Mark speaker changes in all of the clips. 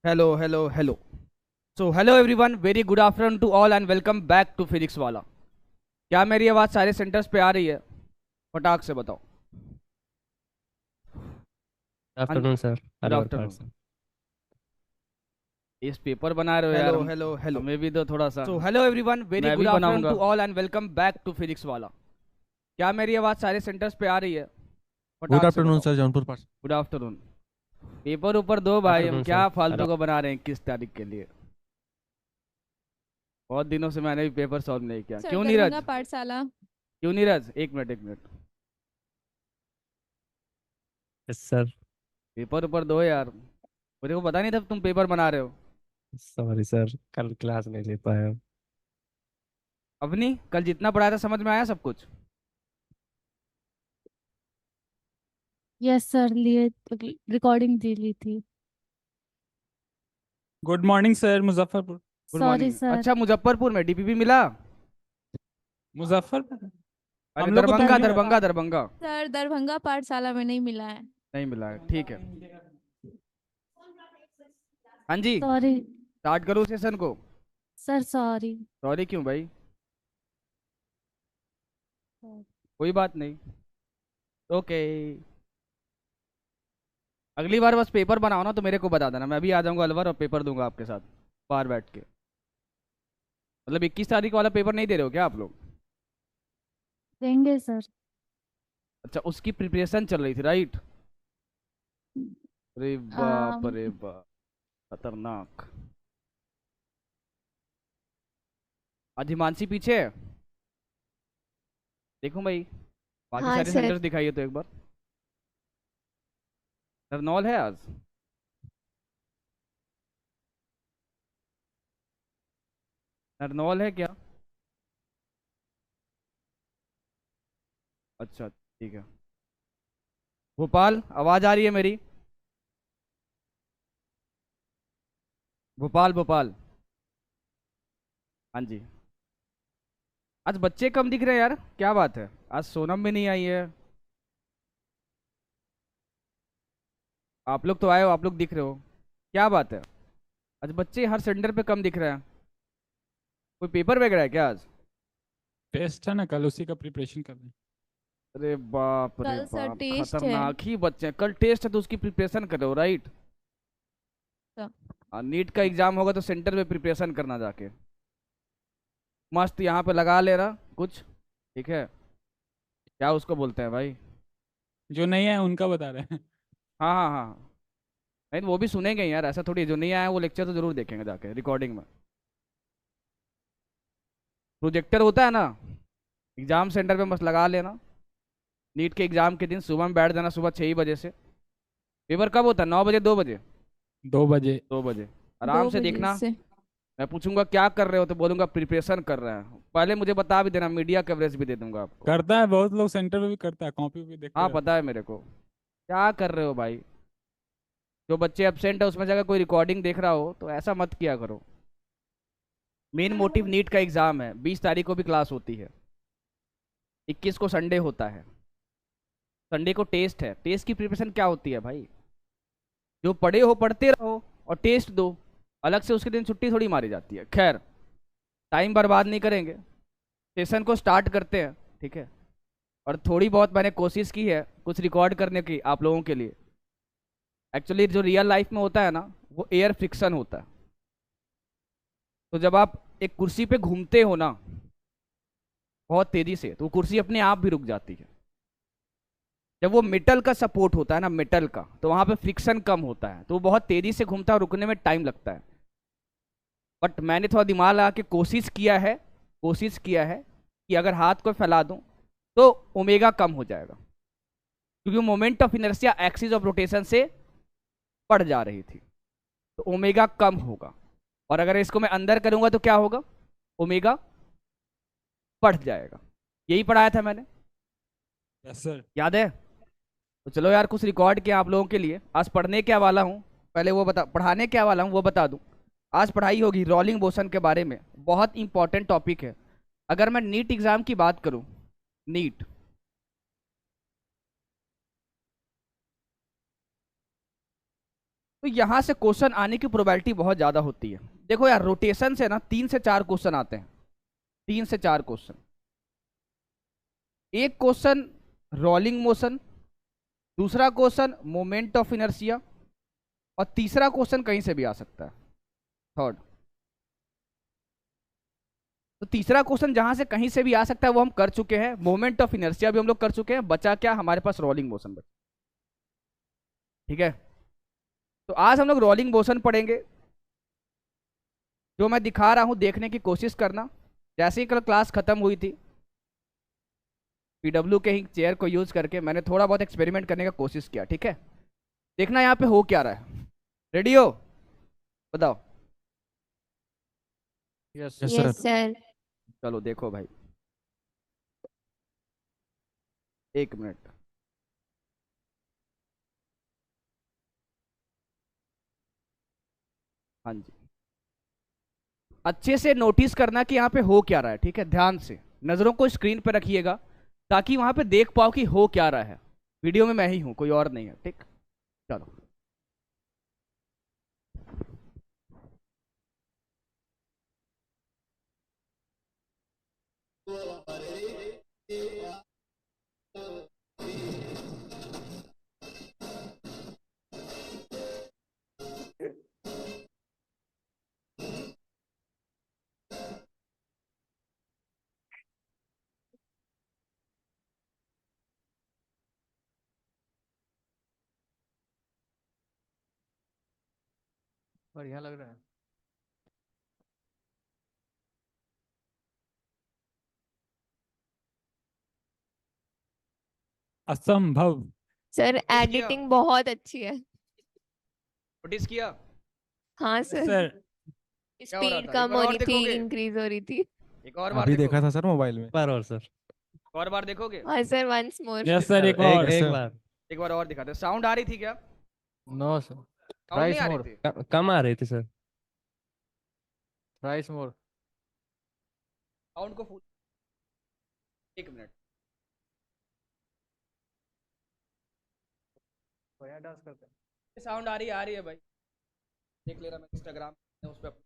Speaker 1: Hello, hello, hello. So, hello everyone, very good afternoon to all and welcome back to physics Wallah. क्या मेरी आवाज़ सारे centres पे आ रही है? फटाक से बताओ। हाँ जी,
Speaker 2: आफ्टरनून सर,
Speaker 1: गुड
Speaker 2: हर और पार्ट
Speaker 1: आफ्टरनून।
Speaker 2: सर।
Speaker 1: इस पेपर बना रहे हो यार, हेलो हेलो हेलो।
Speaker 2: हमें भी दो थोड़ा सा।
Speaker 1: सो हेलो एवरीवन, वेरी
Speaker 2: मैं
Speaker 1: गुड
Speaker 2: भी
Speaker 1: आफ्टरनून
Speaker 2: बनाऊंगा।
Speaker 1: To all and welcome back to physics Wallah. क्या मेरी आवाज़ सारे सेंटर्स पे आ रही है?
Speaker 3: गुड
Speaker 1: फटाक से
Speaker 3: आफ्टरनून
Speaker 1: बताओ।
Speaker 3: Sir, Jaunpur pass.
Speaker 1: Good afternoon. Paper ऊपर दो भाई, हम
Speaker 2: आफ्टरनून सर,
Speaker 1: क्या
Speaker 2: हर
Speaker 1: फालतू
Speaker 2: और।
Speaker 1: को बना रहे हैं 21 तारीख के लिए। बहुत दिनों से मैंने भी पेपर सॉल्व नहीं किया,
Speaker 4: सर
Speaker 1: क्यों
Speaker 4: दरभंगा
Speaker 1: नीरज?
Speaker 4: पाठशाला।
Speaker 1: क्यों नीरज, एक मिनट एक मिनट।
Speaker 2: Yes sir.
Speaker 1: पेपर ऊपर दो यार, मुझे को पता नहीं था तुम पेपर बना रहे हो।
Speaker 2: सॉरी सर, कल क्लास नहीं ले पाया।
Speaker 1: अवनी, कल जितना पढ़ाया था समझ में आया सब कुछ?
Speaker 5: यस सर, लिए रिकॉर्डिंग दे ली थी।
Speaker 3: Good morning sir, Muzaffarpur.
Speaker 1: Good
Speaker 5: sorry
Speaker 1: morning.
Speaker 5: Sir.
Speaker 1: अच्छा, मुजफ्फरपुर में डीपीपी मिला?
Speaker 3: मुजफ्फरपुर।
Speaker 1: अरे
Speaker 3: हम लोग को तो
Speaker 1: दरभंगा
Speaker 3: नहीं मिला।
Speaker 1: दरभंगा दरभंगा।
Speaker 4: सर दरभंगा पाठशाला में नहीं मिला है।
Speaker 1: नहीं मिला है, ठीक है। हाँ जी,
Speaker 5: सॉरी
Speaker 1: स्टार्ट करूँ सेशन को?
Speaker 5: Sir, sorry.
Speaker 1: सॉरी क्यों भाई? कोई बात नहीं, ओके। अगली बार बस पेपर बनाओ ना तो मेरे को बता देना, मैं भी आ जाऊंगा अलवर और पेपर दूंगा आपके साथ बाहर बैठ के। मतलब 21 तारीख वाला पेपर नहीं दे रहे हो क्या आप लोग?
Speaker 5: देंगे सर।
Speaker 1: अच्छा, उसकी प्रिपरेशन चल रही थी, राइट? अरे बाप
Speaker 5: आम,
Speaker 1: रे बाप, खतरनाक। आज हिमांशी पीछे है? देखो भाई, बाकी
Speaker 4: हाँ
Speaker 1: सारे
Speaker 4: सर।
Speaker 1: सेंटर्स दिखाइए तो एक बार। नरनौल है आज? नरनौल है क्या? अच्छा, ठीक है। भोपाल, आवाज आ रही है मेरी? भोपाल भोपाल। हाँ जी। आज बच्चे कम दिख रहे हैं यार, क्या बात है? आज सोनम भी नहीं आई है। आप लोग तो आए हो, आप लोग दिख रहे हो, क्या बात है? आज बच्चे हर सेंटर पे कम दिख रहे हैं। कोई पेपर वगैरह है क्या आज?
Speaker 3: टेस्ट है ना कल, उसी का प्रिपरेशन कर रहे हैं।
Speaker 1: अरे बाप रे
Speaker 4: कल सर
Speaker 1: बाप,
Speaker 4: टेस्ट है।
Speaker 1: खतरनाक ही बच्चे हैं। कल टेस्ट है तो उसकी प्रिपरेशन कर रहे हो, राइट?
Speaker 4: तो
Speaker 1: नीट का एग्जाम होगा तो सेंटर पे प्रिपरेशन करना जाके। मस्त यहाँ पे लगा ले रहा कुछ, ठीक है। क्या उसको बोलते हैं भाई?
Speaker 3: जो नहीं है उनका बता रहे हैं।
Speaker 1: हाँ हाँ हाँ हाँ। नहीं तो वो भी सुनेंगे यार, ऐसा थोड़ी है, जो नहीं आया वो लेक्चर तो जरूर देखेंगे जाके रिकॉर्डिंग में। प्रोजेक्टर होता है ना, एग्जाम सेंटर पे मस्त लगा लेना। नीट के एग्जाम के दिन सुबह में बैठ जाना, सुबह 6 ही बजे से। पेपर कब होता है, 9 बजे 2 बजे?
Speaker 3: 2 बजे।
Speaker 1: 2 बजे। आराम
Speaker 4: दो
Speaker 1: से
Speaker 4: बजे
Speaker 1: देखना।
Speaker 4: से।
Speaker 1: मैं पूछूंगा क्या कर रहे हो तो बोलूंगा प्रिपरेशन कर रहे हैं, पहले मुझे बता भी देना, मीडिया कवरेज भी दे दूंगा आपको।
Speaker 3: करता है, बहुत लोग सेंटर पे भी करता है, कॉपी भी देखते
Speaker 1: हाँ
Speaker 3: रहते
Speaker 1: पता है मेरे को। क्या कर रहे हो भाई? जो बच्चे एबसेंट है उसमें से अगर कोई रिकॉर्डिंग देख रहा हो तो ऐसा मत किया करो। मेन मोटिव नीट का एग्जाम है, 20 तारीख को भी क्लास होती है, 21 को संडे होता है। संडे को टेस्ट है, टेस्ट की प्रिपरेशन क्या होती है भाई? जो पढ़े हो पढ़ते रहो और टेस्ट दो। अलग से उसके दिन छुट्टी थोड़ी मारी जाती है। खैर, टाइम बर्बाद नहीं करेंगे, सेशन को स्टार्ट करते हैं, ठीक है। और थोड़ी बहुत मैंने कोशिश की है कुछ रिकॉर्ड करने की आप लोगों के लिए। एक्चुअली जो रियल लाइफ में होता है ना, वो एयर फ्रिक्शन होता है। तो जब आप एक कुर्सी पे घूमते हो ना बहुत तेजी से, तो वो कुर्सी अपने आप भी रुक जाती है। जब वो मेटल का सपोर्ट होता है ना, मेटल का, तो वहां पे फ्रिक्शन कम होता है, तो वो बहुत तेजी से घूमता है और रुकने में टाइम लगता है। बट मैंने थोड़ा दिमाग लगा के कोशिश किया है कि अगर हाथ को फैला दूं तो ओमेगा कम हो जाएगा, क्योंकि moment of inertia axis of rotation से बढ़ जा रही थी, तो ओमेगा कम होगा। और अगर इसको मैं अंदर करूंगा तो क्या होगा? ओमेगा बढ़ जाएगा। यही पढ़ाया था मैंने,
Speaker 3: यस सर।
Speaker 1: याद है? तो चलो यार, कुछ रिकॉर्ड किया आप लोगों के लिए। आज पढ़ने क्या वाला हूँ, पहले वो बता, पढ़ाने क्या वाला हूँ वो बता दूं। आज पढ़ाई होगी रोलिंग मोशन के बारे में, बहुत इंपॉर्टेंट टॉपिक है। अगर मैं नीट एग्जाम की बात करूं, नीट, तो यहाँ से क्वेश्चन आने की प्रोबेबिलिटी बहुत ज़्यादा होती है। देखो यार, रोटेशन से ना 3 से 4 क्वेश्चन आते हैं, 3 से 4 क्वेश्चन। एक क्वेश्चन रोलिंग मोशन, दूसरा क्वेश्चन मोमेंट ऑफ इनर्शिया, और तीसरा क्वेश्चन कहीं से भी आ सकता है, थर्ड। तो तीसरा क्वेश्चन जहां से कहीं से भी आ सकता है वो हम कर चुके हैं, मोमेंट ऑफ इनर्शिया भी हम लोग कर चुके हैं, बचा क्या हमारे पास, रोलिंग मोशन बचा। ठीक है, तो आज हम लोग रोलिंग मोशन पढ़ेंगे। जो मैं दिखा रहा हूं देखने की कोशिश करना। जैसे ही कल क्लास खत्म हुई थी, पीडब्ल्यू के ही चेयर को यूज करके मैंने थोड़ा बहुत एक्सपेरिमेंट करने का कोशिश किया। ठीक है, देखना यहाँ पे हो क्या रहा है। रेडी हो? बताओ।
Speaker 3: Yes
Speaker 4: yes
Speaker 3: sir.
Speaker 4: सर।
Speaker 1: चलो देखो भाई, एक मिनट। हाँ जी, अच्छे से नोटिस करना कि यहाँ पे हो क्या रहा है। ठीक है, ध्यान से नजरों को स्क्रीन पे रखिएगा ताकि वहां पे देख पाओ कि हो क्या रहा है। वीडियो में मैं ही हूं, कोई और नहीं है। ठीक, चलो।
Speaker 6: बढ़िया लग रहा है।
Speaker 3: असंभव।
Speaker 4: सर
Speaker 1: किया?
Speaker 4: एडिटिंग बहुत अच्छी है।
Speaker 1: नोटिस किया?
Speaker 4: हाँ
Speaker 3: यस
Speaker 4: सर,
Speaker 3: सर।
Speaker 1: क्या हो रहा
Speaker 4: स्पीड
Speaker 1: था?
Speaker 4: कम
Speaker 1: एक बार
Speaker 4: हो
Speaker 1: और
Speaker 4: रही थी,
Speaker 1: देखोगे?
Speaker 4: इंक्रीज हो रही थी।
Speaker 1: एक और बार
Speaker 7: अभी देखा
Speaker 1: देखोगे?
Speaker 7: था सर मोबाइल में।
Speaker 2: बार और सर।
Speaker 1: और बार देखोगे?
Speaker 4: हाँ sir, once more.
Speaker 3: Yes sir, एक
Speaker 2: एक
Speaker 3: और।
Speaker 2: एक
Speaker 3: सर
Speaker 2: बार।
Speaker 1: एक बार और दिखाते। साउंड आ रही थी क्या?
Speaker 6: नो सर,
Speaker 1: साउंड नहीं
Speaker 6: थ्राइस
Speaker 1: आ रही
Speaker 6: मोर,
Speaker 1: थी?
Speaker 2: कम आ रही थी सर।
Speaker 6: थ्राइस मोर।
Speaker 1: साउंड को फुल, एक मिनट।
Speaker 6: बढ़िया डांस करते हैं।
Speaker 1: साउंड आ रही है भाई, देख ले रहा मैं इंस्टाग्राम उस पर।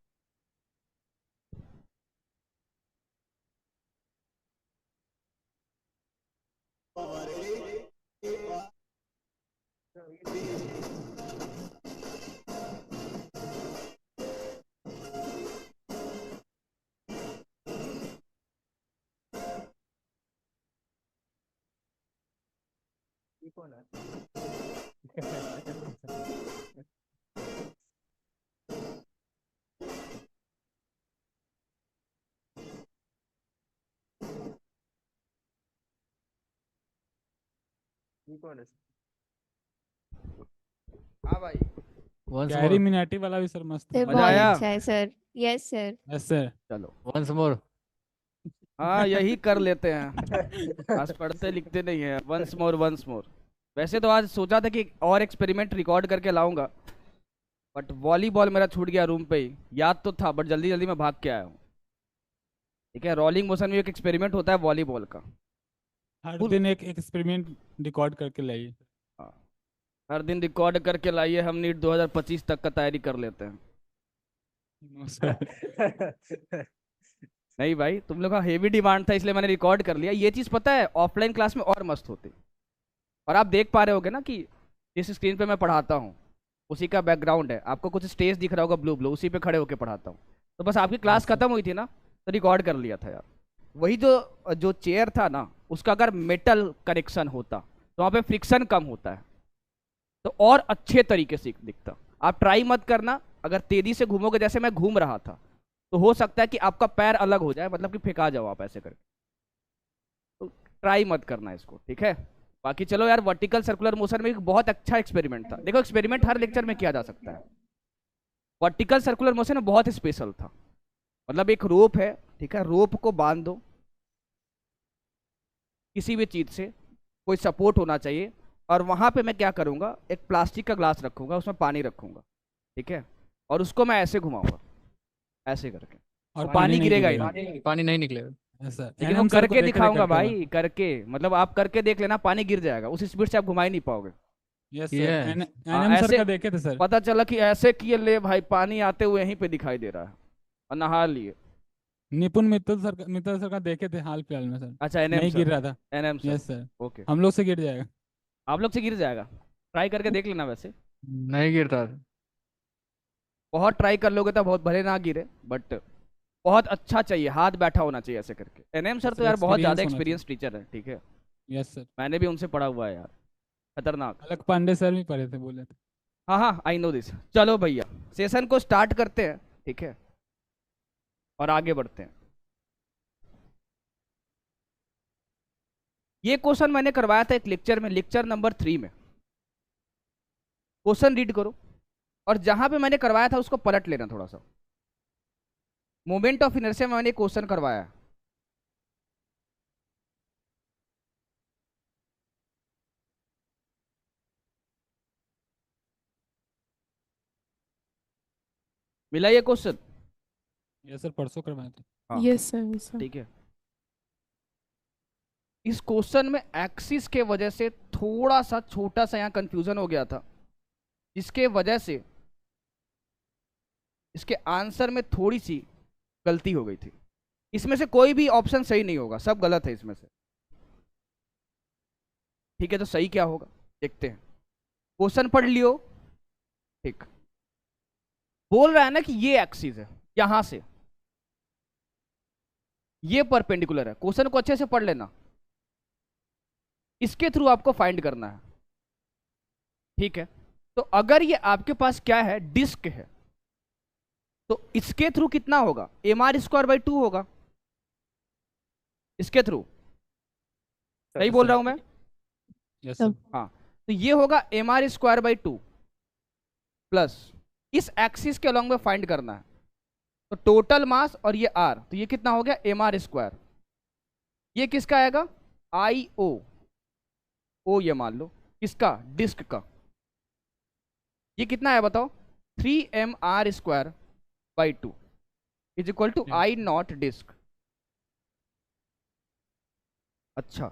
Speaker 6: ये कौन है? ये कौन है?
Speaker 1: हाँ भाई,
Speaker 6: वंस
Speaker 3: कैरी
Speaker 6: मोर,
Speaker 3: मिनाटी वाला भी सर मस्त
Speaker 4: सर
Speaker 3: है।
Speaker 1: मजा
Speaker 4: बहुत
Speaker 1: आया?
Speaker 4: अच्छा है sir. Yes sir.
Speaker 3: Yes sir.
Speaker 1: चलो।
Speaker 6: Once more.
Speaker 1: हाँ, यही कर लेते हैं। आज पढ़ते लिखते नहीं है। Once more, once more. वैसे तो आज सोचा था कि और एक्सपेरिमेंट रिकॉर्ड करके लाऊंगा, बट वॉलीबॉल मेरा छूट गया रूम पे ही। याद तो था बट जल्दी जल्दी में भाग के आया हूँ। ठीक है, रोलिंग मोशन में एक एक्सपेरिमेंट होता है वॉलीबॉल का।
Speaker 3: हर
Speaker 1: फुल-
Speaker 3: दिन एक एक्सपेरिमेंट रिकॉर्ड करके लाइए।
Speaker 1: हाँ, हर दिन रिकॉर्ड करके लाइए, हम नीट 2025 तक का तैयारी कर लेते हैं।
Speaker 3: No sir.
Speaker 1: नहीं भाई, तुम लोग का हेवी डिमांड था इसलिए मैंने रिकॉर्ड कर लिया। ये चीज़ पता है ऑफलाइन क्लास में और मस्त होती। और आप देख पा रहे होगे ना कि जिस स्क्रीन पे मैं पढ़ाता हूँ उसी का बैकग्राउंड है। आपको कुछ स्टेज दिख रहा होगा ब्लू ब्लू, उसी पे खड़े होकर पढ़ाता हूँ। तो बस आपकी क्लास खत्म हुई थी ना, तो रिकॉर्ड कर लिया था यार। वही जो जो चेयर था ना, उसका अगर मेटल कनेक्शन होता तो वहाँ पे फ्रिक्शन कम होता है, तो और अच्छे तरीके से दिखता। आप ट्राई मत करना, अगर तेजी से घूमोगे जैसे मैं घूम रहा था तो हो सकता है कि आपका पैर अलग हो जाए, मतलब कि फेंका जाओ आप ऐसे करके। तो ट्राई मत करना इसको, ठीक है। बाकी चलो यार, वर्टिकल सर्कुलर मोशन में एक बहुत अच्छा एक्सपेरिमेंट था। देखो, एक्सपेरिमेंट हर लेक्चर में किया जा सकता है। वर्टिकल सर्कुलर मोशन में बहुत स्पेशल था। मतलब एक रोप है, ठीक है, रोप को बांध दो किसी भी चीज से, कोई सपोर्ट होना चाहिए, और वहां पे मैं क्या करूंगा, एक प्लास्टिक का ग्लास रखूंगा, उसमें पानी रखूंगा, ठीक है, और उसको मैं ऐसे घुमाऊंगा, ऐसे करके,
Speaker 3: और
Speaker 1: तो पानी
Speaker 3: नहीं
Speaker 1: गिरेगा ही
Speaker 3: गिरेगा।
Speaker 1: नहीं।
Speaker 6: पानी नहीं निकलेगा।
Speaker 3: Yes sir.
Speaker 1: लेकिन वो
Speaker 3: एनएम सर को
Speaker 1: करके
Speaker 3: देख के
Speaker 1: दिखाऊंगा
Speaker 3: करते हुए।
Speaker 1: भाई, करके, मतलब आप करके देख लेना, पानी गिर जाएगा। उस स्पीड से आप घुमा ही नहीं पाओगे।
Speaker 3: Yes sir
Speaker 6: Yes.
Speaker 3: एनएम सर
Speaker 1: ऐसे
Speaker 3: का देखे थे सर।
Speaker 1: पता चला कि ऐसे किए ले भाई, पानी आते हुए यहीं पे दिखाई दे रहा है और नहा लिए।
Speaker 3: निपुण मित्तल सर का देखे थे हाल फिलहाल में सर।
Speaker 1: अच्छा एनएम
Speaker 3: नहीं गिर
Speaker 1: सर,
Speaker 3: रहा था।
Speaker 1: एनएम सर,
Speaker 3: यस सर।
Speaker 1: ओके।
Speaker 3: हम लोग से गिर जाएगा।
Speaker 1: आप लोग से गिर जाएगा, ट्राई करके देख लेना। वैसे
Speaker 6: नहीं गिरता।
Speaker 1: बहुत ट्राई कर लोगे तो बहुत भले ना गिरे, बट बहुत अच्छा चाहिए, हाथ बैठा होना चाहिए ऐसे करके। एनएम सर तो
Speaker 3: सर
Speaker 1: यार बहुत ज़्यादा
Speaker 3: experience होना
Speaker 1: एक्सपीरियंस टीचर है, ठीक है।
Speaker 3: Yes sir.
Speaker 1: मैंने भी उनसे पढ़ा हुआ है यार, खतरनाक।
Speaker 3: अलग पांडे सर भी पढ़े थे, बोले थे।
Speaker 1: हाँ हाँ, आई नो दिस। चलो भैया सेशन को स्टार्ट करते हैं, ठीक है, और आगे बढ़ते हैं। ये क्वेश्चन मैंने करवाया था एक लेक्चर में, लेक्चर नंबर 3 में। क्वेश्चन रीड करो और जहां पे मैंने करवाया था उसको पलट लेना थोड़ा सा। मोमेंट ऑफ इनर्शिया में मैंने क्वेश्चन करवाया है। मिला ये क्वेश्चन?
Speaker 3: यस सर, परसों करवाए थे।
Speaker 1: हाँ
Speaker 5: यस सर, यस सर।
Speaker 1: ठीक है। इस क्वेश्चन में एक्सिस के वजह से थोड़ा सा छोटा सा यहाँ कंफ्यूजन हो गया था, जिसके वजह से इसके आंसर में थोड़ी सी गलती हो गई थी। इसमें से कोई भी ऑप्शन सही नहीं होगा, सब गलत है इसमें से, ठीक है। तो सही क्या होगा देखते हैं। क्वेश्चन पढ़ लियो, ठीक। बोल रहा है ना कि ये एक्सिस है, यहां से ये परपेंडिकुलर है। क्वेश्चन को अच्छे से पढ़ लेना, इसके थ्रू आपको फाइंड करना है, ठीक है। तो अगर ये आपके पास क्या है, डिस्क है, तो इसके थ्रू कितना होगा, mr²/2 होगा इसके थ्रू। सही बोल रहा हूं मैं?
Speaker 3: Yes sir.
Speaker 1: हाँ, तो ये होगा mr²/2 प्लस इस एक्सिस के अलॉन्ग में फाइंड करना है, तो टोटल मास और ये r, तो ये कितना हो गया mr²। ये किसका आएगा, IO, ओ ये मान लो किसका, डिस्क का। ये कितना है बताओ, 3mr²/2 is equal to I0 disc. अच्छा,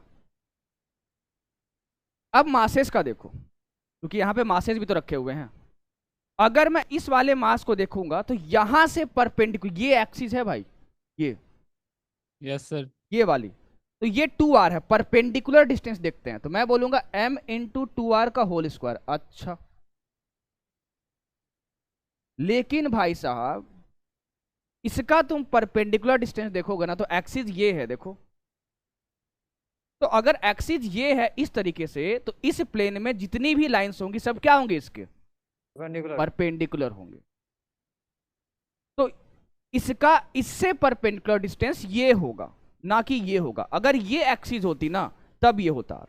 Speaker 1: अब मासेस का देखो, क्योंकि यहां पे मासेस भी तो रखे हुए हैं। अगर मैं इस वाले मास को देखूंगा तो यहां से परपेंडिकुलर, ये एक्सिस है भाई, ये
Speaker 3: यस सर।
Speaker 1: ये वाली, तो ये 2r है। परपेंडिकुलर डिस्टेंस देखते हैं, तो मैं बोलूंगा m × 2r का होल स्क्वायर। अच्छा, लेकिन भाई साहब इसका तुम परपेंडिकुलर डिस्टेंस देखोगे ना, तो एक्सिस ये है, देखो। तो अगर एक्सिस ये है इस तरीके से, तो इस प्लेन में जितनी भी लाइंस होंगी सब क्या होंगे, इसके परपेंडिकुलर होंगे। तो इसका इससे परपेंडिकुलर डिस्टेंस ये होगा, ना कि ये होगा। अगर ये एक्सिस होती ना तब ये होता,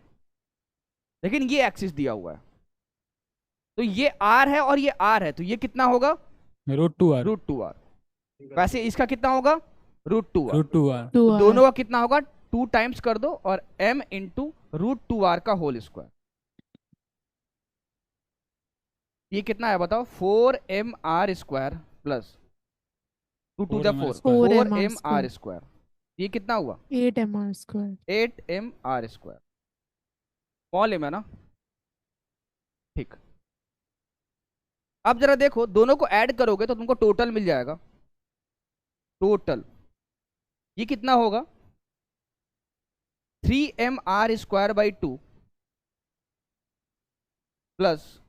Speaker 1: लेकिन ये एक्सिस दिया हुआ है, तो ये r है और ये r है, तो ये कितना होगा,
Speaker 3: √2r।
Speaker 1: √2r। वैसे इसका कितना होगा, √2r।
Speaker 3: √2r।
Speaker 5: टू
Speaker 1: दोनों का कितना होगा, 2 टाइम्स कर दो और m × √2r का होल स्क्वायर। ये कितना है बताओ, 4mr² plus 2 to the 4, 4mr²। ये कितना हुआ,
Speaker 5: 8mr²।
Speaker 1: 8mr²। स्मॉल m है ना, ठीक। अब जरा देखो, दोनों को ऐड करोगे तो तुमको टोटल मिल जाएगा। टोटल ये कितना होगा, 3mr²/2 प्लस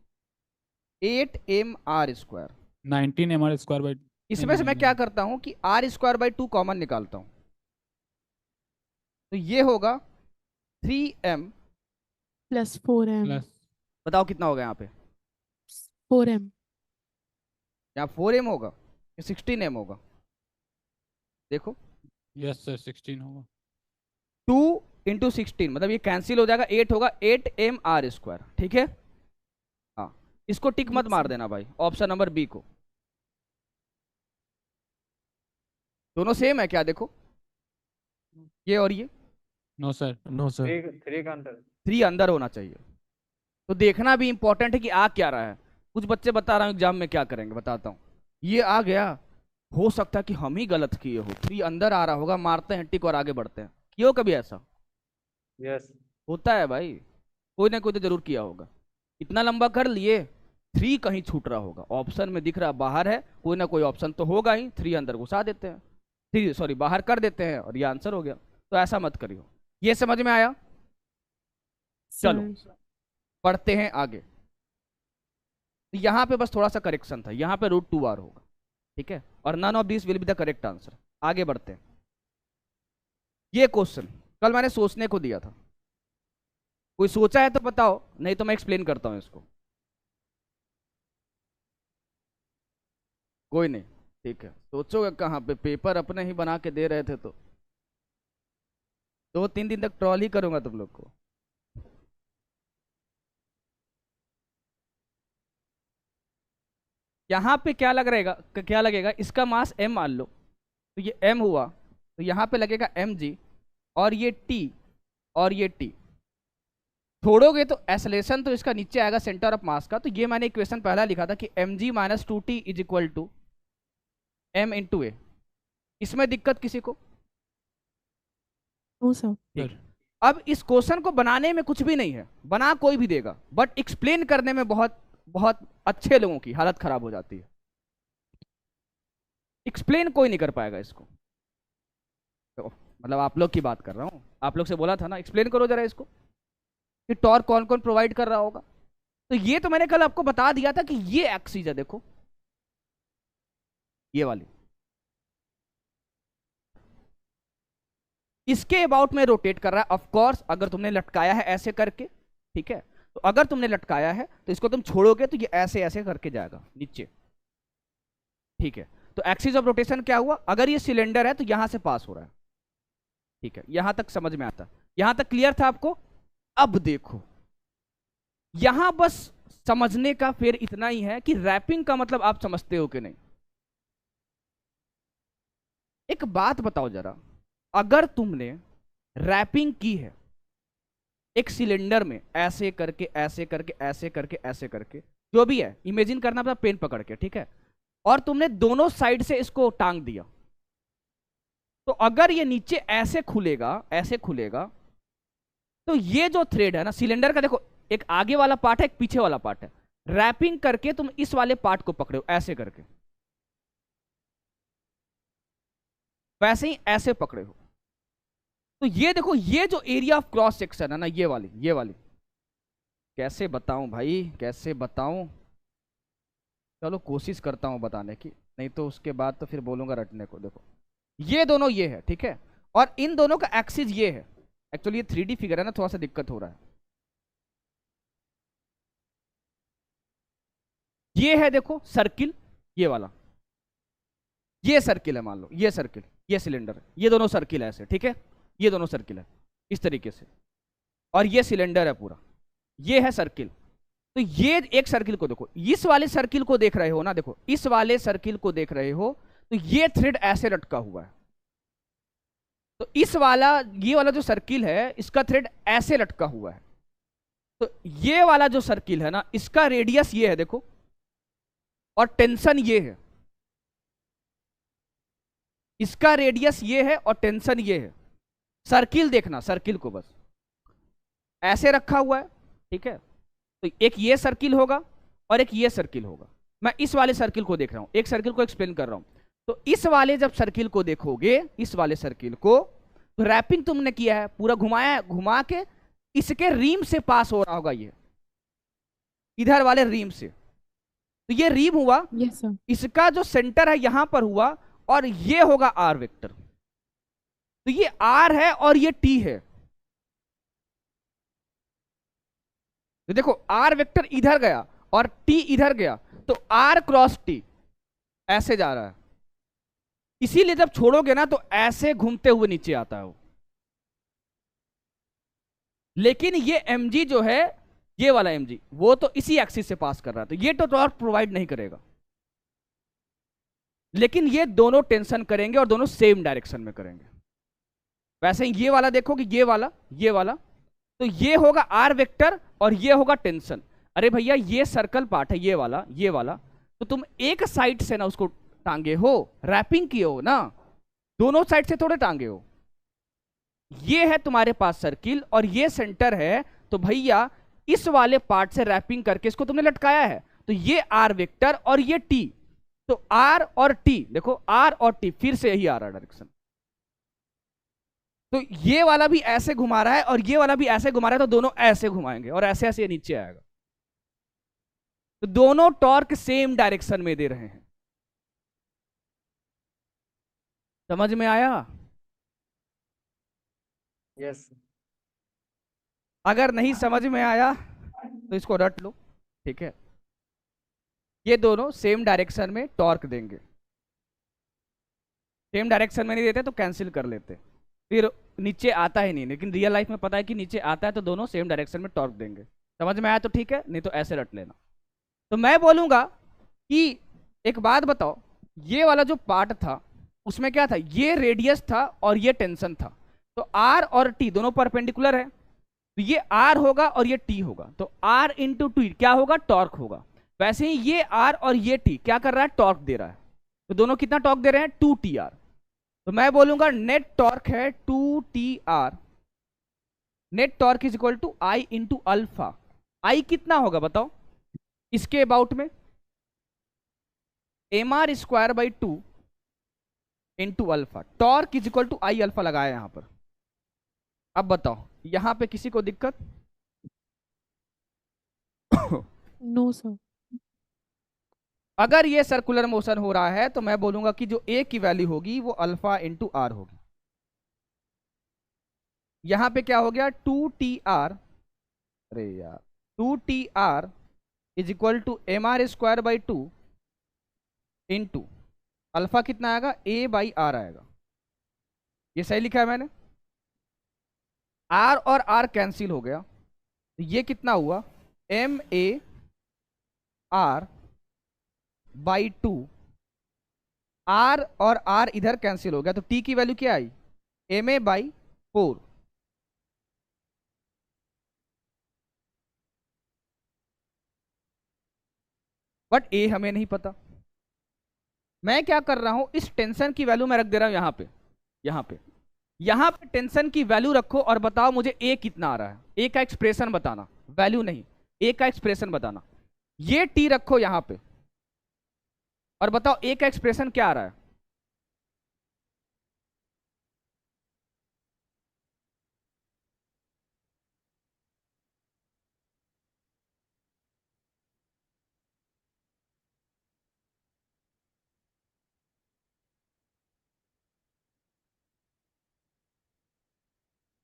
Speaker 1: 8mr²।
Speaker 3: 19mr²/2।
Speaker 1: इसमें से मैं क्या करता हूं कि r²/2 कॉमन निकालता हूं, तो ये होगा 3m
Speaker 5: प्लस 4m।
Speaker 3: प्लस
Speaker 1: बताओ कितना होगा यहाँ पे,
Speaker 5: 4m।
Speaker 1: यहाँ 4m होगा या 16m होगा, देखो।
Speaker 3: यस सर, 16 होगा।
Speaker 1: 2 × 16 मतलब ये कैंसिल हो जाएगा, 8 होगा, 8mr², ठीक है। हाँ, इसको टिक मत मार देना भाई, ऑप्शन नंबर बी को। दोनों सेम है क्या, देखो ये और ये।
Speaker 3: No sir.
Speaker 2: No sir.
Speaker 6: 3 का अंतर।
Speaker 1: 3 अंदर होना चाहिए। तो देखना भी इंपॉर्टेंट है कि आ क्या रहा है। कुछ बच्चे बता रहा हूँ एग्जाम में क्या करेंगे, बताता हूँ। ये आ गया, हो सकता है कि हम ही गलत किए हो, 3 अंदर आ रहा होगा, मारते हैं टिक और आगे बढ़ते हैं। किए हो कभी ऐसा?
Speaker 6: यस।
Speaker 1: होता है भाई, कोई ना कोई तो जरूर किया होगा। इतना लंबा कर लिए, 3 कहीं छूट रहा होगा, ऑप्शन में दिख रहा बाहर है, कोई ना कोई ऑप्शन तो होगा ही, 3 अंदर घुसा देते हैं, 3 सॉरी बाहर कर देते हैं और ये आंसर हो गया। तो ऐसा मत करियो। ये समझ में आया? चलो
Speaker 5: सर
Speaker 1: पढ़ते हैं आगे। तो यहाँ पे बस थोड़ा सा करेक्शन था, यहाँ पे √2r होगा, ठीक है, और none of this will be the correct answer. आगे बढ़ते हैं। ये क्वेश्चन कल मैंने सोचने को दिया था, कोई सोचा है तो बताओ, नहीं तो मैं एक्सप्लेन करता हूं इसको। कोई नहीं, ठीक है, सोचोगे कहाँ पे, पेपर अपने ही बना के दे रहे थे तो 2-3 दिन तक ट्रॉल ही करूंगा तुम लोग को। यहाँ पे क्या क्या लगेगा, इसका मास m मान लो, तो ये m हुआ, तो यहाँ पे लगेगा mg, और ये t और ये t। छोड़ोगे तो एसलेशन तो इसका नीचे आएगा सेंटर ऑफ मास का। तो ये मैंने इक्वेशन पहला लिखा था कि mg - 2t is equal to m into A. इसमें दिक्कत किसी को?
Speaker 5: ओ सर
Speaker 1: ठीक। अब इस क्वेश्चन को बनाने में कुछ भी नहीं है, बना कोई भी देगा, बट एक्सप्लेन करने में बहुत बहुत अच्छे लोगों की हालत खराब हो जाती है। एक्सप्लेन कोई नहीं कर पाएगा इसको, तो मतलब आप लोग की बात कर रहा हूं, आप लोग से बोला था ना एक्सप्लेन करो जरा इसको कि टॉर्क कौन कौन प्रोवाइड कर रहा होगा। तो ये तो मैंने कल आपको बता दिया था कि ये एक्सिस है, देखो ये वाली, इसके अबाउट में रोटेट कर रहा है। ऑफ कोर्स अगर तुमने लटकाया है ऐसे करके, ठीक है, तो अगर तुमने लटकाया है तो इसको तुम छोड़ोगे तो ये ऐसे ऐसे करके जाएगा नीचे, ठीक है। तो एक्सिस ऑफ रोटेशन क्या हुआ, अगर ये सिलेंडर है तो यहां से पास हो रहा है, ठीक है, यहां तक समझ में आता, यहां तक क्लियर था आपको? अब देखो यहां बस समझने का फिर इतना ही है कि रैपिंग का मतलब आप समझते हो कि नहीं। एक बात बताओ जरा, अगर तुमने रैपिंग की है एक सिलेंडर में, ऐसे करके ऐसे करके ऐसे करके ऐसे करके, जो भी है इमेजिन करना अपना पेन पकड़ के, ठीक है, और तुमने दोनों साइड से इसको टांग दिया, तो अगर ये नीचे ऐसे खुलेगा तो ये जो थ्रेड है ना सिलेंडर का, देखो एक आगे वाला पार्ट है एक पीछे वाला पार्ट है, रैपिंग करके तुम इस वाले पार्ट को पकड़े हो ऐसे करके, वैसे ही ऐसे पकड़े हो, तो ये देखो ये जो एरिया ऑफ क्रॉस सेक्शन है ना, ये वाली कैसे बताऊं भाई, कैसे बताऊं, चलो कोशिश करता हूं बताने की, नहीं तो उसके बाद तो फिर बोलूंगा रटने को। देखो ये दोनों ये है, ठीक है, और इन दोनों का एक्सिस ये है। एक्चुअली ये 3D फिगर है ना, थोड़ा सा दिक्कत हो रहा है। ये है देखो सर्किल, ये वाला, ये सर्किल है, मान लो ये सर्किल, ये सिलेंडर है, ये दोनों सर्किल है ऐसे, ठीक है, ये दोनों सर्किल है इस तरीके से, और ये सिलेंडर है पूरा, ये है सर्किल। तो ये एक सर्किल को देखो, इस वाले सर्किल को देख रहे हो ना, देखो इस वाले सर्किल को देख रहे हो, तो ये थ्रेड ऐसे लटका हुआ है, तो इस वाला ये वाला जो सर्किल है इसका थ्रेड ऐसे लटका हुआ है, तो ये वाला जो सर्किल है ना इसका रेडियस ये है देखो, और टेंशन ये है, इसका रेडियस ये है और टेंशन ये है। सर्किल देखना, सर्किल को बस ऐसे रखा हुआ है, ठीक है, तो एक ये सर्किल होगा और एक ये सर्किल होगा। मैं इस वाले सर्किल को देख रहा हूं, एक सर्किल को एक्सप्लेन कर रहा हूं। तो इस वाले जब सर्किल को देखोगे, इस वाले सर्किल को, तो रैपिंग तुमने किया है पूरा, घुमाया है, घुमा के इसके रीम से पास हो रहा होगा, ये इधर वाले रीम से, तो ये रीम हुआ,
Speaker 5: यस सर
Speaker 1: इसका जो सेंटर है यहां पर हुआ, और ये होगा आर वेक्टर, तो ये आर है और ये टी है। तो देखो आर वेक्टर इधर गया और टी इधर गया, तो आर क्रॉस टी ऐसे जा रहा है, इसीलिए जब छोड़ोगे ना तो ऐसे घूमते हुए नीचे आता है वो। लेकिन ये mg जो है, ये वाला mg, वो तो इसी एक्सिस से पास कर रहा है, तो ये तो टॉर्क प्रोवाइड नहीं करेगा, लेकिन ये दोनों टेंशन करेंगे और दोनों सेम डायरेक्शन में करेंगे। वैसे ही ये वाला देखो कि ये वाला, तो ये होगा आर वेक्टर और ये होगा टेंशन। अरे भैया ये सर्कल पार्ट है, ये वाला, तो तुम एक साइड से ना उसको टांगे हो, रैपिंग किए हो ना, दोनों साइड से थोड़े टांगे हो। ये है तुम्हारे पास सर्किल और ये सेंटर है, तो भैया इस वाले पार्ट से रैपिंग करके इसको तुमने लटकाया है, तो ये आर वेक्टर और ये टी, तो आर और टी देखो, आर और टी फिर से यही आ रहा डायरेक्शन, तो ये वाला भी ऐसे घुमा रहा है और ये वाला भी ऐसे घुमा रहा है, तो दोनों ऐसे घुमाएंगे और ऐसे ऐसे नीचे आएगा, तो दोनों टॉर्क सेम डायरेक्शन में दे रहे हैं। समझ में आया?
Speaker 6: यस।
Speaker 1: अगर नहीं समझ में आया तो इसको रट लो, ठीक है। ये दोनों सेम डायरेक्शन में टॉर्क देंगे, सेम डायरेक्शन में नहीं देते तो कैंसिल कर लेते, फिर नीचे आता ही नहीं, लेकिन रियल लाइफ में पता है कि नीचे आता है, तो दोनों सेम डायरेक्शन में टॉर्क देंगे। समझ में आया तो ठीक है, नहीं तो ऐसे रट लेना। तो मैं बोलूंगा कि एक बात बताओ, ये वाला जो पार्ट था उसमें क्या था, ये रेडियस था और ये टेंशन था, तो आर और टी दोनों परपेंडिकुलर है, तो ये आर होगा और ये टी होगा, तो आर इंटू टी क्या होगा, टॉर्क होगा। वैसे ही ये आर और ये टी क्या कर रहा है, टॉर्क दे रहा है, तो दोनों कितना टॉर्क दे रहे हैं, 2TR। तो मैं बोलूंगा नेट टॉर्क है 2TR, net torque is equal to I into alpha. I कितना होगा बताओ इसके अबाउट में, mr²/2 into alpha, torque is equal to I alpha लगाया यहां पर। अब बताओ यहां पे किसी को दिक्कत?
Speaker 5: No sir.
Speaker 1: अगर ये सर्कुलर मोशन हो रहा है तो मैं बोलूंगा कि जो ए की वैल्यू होगी वो अल्फा इंटू आर होगी। यहां पे क्या हो गया, 2TR, अरे यार 2TR is equal to mr²/2 into alpha कितना आएगा, A/R आएगा। ये सही लिखा है मैंने, R और R कैंसिल हो गया, तो ये कितना हुआ, MAR/2, R और R इधर कैंसिल हो गया, तो T की वैल्यू क्या आई, MA/4। बट ए हमें नहीं पता। मैं क्या कर रहा हूं, इस टेंशन की वैल्यू मैं रख दे रहा हूं यहां पे, यहां पे, यहां पे टेंशन की वैल्यू रखो और बताओ मुझे ए कितना आ रहा है, ए का एक्सप्रेशन बताना, वैल्यू नहीं, ए का एक्सप्रेशन बताना। ये टी रखो यहां पे और बताओ ए का एक्सप्रेशन क्या आ रहा है।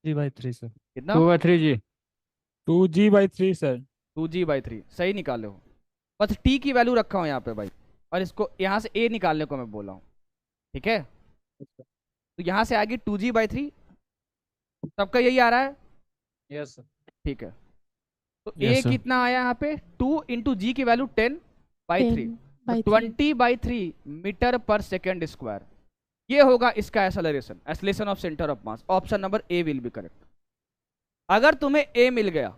Speaker 2: G/3 sir.
Speaker 1: कितना,
Speaker 6: 2/3 जी।
Speaker 3: 2G/3 sir.
Speaker 1: 2G/3 सही निकाले हो। बस टी की वैल्यू रखा हूं यहाँ पे भाई, और इसको यहाँ से ए निकालने को मैं बोला हूँ, ठीक है। तो यहाँ से आगे 2G/3, सबका यही आ रहा है,
Speaker 6: यस।
Speaker 1: ठीक है। तो
Speaker 3: Yes,
Speaker 1: ए
Speaker 3: sir.
Speaker 1: कितना आया यहाँ पे, 2 इंटू जी की वैल्यू 10/3,
Speaker 5: 10/3
Speaker 1: 20/3 मीटर पर सेकेंड स्क्वायर। ये होगा इसका acceleration, acceleration of centre of mass. Option number A will be correct. अगर तुम्हें ए मिल गया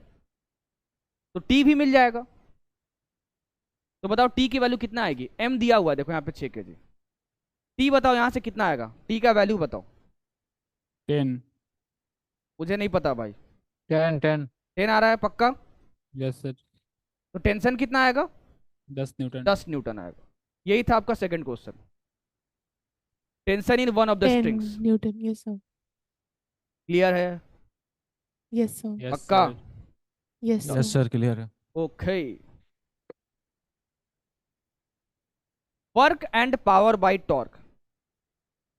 Speaker 1: तो टी भी मिल जाएगा, तो बताओ टी की वैल्यू कितना आएगी, एम दिया हुआ है देखो यहाँ पे 6 kg, टी बताओ यहाँ से कितना आएगा, टी का वैल्यू बताओ।
Speaker 3: 10।
Speaker 1: मुझे नहीं पता भाई,
Speaker 6: 10
Speaker 1: 10 आ रहा है पक्का?
Speaker 3: Yes sir.
Speaker 1: तो टेंशन कितना आएगा,
Speaker 3: 10 न्यूटन।
Speaker 1: 10 न्यूटन आएगा। यही था आपका second question, tension in one of the
Speaker 5: 10
Speaker 1: strings.
Speaker 5: Newton. Yes sir.
Speaker 1: Clear है?
Speaker 5: Yes sir.
Speaker 3: यस
Speaker 1: पक्का?
Speaker 3: Sir.
Speaker 5: Yes
Speaker 3: yes
Speaker 5: sir.
Speaker 3: Sir, clear है।
Speaker 1: Okay. Work and power by torque,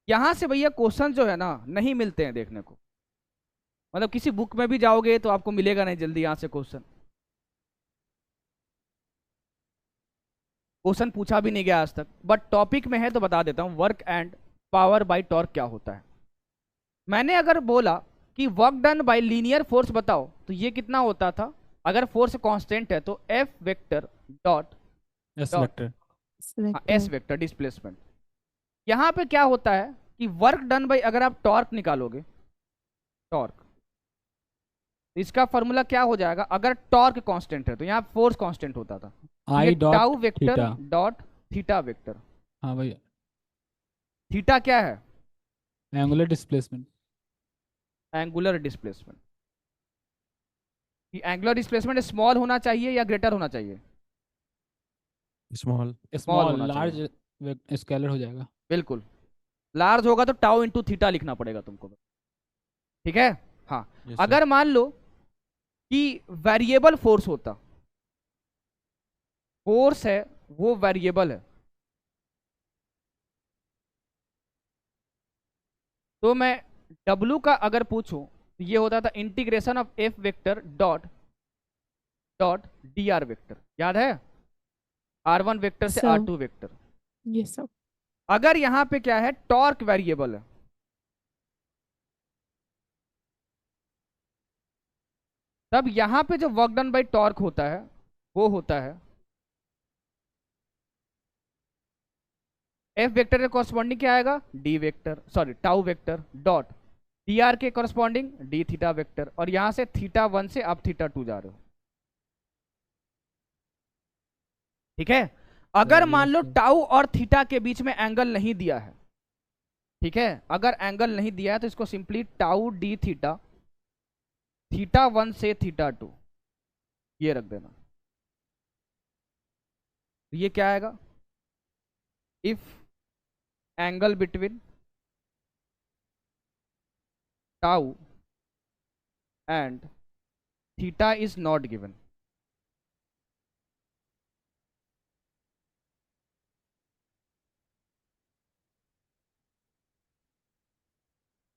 Speaker 1: यहां से भैया क्वेश्चन जो है ना नहीं मिलते हैं देखने को, मतलब किसी बुक में भी जाओगे तो आपको मिलेगा नहीं जल्दी यहां से क्वेश्चन, क्वेश्चन पूछा भी नहीं गया आज तक। बट टॉपिक में है तो बता देता हूं, work and power by torque क्या होता है। मैंने अगर बोला कि work done bye linear force बताओ, तो ये कितना होता था, अगर फोर्स कांस्टेंट है तो F vector dot
Speaker 3: S
Speaker 1: Dot.
Speaker 3: Vector.
Speaker 1: S vector displacement. यहां पे क्या होता है कि वर्क डन बाय, अगर आप टॉर्क निकालोगे, टॉर्क, तो इसका फॉर्मूला क्या हो जाएगा, अगर टॉर्क कांस्टेंट है तो यहाँ फोर्स कांस्टेंट होता था,
Speaker 3: आई
Speaker 1: ये
Speaker 3: dot
Speaker 1: tau vector
Speaker 3: theta.
Speaker 1: Dot theta vector.
Speaker 3: हाँ भैया,
Speaker 1: थीटा क्या है,
Speaker 3: एंगुलर डिस्प्लेसमेंट।
Speaker 1: Angular displacement. कि एंगुलर डिस्प्लेसमेंट स्मॉल होना चाहिए या ग्रेटर होना चाहिए?
Speaker 2: स्मॉल।
Speaker 1: स्मॉल
Speaker 3: स्मॉल
Speaker 1: होना
Speaker 3: लार्ज
Speaker 1: चाहिए।
Speaker 3: स्केलर हो जाएगा।
Speaker 1: बिल्कुल। लार्ज होगा तो टाउ इंटू थीटा लिखना पड़ेगा तुमको। ठीक है। हाँ।
Speaker 2: Yes sir.
Speaker 1: अगर मान लो कि वेरिएबल फोर्स होता, फोर्स है वो वेरिएबल है, तो मैं W का अगर पूछूं तो ये होता था integration of F vector dot dot dr vector, याद है? R1 वेक्टर से
Speaker 7: सर
Speaker 1: R2 वेक्टर।
Speaker 7: ये सब
Speaker 1: अगर यहां पे क्या है, टॉर्क वेरिएबल है, तब यहां पे जो वर्क डन बाई टॉर्क होता है वो होता है F वेक्टर के कॉरस्पॉन्डिंग क्या आएगा, D vector, sorry tau vector dot dr के कॉरस्पॉन्डिंग d थीटा वेक्टर, और यहां से θ1 से आप θ2 जा रहे हो। ठीक है। अगर मान लो टाउ और थीटा के बीच में एंगल नहीं दिया है, ठीक है, अगर एंगल नहीं दिया है तो इसको सिंपली टाउ डी थीटा, θ1 से θ2 ये रख देना। ये क्या आएगा, if angle between tau and theta is not given.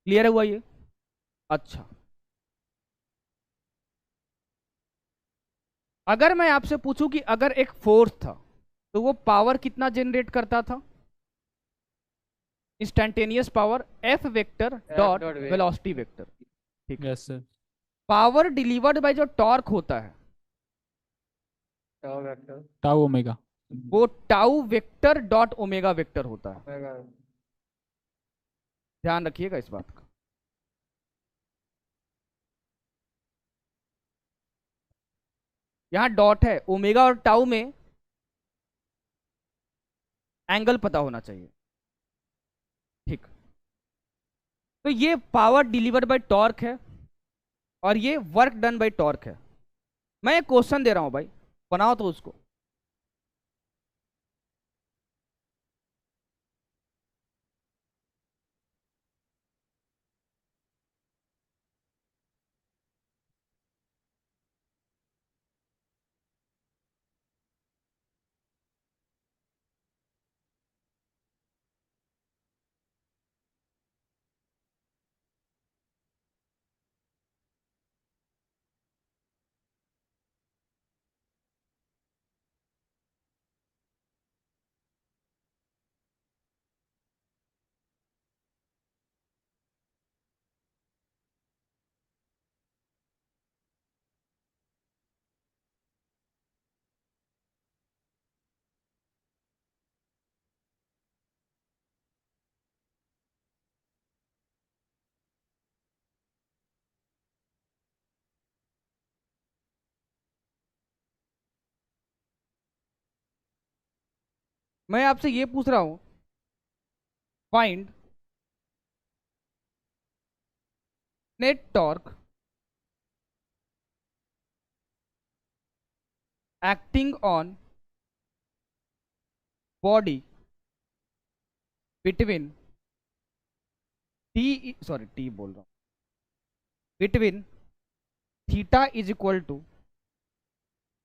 Speaker 1: Clear हुआ ये? अच्छा, अगर मैं आपसे पूछूं कि अगर एक फोर्स था तो वो पावर कितना जनरेट करता था, instantaneous power F vector dot
Speaker 6: dot V.
Speaker 1: Velocity vector. ठीक है।
Speaker 3: Yes sir.
Speaker 1: Power delivered by जो टॉर्क होता है
Speaker 6: Tau vector.
Speaker 3: Tau omega.
Speaker 1: वो tau vector dot omega vector होता है।
Speaker 6: Omega.
Speaker 1: ध्यान रखिएगा इस बात का। यहां डॉट है, ओमेगा और टाउ में एंगल पता होना चाहिए। ठीक। तो ये पावर डिलीवर्ड बाय टॉर्क है और ये वर्क डन बाय टॉर्क है। मैं एक क्वेश्चन दे रहा हूं भाई, बनाओ तो उसको। मैं आपसे ये पूछ रहा हूं, find net torque acting on body between T, sorry T बोल रहा हूं, between theta is equal to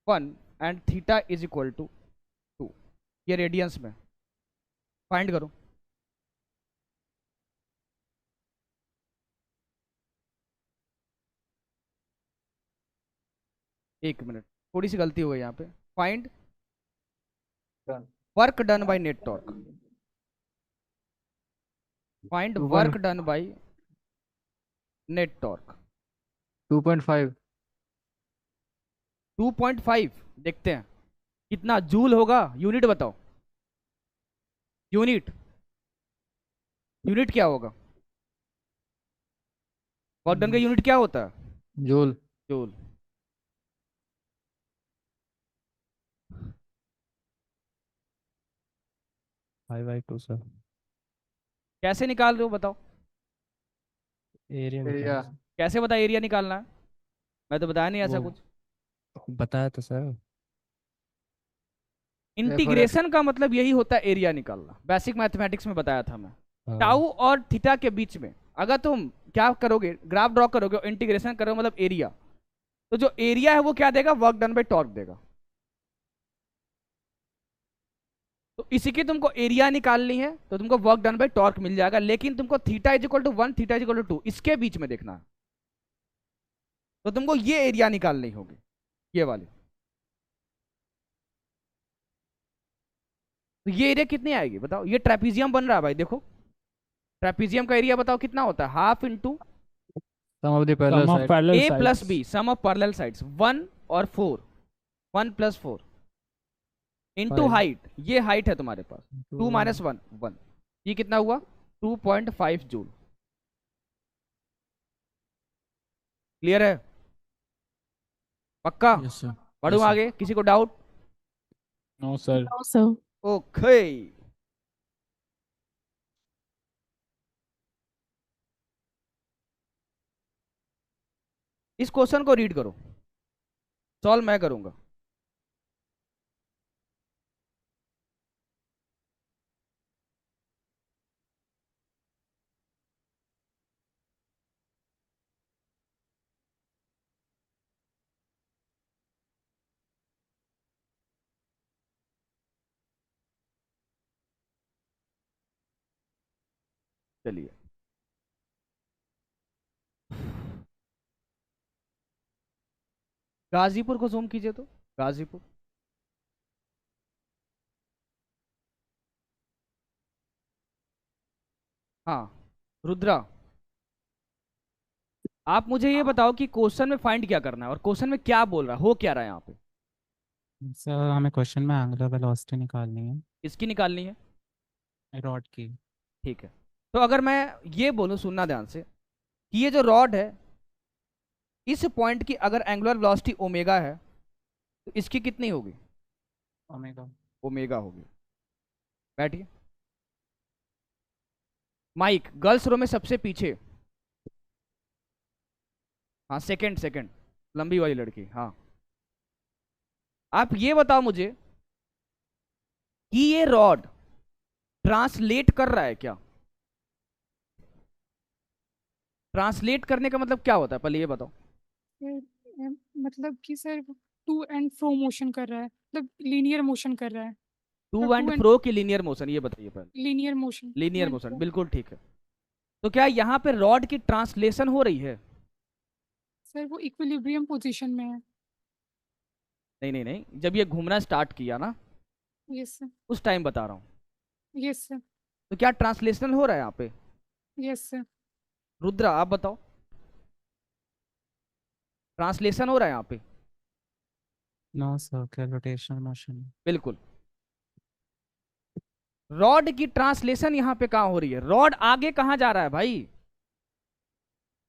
Speaker 1: 1 and theta is equal to 2, ये रेडियंस में फाइंड करो। एक मिनट, थोड़ी सी गलती हो गई यहाँ पे। Find
Speaker 6: Done.
Speaker 1: Work done by net torque, find
Speaker 6: One.
Speaker 1: Work done by net torque.
Speaker 6: 2.5.
Speaker 1: 2.5 देखते हैं कितना जूल होगा, यूनिट बताओ। यूनिट, यूनिट क्या होगा, वर्क डन का यूनिट क्या होता है,
Speaker 6: Joule.
Speaker 1: Joule.
Speaker 2: Five by two sir.
Speaker 1: कैसे निकाल रहे हो बताओ,
Speaker 2: एरिया
Speaker 6: Area.
Speaker 1: कैसे बता एरिया निकालना है? मैं तो बताया नहीं ऐसा
Speaker 2: वो
Speaker 1: कुछ।
Speaker 2: बताया तो सर।
Speaker 1: इंटीग्रेशन का मतलब यही होता है एरिया निकालना, बेसिक मैथमेटिक्स में बताया था मैं।
Speaker 2: हाँ,
Speaker 1: टाउ और थीटा के बीच में अगर तुम क्या करोगे, ग्राफ ड्रॉ करोगे, इंटीग्रेशन करोगे मतलब एरिया, तो जो एरिया है वो क्या देगा, वर्क डन बाय टॉर्क देगा। तो इसी की तुमको एरिया निकालनी है तो तुमको वर्क डन बाय टॉर्क मिल जाएगा, लेकिन तुमको theta is equal to 1, theta is equal to 2 इसके बीच में देखना है। तो तुमको ये एरिया निकालनी होगी, ये वाली। तो ये एरिया कितनी आएगी बताओ, ये ट्रेपीजियम बन रहा है भाई, देखो ट्रेपीजियम का एरिया बताओ कितना होता है, half into
Speaker 6: Sum of the
Speaker 3: Sum
Speaker 6: parallel
Speaker 3: of
Speaker 6: side.
Speaker 3: parallel
Speaker 1: A plus
Speaker 3: sides.
Speaker 1: B, sum of parallel sides, 1 और 4, 1 प्लस 4 इंटू
Speaker 6: 5.
Speaker 1: हाइट, ये हाइट है तुम्हारे पास, 2
Speaker 6: Two.
Speaker 1: माइनस 1 1, ये कितना हुआ 2.5 जूल। क्लियर है, पक्का?
Speaker 3: Yes, sir.
Speaker 1: पढ़ूं
Speaker 3: Yes, sir.
Speaker 1: आगे, किसी को doubt?
Speaker 3: No, sir.
Speaker 5: No, sir.
Speaker 1: Okay, इस क्वेश्चन को रीड करो, सॉल्व मैं करूंगा। चलिए, गाजीपुर को जूम कीजिए, तो गाजीपुर, हाँ रुद्रा, आप मुझे ये बताओ कि क्वेश्चन में फाइंड क्या करना है और क्वेश्चन में क्या बोल रहा है, हो क्या रहा है यहाँ पे,
Speaker 2: सर हमें क्वेश्चन में एंगुलर वेलोसिटी निकालनी है
Speaker 1: इसकी निकालनी है।
Speaker 2: रॉड की।
Speaker 1: ठीक है, तो अगर मैं ये बोलूँ, सुनना ध्यान से, कि ये जो रॉड है, इस पॉइंट की अगर एंगुलर वेलोसिटी ओमेगा है तो इसकी कितनी होगी,
Speaker 2: ओमेगा।
Speaker 1: ओमेगा होगी। बैठिए, माइक गर्ल्स रो में सबसे पीछे, हाँ सेकंड सेकंड, लंबी वाली लड़की, हाँ आप ये बताओ मुझे कि ये रॉड ट्रांसलेट कर रहा है क्या, ट्रांसलेट करने का मतलब क्या होता है, पहले ये बताओ।
Speaker 7: मतलब कि sir to and fro motion कर रहा है, मतलब लीनियर मोशन कर रहा है।
Speaker 1: टू एंड फ्रो की लीनियर मोशन, ये बताइए पहले।
Speaker 7: लीनियर मोशन,
Speaker 1: लीनियर मोशन, बिल्कुल ठीक है। तो क्या यहाँ पे रॉड की ट्रांसलेशन हो रही है?
Speaker 7: सर वो इक्विलिब्रियम पोजीशन में है।
Speaker 1: नहीं नहीं नहीं, जब ये घूमना स्टार्ट किया ना,
Speaker 7: यस सर,
Speaker 1: उस टाइम बता रहा हूँ।
Speaker 7: यस सर,
Speaker 1: तो क्या ट्रांसलेशन हो रहा है यहाँ पे?
Speaker 7: Yes sir.
Speaker 1: रुद्रा आप बताओ, ट्रांसलेशन हो रहा है यहाँ पे?
Speaker 2: No circular rotational motion.
Speaker 1: बिल्कुल, रॉड की ट्रांसलेशन यहाँ पे कहाँ हो रही है, रॉड आगे कहाँ जा रहा है भाई?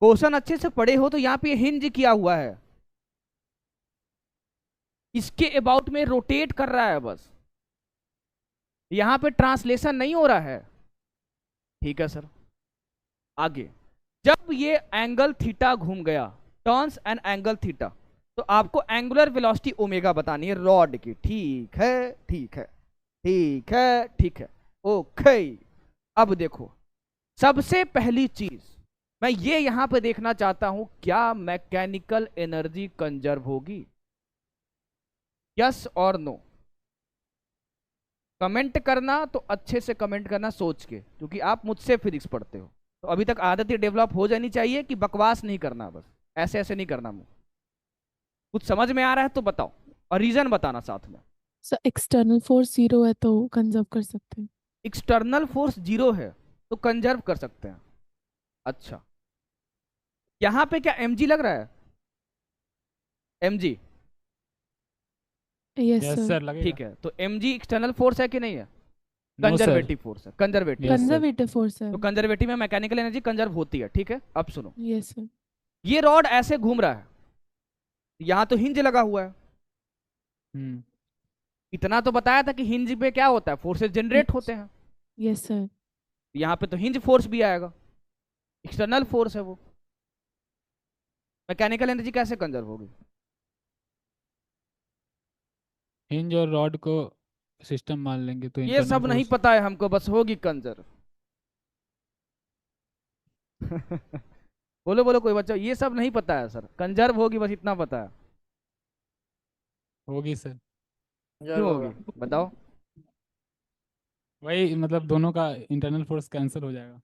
Speaker 1: क्वेश्चन अच्छे से पढ़े हो तो यहाँ पे हिंज किया हुआ है, इसके अबाउट में रोटेट कर रहा है बस, यहाँ पे ट्रांसलेशन नहीं हो रहा है। ठीक है सर, आगे, जब ये एंगल थीटा घूम गया, टर्न्स एंड एंगल थीटा, तो आपको एंगुलर वेलोसिटी ओमेगा बतानी है रॉड की। ठीक है ठीक है ठीक है ठीक है, ओके। अब देखो, सबसे पहली चीज मैं ये यहां पे देखना चाहता हूं, क्या मैकेनिकल एनर्जी कंजर्व होगी, यस और नो? कमेंट करना तो अच्छे से कमेंट करना सोच के, क्योंकि आप मुझसे फिजिक्स पढ़ते हो, तो अभी तक आदत ही डेवलप हो जानी चाहिए कि बकवास नहीं करना, बस ऐसे ऐसे नहीं करना। मुझे कुछ समझ में आ रहा है तो बताओ, और रीजन बताना साथ में।
Speaker 5: सर एक्सटर्नल फोर्स 0 है तो कंजर्व कर सकते हैं।
Speaker 1: एक्सटर्नल फोर्स 0 है तो कंजर्व कर सकते हैं, अच्छा। यहां पे क्या mg लग रहा है, mg?
Speaker 5: Yes
Speaker 3: Yes,
Speaker 5: sir.
Speaker 3: sir. लगेगा.
Speaker 1: ठीक है, तो mg एक्सटर्नल फोर्स है कि नहीं है?
Speaker 3: No, sir.
Speaker 1: कंजर्वेटिव फोर्स है, conservative.
Speaker 3: Yes, sir.
Speaker 5: Conservative force है।
Speaker 1: तो कंजर्वेटिव में मैकेनिकल एनर्जी कंजर्व होती है। ठीक है, अब सुनो,
Speaker 5: यस सर।
Speaker 1: ये रॉड ऐसे घूम रहा है, यहां तो हिंज लगा हुआ है,
Speaker 3: Hmm.
Speaker 1: इतना तो बताया था कि हिंज पे क्या होता है, फोर्सेस जनरेट होते हैं।
Speaker 5: Yes sir.
Speaker 1: यहाँ पे तो हिंज फोर्स भी आएगा, एक्सटर्नल फोर्स है वो। मैकेनिकल एनर्जी कैसे कंजर्व होगी?
Speaker 3: हिंज और रॉड को सिस्टम मान लेंगे तो
Speaker 1: ये
Speaker 3: इंटरनल
Speaker 1: सब नहीं
Speaker 3: फोर्स।
Speaker 1: पता है हमको, बस होगी कंजर्व। बोलो बोलो कोई बच्चा, ये सब नहीं पता है सर, कंजर्व होगी बस इतना पता है।
Speaker 3: होगी सर।
Speaker 1: क्यों होगी बताओ?
Speaker 3: वही मतलब दोनों का इंटरनल फोर्स कैंसिल हो जाएगा,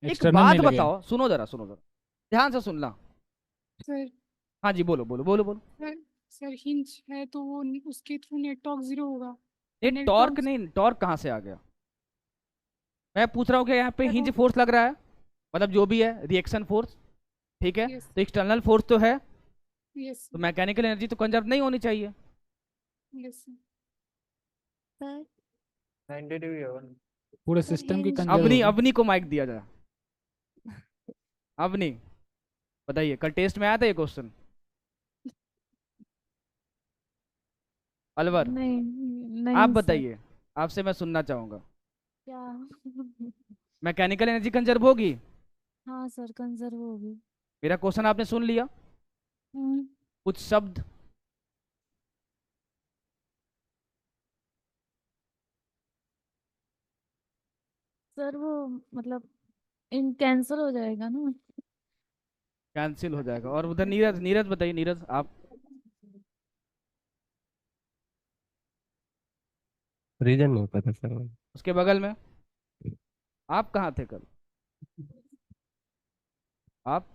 Speaker 1: एक
Speaker 3: एक्सटर्नल
Speaker 1: बात
Speaker 3: नहीं लगेगा।
Speaker 1: बताओ, सुनो जरा, सुनो जरा, ध्यान से सुनना।
Speaker 7: सर
Speaker 1: हाँ जी, बोलो बोलो बोलो बोलो।
Speaker 7: सर सर हिंज है तो वो उसके थ्रू नेट टॉर्क 0 होगा।
Speaker 1: ये
Speaker 7: नेट
Speaker 1: टॉर्क
Speaker 7: टॉर्क
Speaker 1: नहीं, टॉर्क कहाँ से आ गया? मैं पूछ रहा हूँ कि यहाँ पे
Speaker 7: देखो।
Speaker 1: हिंज फोर्स लग रहा है, मतलब जो भी है रिएक्शन फोर्स, ठीक है?
Speaker 7: यस
Speaker 1: तो एक्सटर्नल फोर्स तो है,
Speaker 7: यस
Speaker 1: तो मैकेनिकल एनर्जी तो कंजर्व नहीं होनी चाहिए।
Speaker 7: यस
Speaker 4: सर
Speaker 6: 90 डिग्री होगा।
Speaker 3: पूरे
Speaker 4: सर
Speaker 3: सिस्टम की
Speaker 4: हिंज
Speaker 3: कंजर्व
Speaker 1: अवनी,
Speaker 3: होगी।
Speaker 1: अवनी को माइक दिया जाए। अवनी बताइए, कल टेस्ट में आया था ये क्वेश्चन? अलवर
Speaker 5: नहीं
Speaker 1: आप
Speaker 5: नहीं सर।
Speaker 1: बताइए, आपसे मैं सुनना चाहूंगा।
Speaker 5: क्या?
Speaker 1: मैकेनिकल एनर्जी कंजर्व होगी?
Speaker 5: हाँ सर, कंजर्व होगी।
Speaker 1: मेरा क्वेश्चन आपने सुन लिया?
Speaker 5: हम्म,
Speaker 1: कुछ शब्द?
Speaker 5: सर वो मतलब इन कैंसिल हो जाएगा ना।
Speaker 1: कैंसिल हो जाएगा। और उधर नीरज, नीरज बताइए, नीरज आप।
Speaker 8: रीजन नहीं पता सर।
Speaker 1: उसके बगल में आप कहाँ थे कल? आप,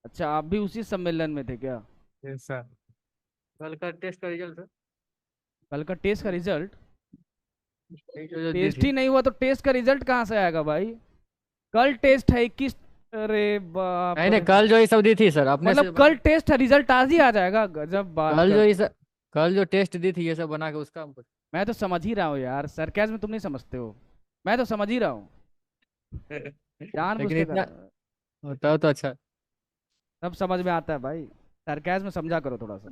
Speaker 1: अच्छा आप भी उसी सम्मेलन में थे क्या?
Speaker 6: Yes sir. कल का टेस्ट का रिजल्ट सर,
Speaker 1: कल का टेस्ट का रिजल्ट?
Speaker 6: एक जो दी
Speaker 1: टेस्ट
Speaker 6: थी।
Speaker 1: ही नहीं हुआ तो टेस्ट का रिजल्ट कहाँ से आएगा भाई? कल टेस्ट है 21। अरे बाप
Speaker 6: नहीं नहीं,
Speaker 1: रे,
Speaker 6: कल जो ये सब दी थी सर आपने
Speaker 1: मतलब कल टेस्ट है, रिजल्ट आज ही आ जाएगा? गजब बात
Speaker 6: कल जो
Speaker 1: कर।
Speaker 6: ये सब, कल जो टेस्ट दी थी ये सब बना के उसका हमको।
Speaker 1: मैं तो समझ ही रहा हूँ यार, सरकैज़म में तुम नहीं समझते हो, मैं तो समझ ही रहा हूँ, जानबूझ
Speaker 6: लेकिन
Speaker 1: के
Speaker 6: इतना
Speaker 1: कर।
Speaker 6: होता तो अच्छा।
Speaker 1: सब समझ में आता है भाई, सरकैज़म में समझा करो थोड़ा सा।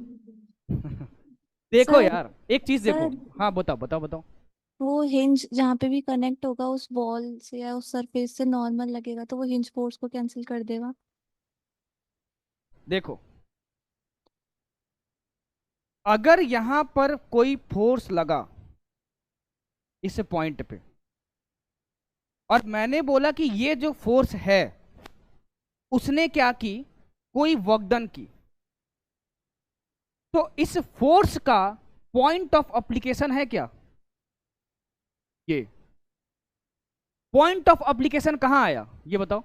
Speaker 1: देखो
Speaker 9: सर
Speaker 1: यार एक चीज देखो।
Speaker 9: सर
Speaker 1: हाँ बताओ बताओ बताओ।
Speaker 9: वो हिंज जहाँ पे भी कनेक्ट होगा उस वॉल से या उस सरफेस से नॉर्मल लगेगा तो वो हिंज फोर्स को कैंसिल कर देगा।
Speaker 1: देखो, अगर यहां पर कोई फोर्स लगा इस पॉइंट पे, और मैंने बोला कि ये जो फोर्स है उसने क्या की, कोई वर्क डन की, तो इस फोर्स का पॉइंट ऑफ एप्लीकेशन है क्या? ये पॉइंट ऑफ एप्लीकेशन कहां आया ये बताओ?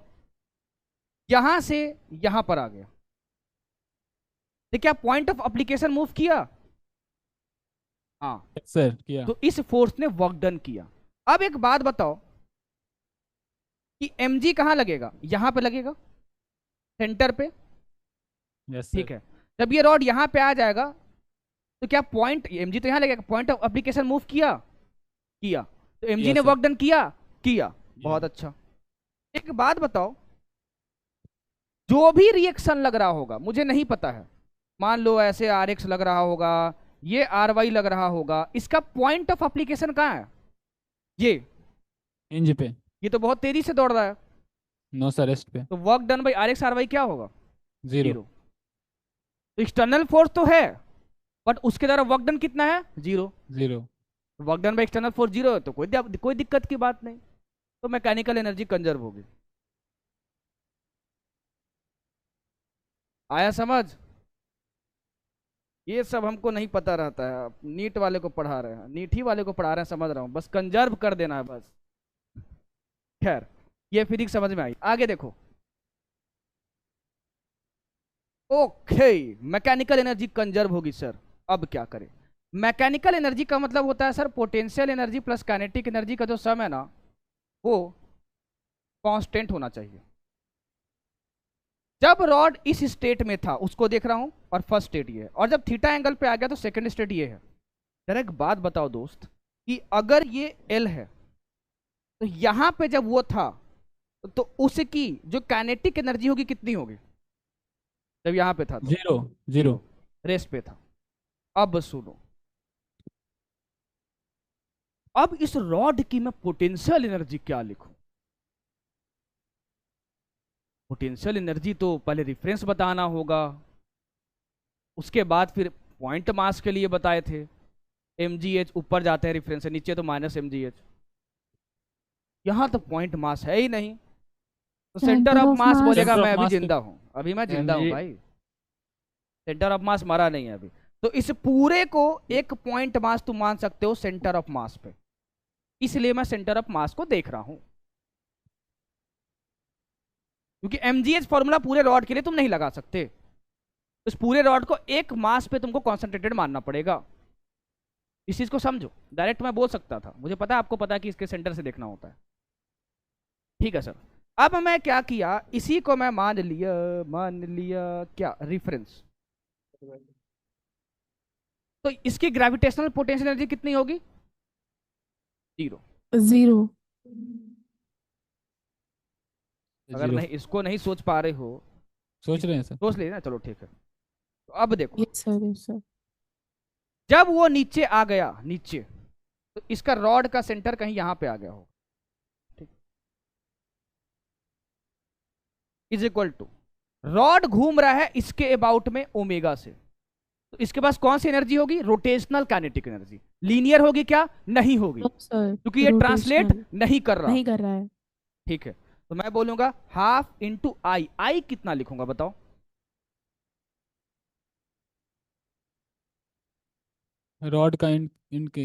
Speaker 1: यहां से यहां पर आ गया, तो क्या पॉइंट ऑफ एप्लीकेशन मूव किया? हाँ,
Speaker 3: सर किया।
Speaker 1: तो इस फोर्स ने वर्क डन किया। अब एक बात बताओ कि mg कहां लगेगा? यहां पे लगेगा, सेंटर पे,
Speaker 3: यस
Speaker 1: ठीक
Speaker 3: सर।
Speaker 1: है? जब ये रॉड यहां पे आ जाएगा तो क्या पॉइंट mg तो यहां लगेगा, पॉइंट ऑफ एप्लीकेशन मूव किया? किया। तो mg
Speaker 3: Yes,
Speaker 1: ने
Speaker 3: sir.
Speaker 1: वर्क डन किया? किया। बहुत अच्छा। एक बात बताओ, जो भी रिएक्शन लग रहा होगा, मुझे नहीं पता है, मान लो ऐसे Rx लग रहा होगा, ये Ry लग रहा होगा, इसका पॉइंट ऑफ एप्लीकेशन कहाँ है? ये
Speaker 3: इंज पे।
Speaker 1: ये तो बहुत तेजी से दौड़ रहा है,
Speaker 3: नो सर, रेस्ट पे।
Speaker 1: तो work done by Rx Ry क्या होगा?
Speaker 3: 0।
Speaker 1: तो एक्सटर्नल फोर्स तो है, बट उसके द्वारा वर्क डन कितना है? 0।
Speaker 3: 0।
Speaker 1: Work done by external force 0 है, तो कोई दिक्कत की बात नहीं, तो मैकेनिकल एनर्जी कंजर्व होगी। आया समझ? ये सब हमको नहीं पता रहता है, नीट वाले को पढ़ा रहे हैं, नीट ही वाले को पढ़ा रहे हैं, समझ रहा हूँ, बस कंजर्व कर देना है बस। खैर, ये फिजिक्स समझ में आई। आगे देखो। ओके, मैकेनिकल एनर्जी कंजर्व होगी सर, अब क्या करें? मैकेनिकल एनर्जी का मतलब होता है sir potential energy plus kinetic energy का जो सम है ना, वो कांस्टेंट होना चाहिए। जब रॉड इस स्टेट में था उसको देख रहा हूं, और फर्स्ट स्टेट ये है, और जब थीटा एंगल पे आ गया तो सेकंड स्टेट ये है। जरा एक बात बताओ दोस्त, कि अगर ये एल है तो यहां पे जब वो था तो उसकी जो काइनेटिक एनर्जी होगी कितनी होगी? जब यहां पे था तो
Speaker 3: 0। 0।
Speaker 1: रेस्ट पे था। अब सुनो, अब इस रॉड की मैं पोटेंशियल एनर्जी क्या लिखूं? पोटेंशियल एनर्जी तो पहले रिफरेंस बताना होगा, उसके बाद फिर पॉइंट मास के लिए बताए थे। mgh ऊपर जाते हैं रेफरेंस से, नीचे तो माइनस mgh। यहाँ तो पॉइंट मास है ही नहीं, तो centre
Speaker 5: Center
Speaker 1: of
Speaker 5: of
Speaker 1: mass
Speaker 5: mass-
Speaker 1: बोलेगा
Speaker 3: Center of
Speaker 1: मैं अभी
Speaker 3: mass
Speaker 1: जिंदा हूँ, अभी मैं जिंदा हूँ
Speaker 6: mg
Speaker 1: भाई, सेंटर ऑफ मास मरा नहीं है अभी। तो इस पूरे को एक पॉइंट मास तुम मान सकते हो सेंटर ऑफ मास पे, इसलिए मैं सेंटर ऑफ मास को देख रहा हूं। क्योंकि mgh फॉर्मूला पूरे रॉड के लिए तुम नहीं लगा सकते, उस पूरे रॉड को एक मास पे तुमको कॉन्सेंट्रेटेड मानना पड़ेगा। इस चीज को समझो, डायरेक्ट मैं बोल सकता था, मुझे पता है आपको पता है कि इसके सेंटर से देखना होता है। ठीक है सर, अब मैं क्या किया, इसी को मैं मान लिया क्या रिफरेंस। तो इसकी ग्रेविटेशनल पोटेंशियल एनर्जी कितनी होगी? 0।
Speaker 5: 0।
Speaker 1: अगर
Speaker 3: जीरो
Speaker 1: नहीं इसको नहीं सोच पा रहे हो,
Speaker 3: सोच रहे हैं सर।
Speaker 1: सोच लेना, चलो ठीक है। तो अब देखो,
Speaker 5: यस सर, यस सर।
Speaker 1: जब वो नीचे आ गया, नीचे, तो इसका रॉड का सेंटर कहीं यहां पे आ गया हो, ठीक, इज इक्वल टू रॉड घूम रहा है इसके अबाउट में ओमेगा से, तो इसके पास कौन सी एनर्जी होगी? Rotational kinetic energy. लीनियर होगी क्या? नहीं होगी,
Speaker 5: नो सर,
Speaker 1: क्योंकि ये ट्रांसलेट
Speaker 5: रोटेशनल
Speaker 1: नहीं कर रहा।
Speaker 5: नहीं कर रहा है।
Speaker 1: ठीक है, तो मैं बोलूंगा हाफ इंटू आई। आई कितना लिखूंगा बताओ?
Speaker 3: रॉड का इनके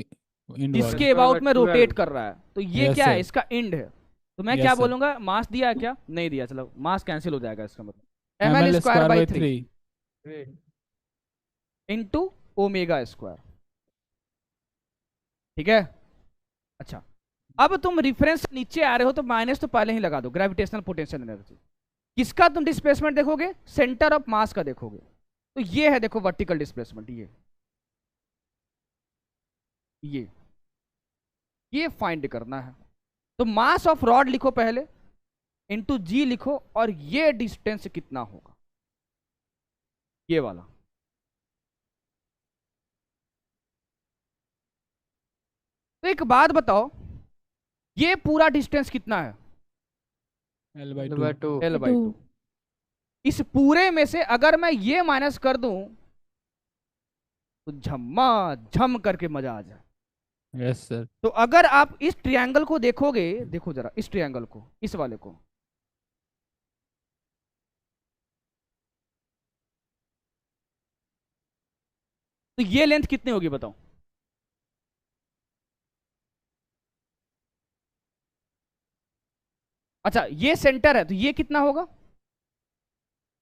Speaker 3: इंड
Speaker 1: इसके
Speaker 6: वाला
Speaker 1: अबाउट में
Speaker 6: 12।
Speaker 1: रोटेट कर रहा है, तो ये
Speaker 3: Yes,
Speaker 1: क्या है?
Speaker 3: sir.
Speaker 1: इसका एंड है। तो मैं
Speaker 3: Yes,
Speaker 1: क्या
Speaker 3: sir.
Speaker 1: बोलूंगा? मास दिया है क्या? नहीं दिया, चलो मास कैंसिल हो जाएगा, इसका मतलब
Speaker 3: ml
Speaker 1: ml square by 3
Speaker 3: 3
Speaker 1: into omega square. ठीक है, अच्छा, अब तुम रिफरेंस नीचे आ रहे हो तो माइनस तो पहले ही लगा दो, ग्रेविटेशनल पोटेंशियल एनर्जी। किसका तुम डिस्प्लेसमेंट देखोगे? सेंटर ऑफ मास का देखोगे, तो ये है, देखो वर्टिकल डिस्प्लेसमेंट, ये फाइंड करना है। तो मास ऑफ रॉड लिखो पहले, इंटू जी लिखो, और ये डिस्टेंस कितना होगा, ये वाला। तो एक बात बताओ, ये पूरा डिस्टेंस कितना है?
Speaker 3: L/2
Speaker 1: L/2। इस पूरे में से अगर मैं ये माइनस कर दूं तो झम्मा झम करके मजा आ जाए।
Speaker 3: Yes sir.
Speaker 1: तो अगर आप इस ट्रायंगल को देखोगे, देखो जरा इस ट्रायंगल को, इस वाले को, तो ये लेंथ कितनी होगी बताओ? अच्छा, ये सेंटर है, तो ये कितना होगा?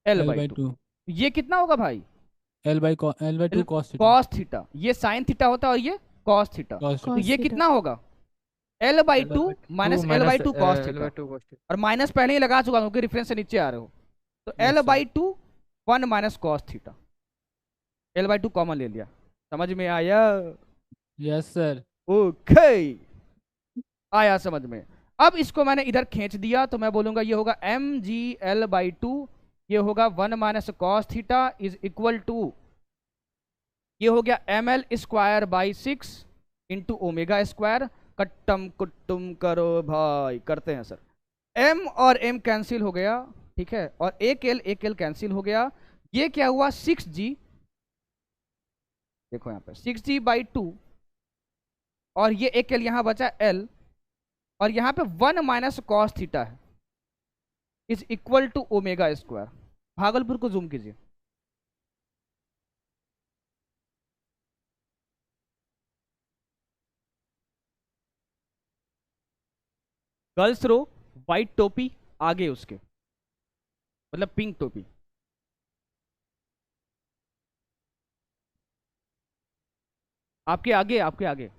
Speaker 1: L/2। ये कितना होगा भाई?
Speaker 3: L/2 cos theta.
Speaker 1: Cos theta. ये साइन थीटा होता है और ये कॉस थीटा।
Speaker 3: cos
Speaker 1: तो
Speaker 3: थीटा।
Speaker 1: ये कितना होगा? L/2 minus L/2 cos theta, और माइनस पहले ही लगा चुका हूं क्योंकि रेफरेंस से नीचे आ रहे हो। तो
Speaker 3: Yes, sir.
Speaker 1: L/2 1 minus cos theta, L/2 common ले लिया। समझ में आया?
Speaker 3: Yes sir.
Speaker 1: ओके, आया समझ में। अब इसको मैंने इधर खींच दिया, तो मैं बोलूंगा ये होगा mgL/2, ये होगा 1 minus cos theta is equal to, ये हो गया ml square by 6 into omega square. कट्टम कुट्टुम करो भाई, करते हैं सर। m और m कैंसिल हो गया, ठीक है, और एक l कैंसिल हो गया। ये क्या हुआ? 6g, देखो यहाँ पे 6g/2, और ये एक l यहाँ बचा l, और यहाँ पे 1 माइनस कॉस थीटा है is equal to omega square. Bhagalpur को जूम कीजिए। गर्ल्स रो, व्हाइट टोपी, आगे उसके, मतलब पिंक टोपी। आपके आगे, आपके आगे।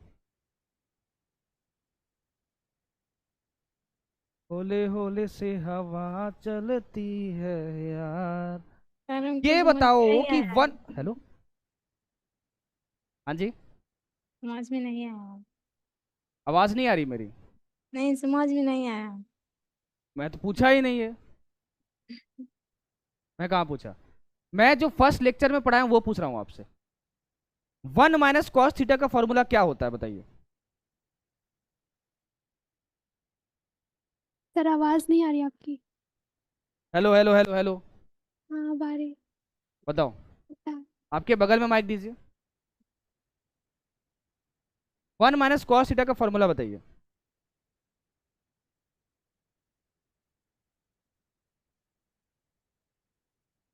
Speaker 1: होले होले से हवा चलती है यार।
Speaker 4: सर हमको
Speaker 1: ये
Speaker 4: समझ
Speaker 1: बताओ
Speaker 4: नहीं
Speaker 1: कि
Speaker 4: आया।
Speaker 1: वन, हेलो, हाँ जी,
Speaker 4: समझ में नहीं आया।
Speaker 1: आवाज नहीं आ रही मेरी?
Speaker 4: नहीं समझ में नहीं आया।
Speaker 1: मैं तो पूछा ही नहीं है। मैं कहाँ पूछा? मैं जो फर्स्ट लेक्चर में पढ़ाया हूं वो पूछ रहा हूं आपसे। 1 माइनस कॉस थीटा का फॉर्मूला क्या होता है बताइए?
Speaker 5: सर आवाज नहीं आ रही आपकी।
Speaker 1: Hello hello hello hello.
Speaker 4: हाँ बारी।
Speaker 1: बताओ।
Speaker 4: बता।
Speaker 1: आपके बगल में माइक दीजिए। 1 माइनस कॉस थीटा का फॉर्मूला बताइए।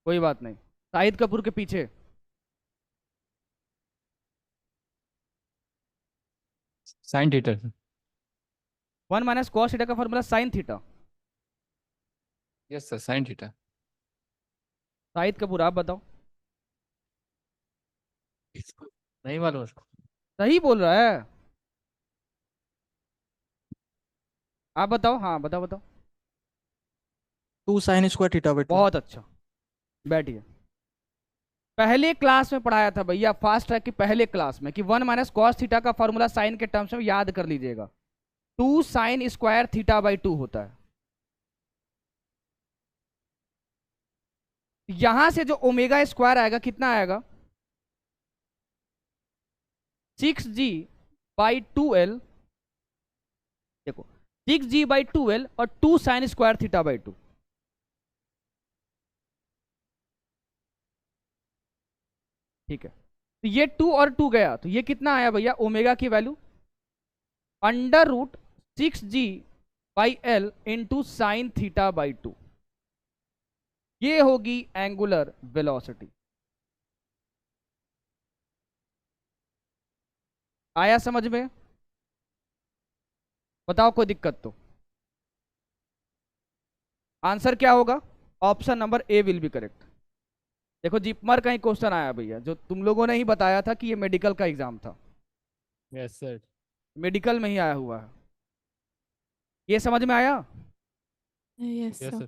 Speaker 1: कोई बात नहीं। शाहिद कपूर के पीछे।
Speaker 3: Sine theta sir.
Speaker 1: 1 minus cos theta का formula sine theta.
Speaker 3: Yes sir sine theta.
Speaker 1: Shahid Kapoor आप बताओ।
Speaker 6: नहीं मालूम उसको।
Speaker 1: सही बोल रहा है। आप बताओ। हाँ बताओ बताओ।
Speaker 10: 2 sin square theta by 2।
Speaker 1: बहुत अच्छा। बैठिए। पहले क्लास में पढ़ाया था भैया, फास्ट ट्रैक की पहले क्लास में, कि 1 माइनस कॉस थीटा का फॉर्मूला साइन के टर्म्स में याद कर लीजिएगा। 2 साइन स्क्वायर थीटा बाई 2 होता है। यहां से जो ओमेगा स्क्वायर आएगा कितना आएगा? 6g by 2l। देखो 6g बाई 2l और 2 साइन स्क्वायर थीटा बाई 2। ठीक है, तो ये 2 और 2 गया, तो ये कितना आया भैया ओमेगा की value? Under root 6g by L into sine theta by 2। ये होगी एंगुलर वेलोसिटी। आया समझ में? बताओ कोई दिक्कत तो। आंसर क्या होगा? Option number A will be correct. देखो जिपमर का ही क्वेश्चन आया भैया, जो तुम लोगों ने ही बताया था कि ये मेडिकल का एग्जाम था।
Speaker 3: Yes sir.
Speaker 1: मेडिकल में ही आया हुआ है। ये समझ में आया?
Speaker 9: Yes
Speaker 3: yes
Speaker 9: sir.
Speaker 3: सर।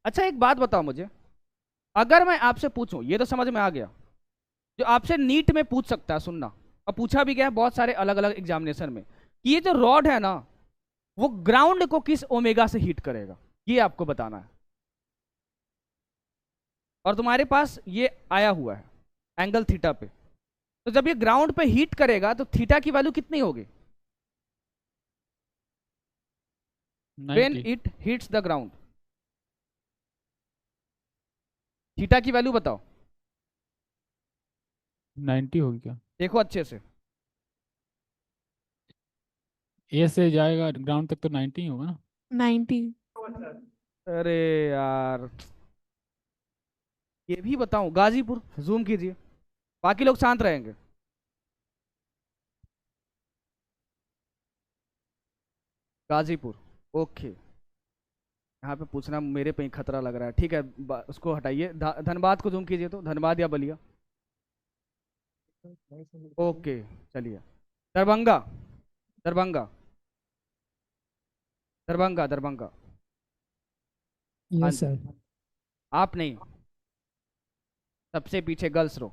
Speaker 1: अच्छा एक बात बताओ मुझे, अगर मैं आपसे पूछूं, ये तो समझ में आ गया, जो आपसे नीट में पूछ सकता है, सुनना, और पूछा भी गया है बहुत सारे अलग अलग एग्जामिनेशन में, कि ये जो रॉड है ना, वो ग्राउंड को किस ओमेगा से हीट करेगा, ये आपको बताना है। और तुम्हारे पास ये आया हुआ है एंगल थीटा पे, तो जब ये ग्राउंड पे हीट करेगा तो थीटा की वैल्यू कितनी होगी when
Speaker 3: 90।
Speaker 1: It hits the ground? Theta की वैल्यू बताओ।
Speaker 3: 90 होगी क्या?
Speaker 1: देखो अच्छे से।
Speaker 3: ए से जाएगा ग्राउंड तक तो 90 ही होगा ना।
Speaker 9: 90।
Speaker 1: अरे यार, ये भी बताऊं? गाजीपुर जूम कीजिए, बाकी लोग शांत रहेंगे। गाजीपुर, ओके। यहाँ पे पूछना मेरे पे ही खतरा लग रहा है। ठीक है, उसको हटाइए। धनबाद को जूम कीजिए, तो धनबाद या बलिया। ओके चलिए। दरभंगा, दरभंगा, दरभंगा, दरभंगा। हाँ
Speaker 10: यस
Speaker 1: जी।
Speaker 10: सर।
Speaker 1: आप नहीं, सबसे पीछे गर्ल्स रो।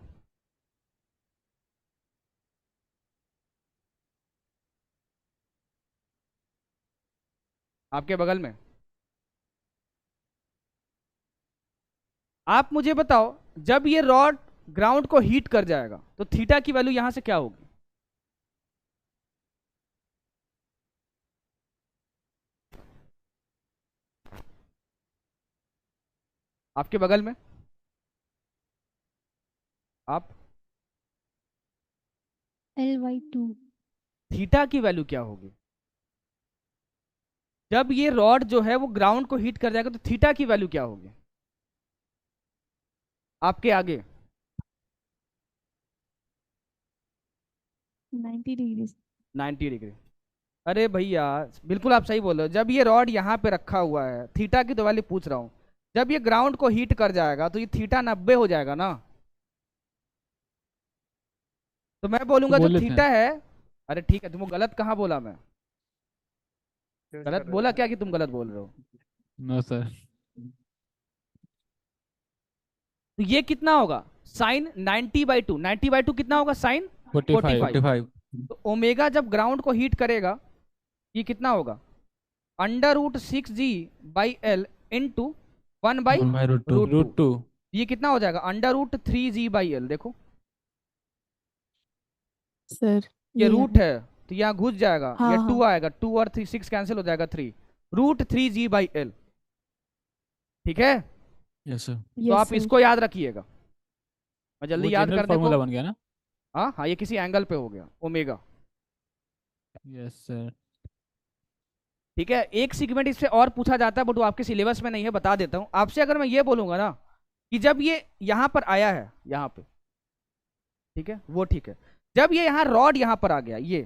Speaker 1: आपके बगल में। आप मुझे बताओ, जब ये रॉड ग्राउंड को हीट कर जाएगा तो थीटा की वैल्यू यहां से क्या होगी? आपके बगल में आप,
Speaker 5: L/2।
Speaker 1: थीटा की वैल्यू क्या होगी जब ये रॉड जो है वो ग्राउंड को हीट कर जाएगा? तो थीटा की वैल्यू क्या होगी आपके आगे?
Speaker 5: 90 डिग्री।
Speaker 1: 90 डिग्री। अरे भैया बिल्कुल आप सही बोल रहे हो। जब ये रॉड यहाँ पे रखा हुआ है, थीटा की तो वैल्यू पूछ रहा हूँ, जब ये ग्राउंड को हीट कर जाएगा तो ये थीटा 90 हो जाएगा ना। तो मैं बोलूंगा जो
Speaker 3: बोले थे।
Speaker 1: थीटा है, अरे ठीक है, तुमको गलत कहाँ बोला मैं? गलत बोला क्या कि तुम गलत बोल रहे हो?
Speaker 3: No sir.
Speaker 1: तो ये कितना होगा? साइन 90/2। 90/2 कितना होगा? साइन
Speaker 3: 45।
Speaker 2: 45।
Speaker 1: तो ओमेगा जब ग्राउंड को हीट करेगा, ये कितना होगा? Under root 6g by L into 1 by
Speaker 2: 1/√2।
Speaker 3: Root 2।
Speaker 1: ये कितना हो जाएगा? Under root 3g by L. देखो
Speaker 9: सर
Speaker 1: ये रूट है तो यहाँ घुस जाएगा,
Speaker 9: हाँ,
Speaker 1: ये 2
Speaker 9: हाँ।
Speaker 1: आएगा, 2 और 3 6 कैंसिल हो जाएगा, 3 रूट 3g बाई एल। ठीक है,
Speaker 3: यस सर।
Speaker 1: तो
Speaker 5: Yes,
Speaker 1: आप
Speaker 5: sir.
Speaker 1: इसको याद रखिएगा। मैं जल्दी
Speaker 3: वो
Speaker 1: याद
Speaker 3: जनरल
Speaker 1: करने
Speaker 3: फार्मूला
Speaker 1: को,
Speaker 3: बन गया ना?
Speaker 1: हाँ हाँ, ये किसी एंगल पे हो गया ओमेगा।
Speaker 3: Yes sir.
Speaker 1: ठीक है, एक सेगमेंट इससे और पूछा जाता है बट वो आपके सिलेबस में नहीं है, बता देता हूं आपसे। अगर मैं ये बोलूंगा ना कि जब ये यहां पर आया है यहां पे, ठीक है वो ठीक है, जब ये यहां रॉड यहां पर आ गया ये,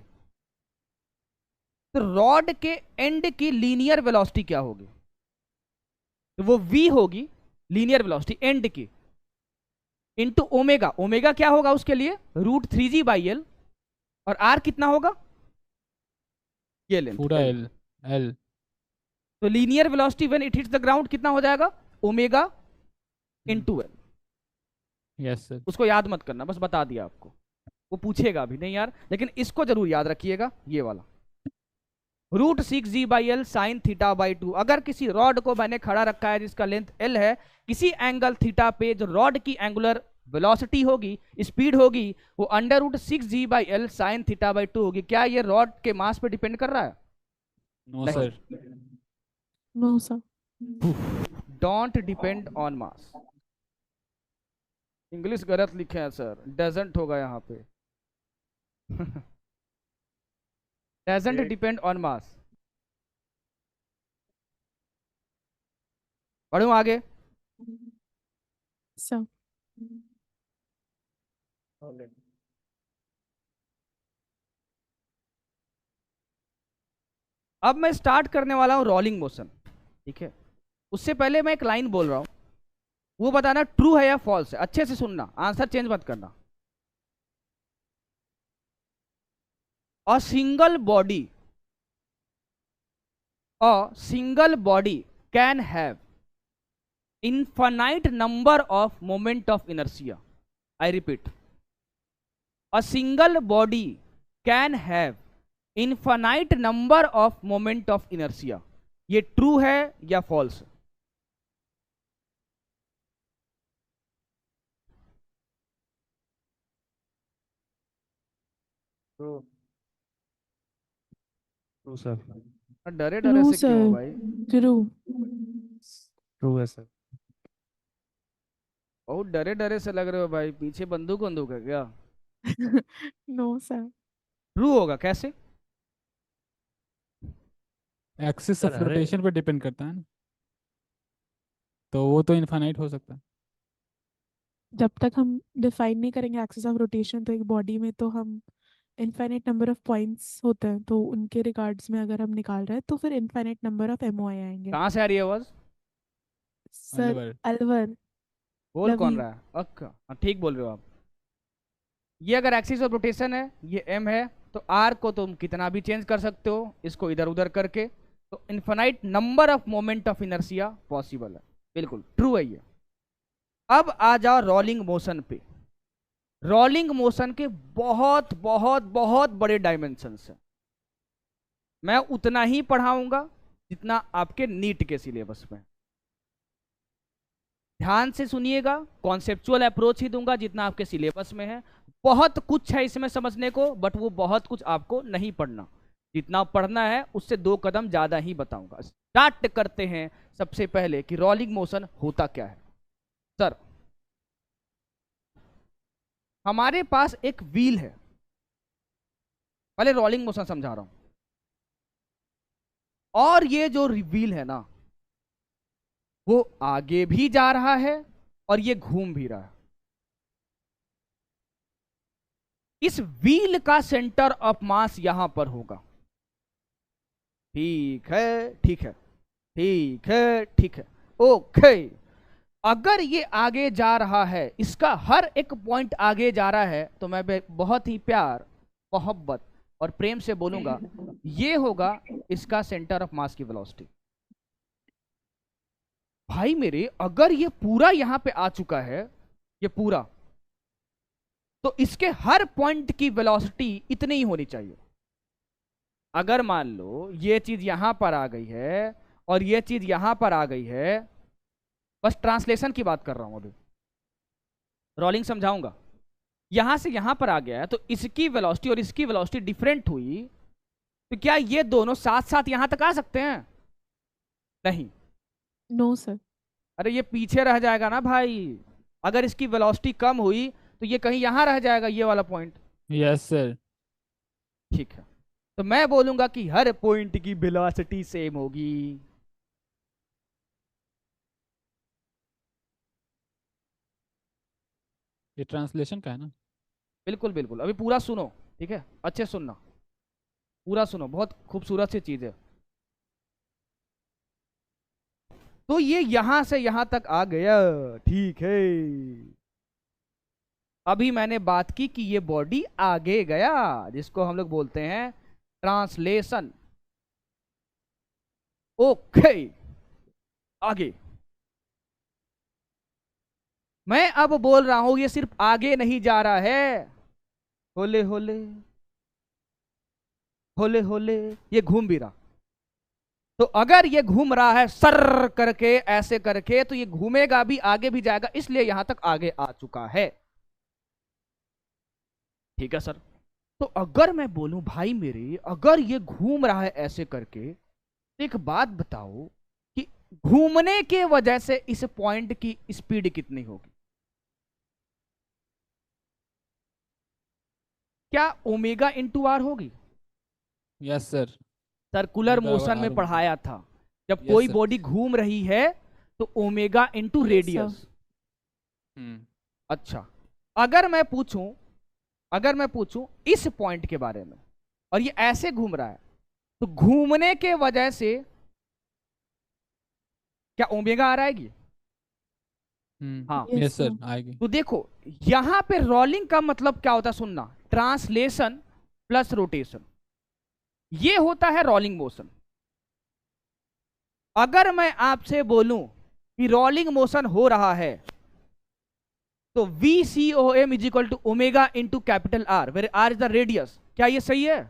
Speaker 1: तो रॉड के एंड की लीनियर वेलोसिटी क्या होगी? तो वो v होगी लीनियर वेलोसिटी एंड की इनटू ओमेगा। ओमेगा क्या होगा उसके लिए? √3g/l। और r कितना होगा? ये लेंथ
Speaker 3: पूरा
Speaker 1: L।
Speaker 3: एल।
Speaker 1: तो linear velocity when it hits the ground कितना हो जाएगा? Omega into L.
Speaker 3: Yes sir.
Speaker 1: उसको याद मत करना, बस बता दिया आपको, वो पूछेगा भी नहीं यार, लेकिन इसको जरूर याद रखिएगा ये वाला √6g/l sin θ/2। अगर किसी रॉड को मैंने खड़ा रखा है जिसका लेंथ l है, किसी एंगल थीटा पे जो रॉड की एंगुलर वेलोसिटी होगी, स्पीड होगी, वो √6g/l sin θ/2 होगी। क्या ये रॉड के मास पे डिपेंड कर रहा है?
Speaker 3: नो
Speaker 1: नहीं।
Speaker 3: Sir.
Speaker 5: No, sir.
Speaker 1: Don't depend on mass. English गलत लिखे हैं सर, डजंट होगा यहाँ पे। Doesn't depend on mass. बढ़ूं आगे?
Speaker 5: Sir.
Speaker 1: अब मैं स्टार्ट करने वाला हूं रोलिंग मोशन, ठीक है। उससे पहले मैं एक लाइन बोल रहा हूं, वो बताना ट्रू है या फॉल्स है। अच्छे से सुनना, आंसर चेंज मत करना। A single body can have infinite number of moment of inertia. I repeat, a single body can have infinite number of moment of inertia. ये ट्रू है या फॉल्स?
Speaker 8: True sir.
Speaker 1: डरे डरे
Speaker 5: True,
Speaker 1: से क्यों
Speaker 5: sir.
Speaker 1: भाई?
Speaker 5: True.
Speaker 8: ट्रू है sir.
Speaker 1: बहुत डरे डरे से लग रहे हो भाई, पीछे बंदूक है क्या?
Speaker 5: No, sir.
Speaker 1: ट्रू होगा कैसे?
Speaker 3: एक्सिस ऑफ
Speaker 8: सर, अरे-
Speaker 3: रोटेशन पे डिपेंड करता है ना, तो वो तो इनफाइनाइट हो सकता है।
Speaker 5: जब तक हम डिफाइन नहीं करेंगे एक्सिस ऑफ रोटेशन, तो एक बॉडी में तो हम इनफाइनाइट नंबर ऑफ पॉइंट्स होते हैं, तो उनके रिगार्ड्स में अगर हम निकाल रहे हैं तो फिर इनफाइनाइट नंबर ऑफ MOI आएंगे।
Speaker 1: कहाँ से आ रही है आवाज?
Speaker 5: सर
Speaker 3: अलवर।
Speaker 5: अलवर।
Speaker 1: बोल कौन
Speaker 5: लवी।
Speaker 1: रहा है? अच्छा हाँ, ठीक बोल रहे हो आप। ये अगर एक्सिस ऑफ रोटेशन है, ये m है, तो r को तुम कितना भी चेंज कर सकते हो इसको इधर उधर करके, तो infinite number of moment of inertia possible है। बिल्कुल ट्रू है ये। अब आ जाओ रोलिंग मोशन पे। रोलिंग मोशन के बहुत बहुत बहुत बड़े डायमेंशंस हैं। मैं उतना ही पढ़ाऊंगा जितना आपके नीट के सिलेबस में। ध्यान से सुनिएगा, कॉन्सेप्चुअल अप्रोच ही दूंगा जितना आपके सिलेबस में है। बहुत कुछ है इसमें समझने को, बट वो बहुत कुछ आपको नहीं पढ़ना। जितना पढ़ना है उससे 2 कदम ज्यादा ही बताऊंगा। स्टार्ट करते हैं सबसे पहले कि रोलिंग मोशन होता क्या है। सर, हमारे पास एक व्हील है, पहले रोलिंग मोशन समझा रहा हूं। और ये जो व्हील है ना, वो आगे भी जा रहा है और ये घूम भी रहा है। इस व्हील का सेंटर ऑफ मास यहां पर होगा। ठीक है, ठीक है, ठीक है, ठीक है, ओके। अगर ये आगे जा रहा है, इसका हर एक पॉइंट आगे जा रहा है, तो मैं बहुत ही प्यार, मोहब्बत और प्रेम से बोलूंगा, ये होगा इसका सेंटर ऑफ मास की वेलोसिटी। भाई मेरे, अगर ये पूरा यहां पे आ चुका है, ये पूरा, तो इसके हर पॉइंट की वेलोसिटी इतनी ही होनी चाहिए। अगर मान लो ये चीज यहां पर आ गई है और ये चीज यहां पर आ गई है, बस ट्रांसलेशन की बात कर रहा हूं, अभी रोलिंग समझाऊंगा। यहां से यहां पर आ गया है, तो इसकी वेलोसिटी और इसकी वेलोसिटी डिफरेंट हुई, तो क्या ये दोनों साथ साथ यहां तक आ सकते हैं? नहीं।
Speaker 5: No sir.
Speaker 1: अरे ये पीछे रह जाएगा ना भाई, अगर इसकी वेलोसिटी कम हुई तो ये कहीं यहाँ रह जाएगा, ये वाला पॉइंट।
Speaker 3: Yes sir.
Speaker 1: ठीक है, तो मैं बोलूंगा कि हर पॉइंट की वेलोसिटी सेम होगी।
Speaker 3: ये ट्रांसलेशन का है ना?
Speaker 1: बिल्कुल बिल्कुल, अभी पूरा सुनो, ठीक है, अच्छे सुनना, पूरा सुनो, बहुत खूबसूरत सी चीज है। तो ये यहां से यहां तक आ गया, ठीक है। अभी मैंने बात की कि ये बॉडी आगे गया, जिसको हम लोग बोलते हैं ट्रांसलेशन। ओके, आगे मैं अब बोल रहा हूं, ये सिर्फ आगे नहीं जा रहा है, होले होले होले होले ये घूम भी रहा। तो अगर ये घूम रहा है सर करके, ऐसे करके, तो ये घूमेगा भी, आगे भी जाएगा, इसलिए यहां तक आगे आ चुका है। ठीक है सर। तो अगर मैं बोलूं भाई मेरे, अगर ये घूम रहा है ऐसे करके, तो एक बात बताओ कि घूमने के वजह से इस पॉइंट की स्पीड कितनी होगी? क्या ओमेगा इंटू आर होगी?
Speaker 3: Yes sir.
Speaker 1: Circular
Speaker 3: omega
Speaker 1: motion में
Speaker 3: आर
Speaker 1: पढ़ाया था, जब
Speaker 3: Yes,
Speaker 1: कोई
Speaker 3: sir.
Speaker 1: बॉडी घूम रही है तो ओमेगा इंटू
Speaker 5: Yes,
Speaker 1: रेडियस।
Speaker 3: हम्म।
Speaker 1: अच्छा, अगर मैं पूछूं इस पॉइंट के बारे में, और ये ऐसे घूम रहा है, तो घूमने के वजह से क्या ओमेगा आ आएगी? हाँ।
Speaker 5: Yes,
Speaker 3: yes sir
Speaker 5: sir.
Speaker 3: आएगी।
Speaker 1: तो देखो यहां पे रोलिंग का मतलब क्या होता है, सुनना, ट्रांसलेशन प्लस रोटेशन, ये होता है रोलिंग मोशन। अगर मैं आपसे बोलूं कि रोलिंग मोशन हो रहा है, तो VCOM is equal to omega into capital R, where R is the radius. क्या ये सही है?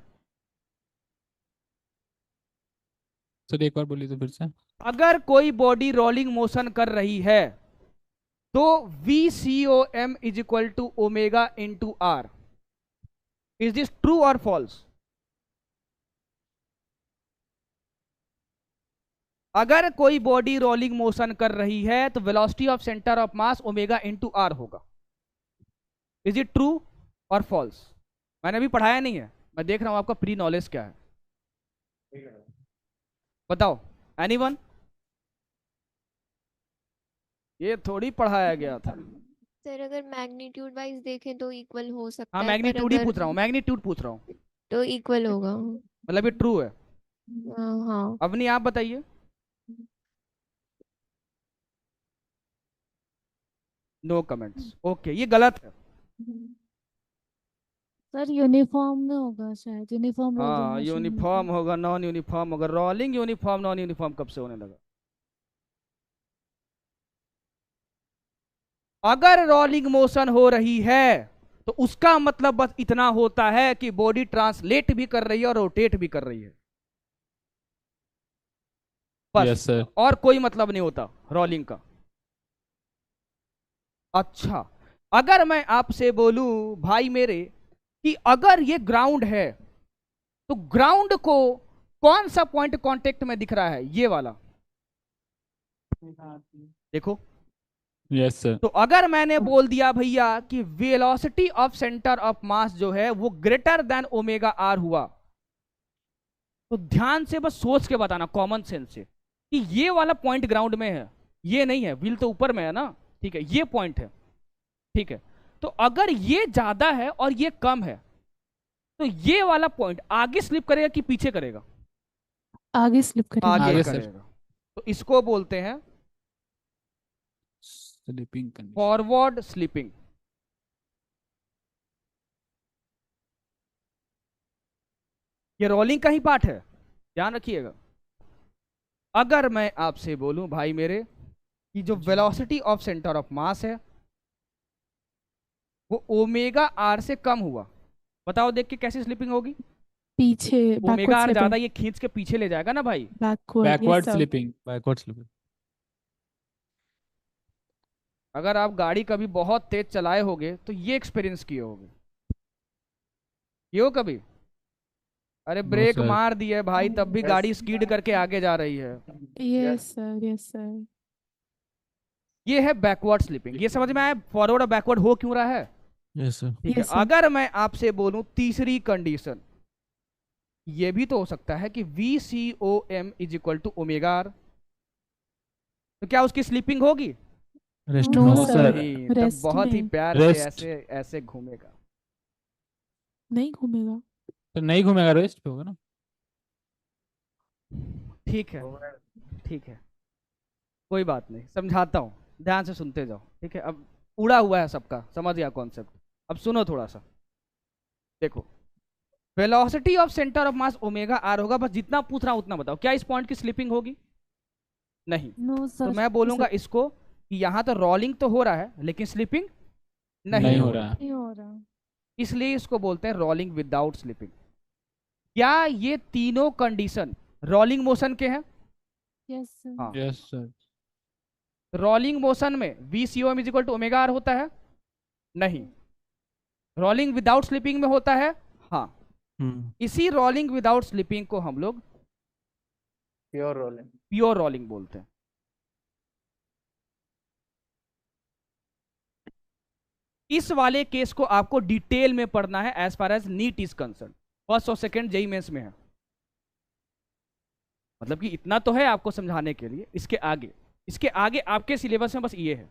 Speaker 3: सर एक बार बोलिए तो फिर से।
Speaker 1: अगर कोई बॉडी रोलिंग मोशन कर रही है तो VCOM is equal to omega into R. Is this true और फॉल्स? अगर कोई बॉडी रोलिंग मोशन कर रही है तो velocity of centre of mass omega into R होगा। इज इट ट्रू और फॉल्स? मैंने अभी पढ़ाया नहीं है, मैं देख रहा हूं आपका प्री नॉलेज क्या है, बताओ एनीवन? ये थोड़ी पढ़ाया गया था।
Speaker 11: सर अगर मैग्नीट्यूड वाइज देखें तो इक्वल हो सकता
Speaker 1: हाँ
Speaker 11: है, पर
Speaker 1: मैग्नीट्यूड ही
Speaker 11: अगर
Speaker 1: पूछ रहा हूँ, मैग्नीट्यूड पूछ रहा हूँ,
Speaker 11: तो इक्वल होगा।
Speaker 1: मतलब ये ट्रू है।
Speaker 11: हाँ।
Speaker 1: अब नहीं, आप बताइए। नो कमेंट्स, ओके, ये गलत है।
Speaker 9: सर यूनिफॉर्म में होगा शायद, यूनिफॉर्म रोलिंग
Speaker 1: हाँ
Speaker 9: मोशन
Speaker 1: यूनिफॉर्म होगा, नॉन यूनिफॉर्म होगा। रोलिंग यूनिफॉर्म नॉन यूनिफॉर्म कब से होने लगा? अगर रोलिंग मोशन हो रही है तो उसका मतलब बस इतना होता है कि बॉडी ट्रांसलेट भी कर रही है और रोटेट भी कर रही है, बस।
Speaker 3: Yes sir.
Speaker 1: और कोई मतलब नहीं होता रोलिंग का। अच्छा, अगर मैं आपसे बोलूं भाई मेरे कि अगर ये ग्राउंड है, तो ग्राउंड को कौन सा पॉइंट कांटेक्ट में दिख रहा है? ये वाला, देखो।
Speaker 3: Yes sir.
Speaker 1: तो अगर मैंने बोल दिया भैया कि वेलोसिटी ऑफ सेंटर ऑफ मास जो है वो ग्रेटर देन ओमेगा आर हुआ, तो ध्यान से बस सोच के बताना, कॉमन सेंस से, कि ये वाला पॉइंट ग्राउंड में है, ये नहीं है, व्हील तो ऊपर में है ना, ठीक है, ये पॉइंट है, ठीक है। तो अगर ये ज्यादा है और ये कम है, तो ये वाला पॉइंट आगे स्लिप करेगा कि पीछे करेगा?
Speaker 5: आगे स्लिप करेगा।
Speaker 1: आगे
Speaker 3: सर।
Speaker 1: करेगा। तो इसको बोलते हैं
Speaker 3: स्लीपिंग कंडीशन।
Speaker 1: Forward sleeping. ये रोलिंग का ही पार्ट है, ध्यान रखिएगा। अगर मैं आपसे बोलूं भाई मेरे कि जो वेलोसिटी ऑफ सेंटर ऑफ मास है वो ओमेगा आर से कम हुआ, बताओ देख के कैसी स्लीपिंग होगी?
Speaker 5: पीछे
Speaker 1: ओमेगा आर
Speaker 5: बैकवर्ड
Speaker 1: ज्यादा,
Speaker 5: स्लीपिंग।
Speaker 1: ये खींच के पीछे ले जाएगा ना भाई।
Speaker 3: Backward
Speaker 5: yes
Speaker 3: sleeping.
Speaker 8: Backward slipping.
Speaker 1: अगर आप गाड़ी कभी बहुत तेज चलाए होगे तो ये एक्सपीरियंस किए होगे, ये हो कभी? अरे ब्रेक
Speaker 3: sir.
Speaker 1: मार दिए भाई, तब भी गाड़ी स्कीड करके आगे जा रही है।
Speaker 5: Yes sir, yes sir.
Speaker 1: ये है बैकवर्ड स्लिपिंग। ये समझ में आया फॉरवर्ड और बैकवर्ड हो क्यों रहा है?
Speaker 3: Yes sir.
Speaker 1: ठीक है।
Speaker 5: Yes, sir.
Speaker 1: अगर मैं आपसे बोलूं तीसरी कंडीशन, ये भी तो हो सकता है कि VCOM is equal to omega R, तो क्या उसकी स्लीपिंग होगी?
Speaker 3: रेस्ट
Speaker 5: No,
Speaker 3: में
Speaker 2: No,
Speaker 5: sir.
Speaker 2: sir.
Speaker 1: नहीं, तब
Speaker 5: Rest
Speaker 1: बहुत ही
Speaker 5: नहीं.
Speaker 1: प्यार से
Speaker 3: Rest.
Speaker 1: ऐसे ऐसे घूमेगा।
Speaker 5: नहीं घूमेगा।
Speaker 3: तो नहीं घूमेगा, रेस्ट पे होगा ना।
Speaker 1: ठीक है, ठीक है, कोई बात नहीं, समझाता हूँ, ध्यान से सुनते जाओ। ठीक है, अब उड़ा हुआ है सबका, समझ गया कॉन्सेप्ट। अब सुनो थोड़ा सा, देखो velocity of centre of mass omega R होगा, बस जितना पूछ रहा हूं उतना बताओ। क्या इस पॉइंट की स्लिपिंग होगी? नहीं।
Speaker 5: नो
Speaker 1: तो
Speaker 5: सर।
Speaker 1: मैं बोलूंगा इसको कि यहाँ तो रोलिंग तो हो रहा है लेकिन स्लिपिंग नहीं हो रहा,
Speaker 5: नहीं हो रहा।
Speaker 1: इसलिए इसको बोलते हैं रोलिंग विदाउट स्लिपिंग। क्या ये तीनों कंडीशन रोलिंग मोशन के हैं?
Speaker 5: Yes sir.
Speaker 1: हाँ।
Speaker 3: Yes sir.
Speaker 1: रोलिंग मोशन में VCOM is equal to omega R होता है? नहीं। रोलिंग विदाउट स्लिपिंग में होता है? हाँ। इसी रोलिंग विदाउट स्लिपिंग को हम लोग
Speaker 6: प्योर रोलिंग
Speaker 1: प्योर रोलिंग बोलते हैं। इस वाले केस को आपको डिटेल में पढ़ना है as far as NEET is concern. First और सेकंड जेई मेंस में है, मतलब कि इतना तो है आपको समझाने के लिए। इसके आगे आपके सिलेबस में बस ये है,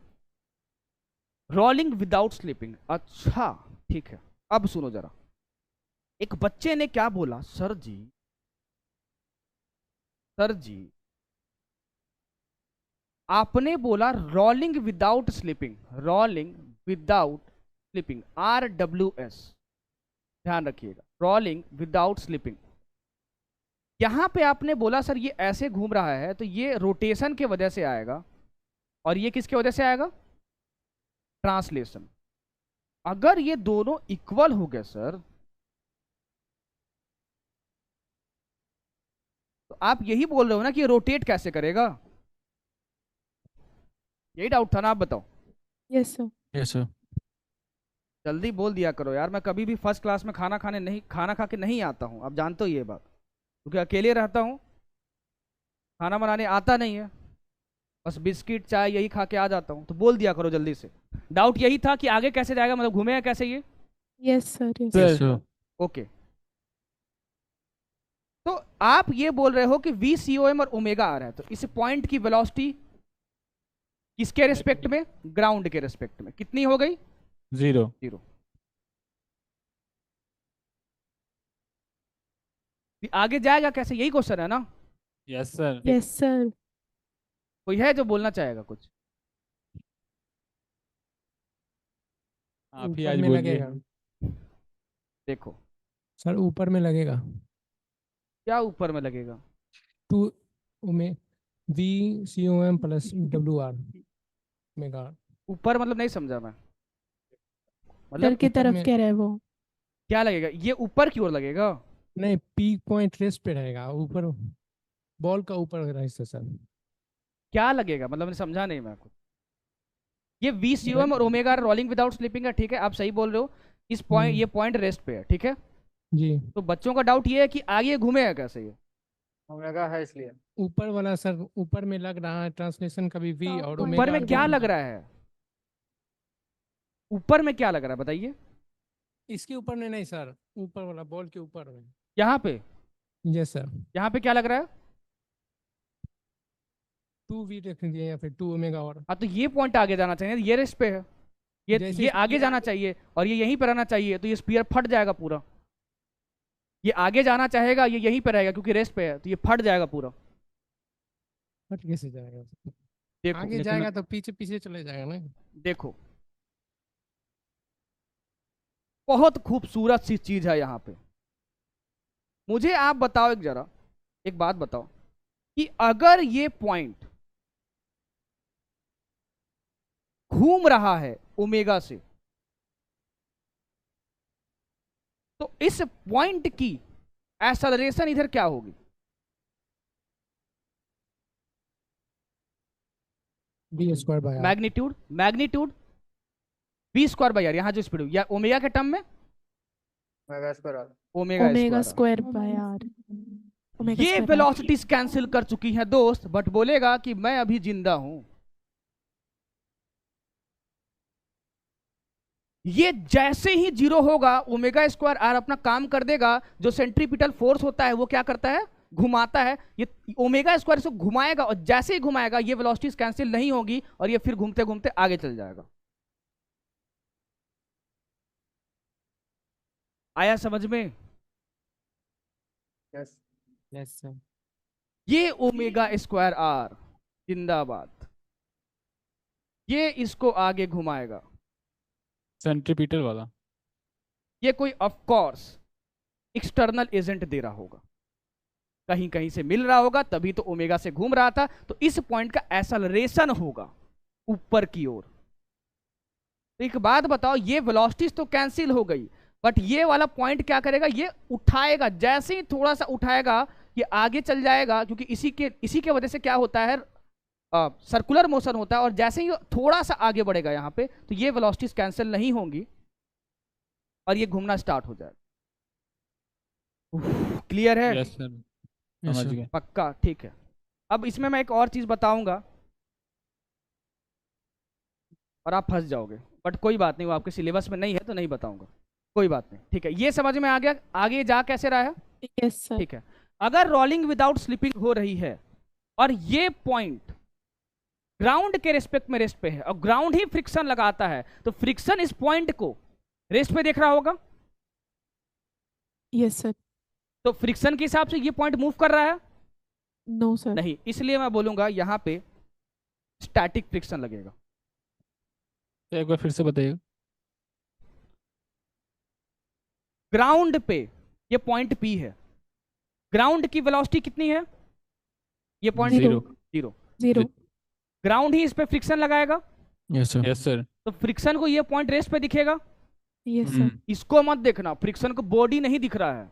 Speaker 1: रोलिंग विदाउट स्लिपिंग। अच्छा ठीक है, अब सुनो जरा। एक बच्चे ने क्या बोला, सर जी आपने बोला rolling without slipping, rolling without slipping, RWS, ध्यान रखिएगा, रोलिंग विदाउट स्लिपिंग। यहां पे आपने बोला सर ये ऐसे घूम रहा है तो ये रोटेशन के वजह से आएगा, और ये किसके वजह से आएगा? ट्रांसलेशन। अगर ये दोनों इक्वल हो गए सर, तो आप यही बोल रहे हो ना कि ये रोटेट कैसे करेगा? यही डाउट था ना, आप बताओ।
Speaker 5: Yes sir.
Speaker 3: Yes sir.
Speaker 1: जल्दी बोल दिया करो यार, मैं कभी भी फर्स्ट क्लास में खाना खा के नहीं आता हूँ, आप जानते हो ये बात, क्योंकि अकेले रहता हूँ, खाना बनाने आता नहीं है, बस बिस्किट चाय यही खा के आ जाता हूँ। तो बोल दिया करो जल्दी से। डाउट यही था कि आगे कैसे जाएगा, मतलब घूमेगा कैसे ये?
Speaker 5: Yes sir. Yes
Speaker 3: yes sir.
Speaker 1: Okay, तो आप ये बोल रहे हो कि VCOM और ओमेगा आ रहा है, तो इस पॉइंट की वेलोसिटी किसके रिस्पेक्ट में? ग्राउंड के रिस्पेक्ट में। कितनी हो गई?
Speaker 3: 0।
Speaker 1: 0। आगे जाएगा कैसे, यही क्वेश्चन है ना?
Speaker 3: Yes sir.
Speaker 5: Yes sir.
Speaker 1: कोई है जो बोलना चाहेगा कुछ?
Speaker 3: आप ही
Speaker 8: ऊपर
Speaker 3: आज
Speaker 8: में
Speaker 3: बोलिए।
Speaker 8: लगेगा
Speaker 1: देखो
Speaker 8: सर, ऊपर में लगेगा
Speaker 1: क्या ऊपर में लगेगा?
Speaker 8: 2 में VCOM प्लस WR मेगा।
Speaker 1: ऊपर मतलब नहीं समझा मैं,
Speaker 5: सर
Speaker 1: मतलब
Speaker 5: की
Speaker 8: ऊपर
Speaker 5: तरफ
Speaker 8: में-
Speaker 5: कह रहा है वो।
Speaker 1: क्या लगेगा? ये ऊपर की ओर लगेगा?
Speaker 8: नहीं, पीक पॉइंट रेस्ट पे रहेगा, ऊपर बॉल का ऊपर का हिस्सा सर।
Speaker 1: क्या लगेगा मतलब, मैंने समझा नहीं मैं कुछ। ये VCOM और ओमेगा रोलिंग विदाउट स्लिपिंग है, ठीक है, आप सही बोल रहे हो। इस पॉइंट, ये पॉइंट रेस्ट पे है, ठीक है।
Speaker 8: जी,
Speaker 1: तो बच्चों का डाउट ये है कि आगे घूमेगा कैसे ये?
Speaker 6: ओमेगा है इसलिए
Speaker 8: ऊपर वाला सर, ऊपर में लग रहा है ट्रांसलेशन कभी V
Speaker 5: Top
Speaker 8: और
Speaker 5: point
Speaker 1: ऊपर
Speaker 8: ओमेगा
Speaker 1: में क्या लग रहा है? ऊपर में क्या लग रहा है बताइए?
Speaker 8: इसके ऊपर में नहीं सर, ऊपर वाला बॉल के ऊपर में।
Speaker 1: यहाँ पे,
Speaker 8: यस सर,
Speaker 1: यहाँ पे क्या लग रहा है?
Speaker 8: 2V रख दिए या फिर 2 ओमेगा और।
Speaker 1: हाँ, तो ये पॉइंट आगे जाना चाहिए, ये रेस्ट पे है,
Speaker 8: जैसे
Speaker 1: ये आगे
Speaker 8: spear-
Speaker 1: जाना चाहिए और ये यहीं पर रहना चाहिए, तो ये स्पीयर फट जाएगा पूरा। ये आगे जाना चाहेगा, ये यहीं पे रहेगा क्योंकि रेस्ट पे है, तो ये फट जाएगा पूरा।
Speaker 8: फट कैसे जाएगा?
Speaker 1: देखो
Speaker 8: आगे
Speaker 1: लेकिन
Speaker 8: जाएगा तो पीछे पीछे चले जाएगा ना।
Speaker 1: देखो, बहुत खूबसूरत सी चीज है यहाँ पे। मुझे आप बताओ एक बात बताओ कि अगर ये पॉइंट घूम रहा है ओमेगा से, तो इस पॉइंट की एक्सेलरेशन इधर क्या होगी?
Speaker 8: V²
Speaker 1: मैग्नीट्यूड V²/r, यहां जो स्पीड या ओमेगा के टर्म में
Speaker 6: omega square
Speaker 1: omega
Speaker 5: omega
Speaker 1: square.
Speaker 5: Square by R.
Speaker 1: ये वेलोसिटीज कैंसिल कर चुकी हैं दोस्त, बट बोलेगा कि मैं अभी जिंदा हूं। ये जैसे ही जीरो होगा ओमेगा स्क्वायर आर अपना काम कर देगा। जो सेंट्रीपिटल फोर्स होता है वो क्या करता है, घुमाता है। ये ओमेगा स्क्वायर इसको घुमाएगा और जैसे ही घुमाएगा ये वेलोसिटीज कैंसिल नहीं होगी और ये फिर घूमते घूमते आगे चल जाएगा। आया समझ में?
Speaker 6: Yes
Speaker 2: yes sir.
Speaker 1: ये ओमेगा स्क्वायर आर जिंदाबाद, ये इसको आगे घुमाएगा।
Speaker 3: सेंट्रीपिटल वाला।
Speaker 1: ये कोई ऑफ कोर्स एक्सटर्नल एजेंट दे रहा होगा, कहीं कहीं से मिल रहा होगा, तभी तो ओमेगा से घूम रहा था। तो इस पॉइंट का एक्सेलरेशन होगा ऊपर की ओर। तो एक बात बताओ, ये वेलोसिटीज तो कैंसिल हो गई, बट ये वाला पॉइंट क्या करेगा, ये उठाएगा। जैसे ही थोड़ा सा उठाएगा ये आगे चल जाएगा, क्योंकि इसी के वजह से क्या होता है, सर्कुलर मोशन होता है। और जैसे ही थोड़ा सा आगे बढ़ेगा यहाँ पे, तो ये वेलोसिटीज कैंसिल नहीं होंगी और ये घूमना स्टार्ट हो जाएगा। क्लियर है?
Speaker 3: यस सर, समझ गए।
Speaker 1: पक्का? ठीक है। अब इसमें मैं एक और चीज बताऊंगा और आप फंस जाओगे, बट कोई बात नहीं, वो आपके सिलेबस में नहीं है तो नहीं बताऊंगा, कोई बात नहीं। ठीक है, ये समझ में आ गया आगे जा कैसे रहा है?
Speaker 5: Yes sir.
Speaker 1: ठीक है। अगर रोलिंग विदाउट स्लिपिंग हो रही है और ये पॉइंट ग्राउंड के रेस्पेक्ट में रेस्ट पे है और ग्राउंड ही फ्रिक्शन लगाता है, तो फ्रिक्शन इस पॉइंट को रेस्ट पे देख रहा होगा।
Speaker 5: Yes sir.
Speaker 1: तो फ्रिक्शन के हिसाब से ये पॉइंट मूव कर रहा है?
Speaker 5: No sir.
Speaker 1: नहीं, इसलिए मैं बोलूंगा यहां पे स्टैटिक फ्रिक्शन लगेगा।
Speaker 3: तो एक बार फिर से बताइएगा।
Speaker 1: ग्राउंड पे ये पॉइंट P है, ग्राउंड की वेलोसिटी कितनी है, ये पॉइंट
Speaker 3: जीरो।
Speaker 5: जीरो।
Speaker 1: ग्राउंड ही इस पे फ्रिक्शन लगाएगा।
Speaker 3: Yes sir. Yes sir.
Speaker 1: तो फ्रिक्शन को ये पॉइंट रेस्ट पे दिखेगा।
Speaker 5: Yes sir.
Speaker 1: इसको मत देखना, फ्रिक्शन को बॉडी नहीं दिख रहा है।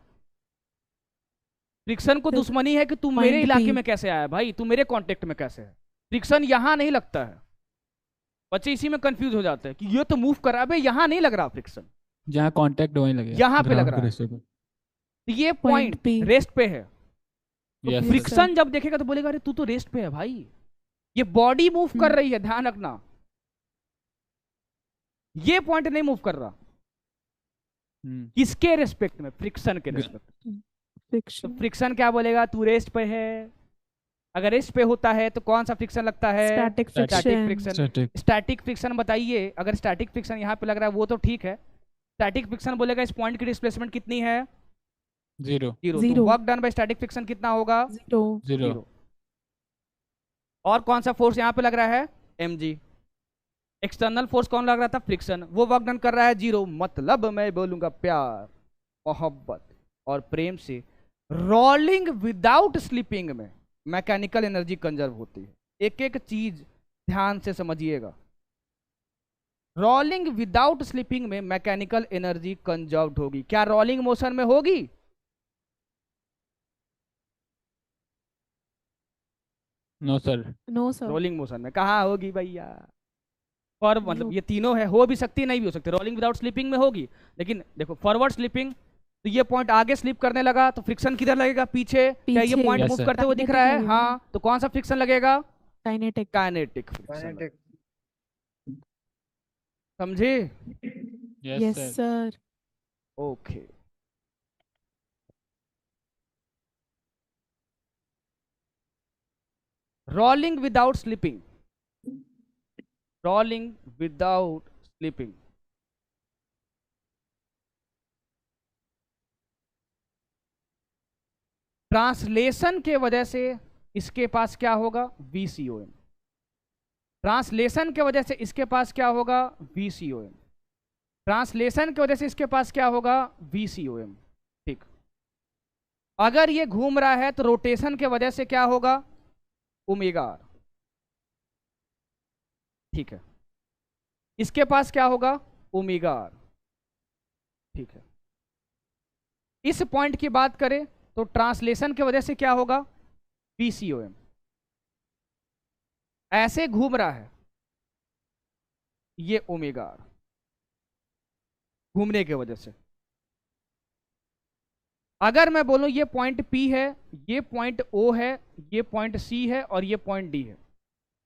Speaker 1: फ्रिक्शन को
Speaker 5: तो
Speaker 1: दुश्मनी है कि तू
Speaker 5: point
Speaker 1: मेरे इलाके
Speaker 5: P।
Speaker 1: में कैसे आया भाई, तू मेरे कांटेक्ट में कैसे है। फ्रिक्शन यहां नहीं लगता है। बच्चे इसी में कंफ्यूज हो जाते हैं कि ये तो मूव कर रहा है, भाई यहां नहीं लग रहा फ्रिक्शन,
Speaker 3: जहाँ कांटेक्ट वहीं लगेगा,
Speaker 1: यहाँ पे लग
Speaker 3: ground
Speaker 1: रहा
Speaker 3: के
Speaker 1: है।
Speaker 3: रेस्टे पे।
Speaker 1: तो ये
Speaker 5: Point
Speaker 1: पॉइंट
Speaker 5: P।
Speaker 1: रेस्ट पे है। तो
Speaker 3: Yes, sir.
Speaker 1: फ्रिक्शन जब देखेगा तो बोलेगा अरे तू तो रेस्ट पे है भाई, ये बॉडी मूव कर रही है, ध्यान रखना। ये पॉइंट नहीं मूव कर रहा, किसके रेस्पेक्ट में, फ्रिक्शन के रेस्पेक्ट। तो
Speaker 5: फ्रिक्शन।
Speaker 1: फ्रिक्शन क्या बोलेगा, तू रेस्ट पे है। अगर रेस्ट पे होता है तो कौन सा फ्रिक्शन लगता है,
Speaker 5: static
Speaker 1: static
Speaker 5: friction.
Speaker 1: Friction. Static friction बताइए, अगर स्टैटिक फ्रिक्शन यहाँ पे लग रहा है वो तो ठीक है। स्टैटिक फ्रिक्शन बोलेगा इस पॉइंट की डिस्प्लेसमेंट कितनी है,
Speaker 3: zero.
Speaker 1: Zero. Work done bye static friction कितना होगा,
Speaker 5: जीरो।
Speaker 1: और कौन सा फोर्स यहाँ पे लग रहा है, mg। एक्सटर्नल फोर्स कौन लग रहा था, फ्रिक्शन। वो वर्क डन कर रहा है जीरो। मतलब मैं बोलूंगा प्यार, मोहब्बत और प्रेम से रोलिंग विदाउट स्लीपिंग में मैकेनिकल एनर्जी कंजर्व होती है। एक एक चीज ध्यान से समझिएगा। रोलिंग विदाउट स्लीपिंग में मैकेनिकल एनर्जी कंजर्व्ड होगी। क्या रोलिंग मोशन में होगी,
Speaker 3: no sir.
Speaker 5: No sir.
Speaker 1: Rolling motion में कहाँ होगी भैया। और मतलब ये तीनों है, हो भी सकती है नहीं भी हो सकती। रोलिंग विदाउट स्लीपिंग में होगी, लेकिन देखो फॉरवर्ड स्लीपिंग, तो ये पॉइंट आगे स्लिप करने लगा तो फ्रिक्शन किधर लगेगा, पीछे। क्या ये पॉइंट
Speaker 3: Yes,
Speaker 1: मूव
Speaker 3: sir.
Speaker 1: करते हुए दिख रहा है, हाँ। तो कौन सा फ्रिक्शन लगेगा,
Speaker 5: काइनेटिक।
Speaker 1: काइनेटिक। समझे?
Speaker 5: Yes sir.
Speaker 1: Okay. Rolling without slipping, rolling without slipping. Translation के वजह से इसके पास क्या होगा, VCOM। ट्रांसलेशन के वजह से इसके पास क्या होगा, VCOM। ट्रांसलेशन की वजह से इसके पास क्या होगा, VCOM। ठीक। अगर ये घूम रहा है तो रोटेशन के वजह से क्या होगा, ओमेगा आर। ठीक है। इसके पास क्या होगा, ओमेगा आर। ठीक है। इस पॉइंट की बात करें तो ट्रांसलेशन की वजह से क्या होगा, VCOM। ऐसे घूम रहा है, ये ओमेगा आर घूमने की वजह से। अगर मैं बोलूं ये पॉइंट P है, ये पॉइंट O है, ये पॉइंट C है और ये पॉइंट D है,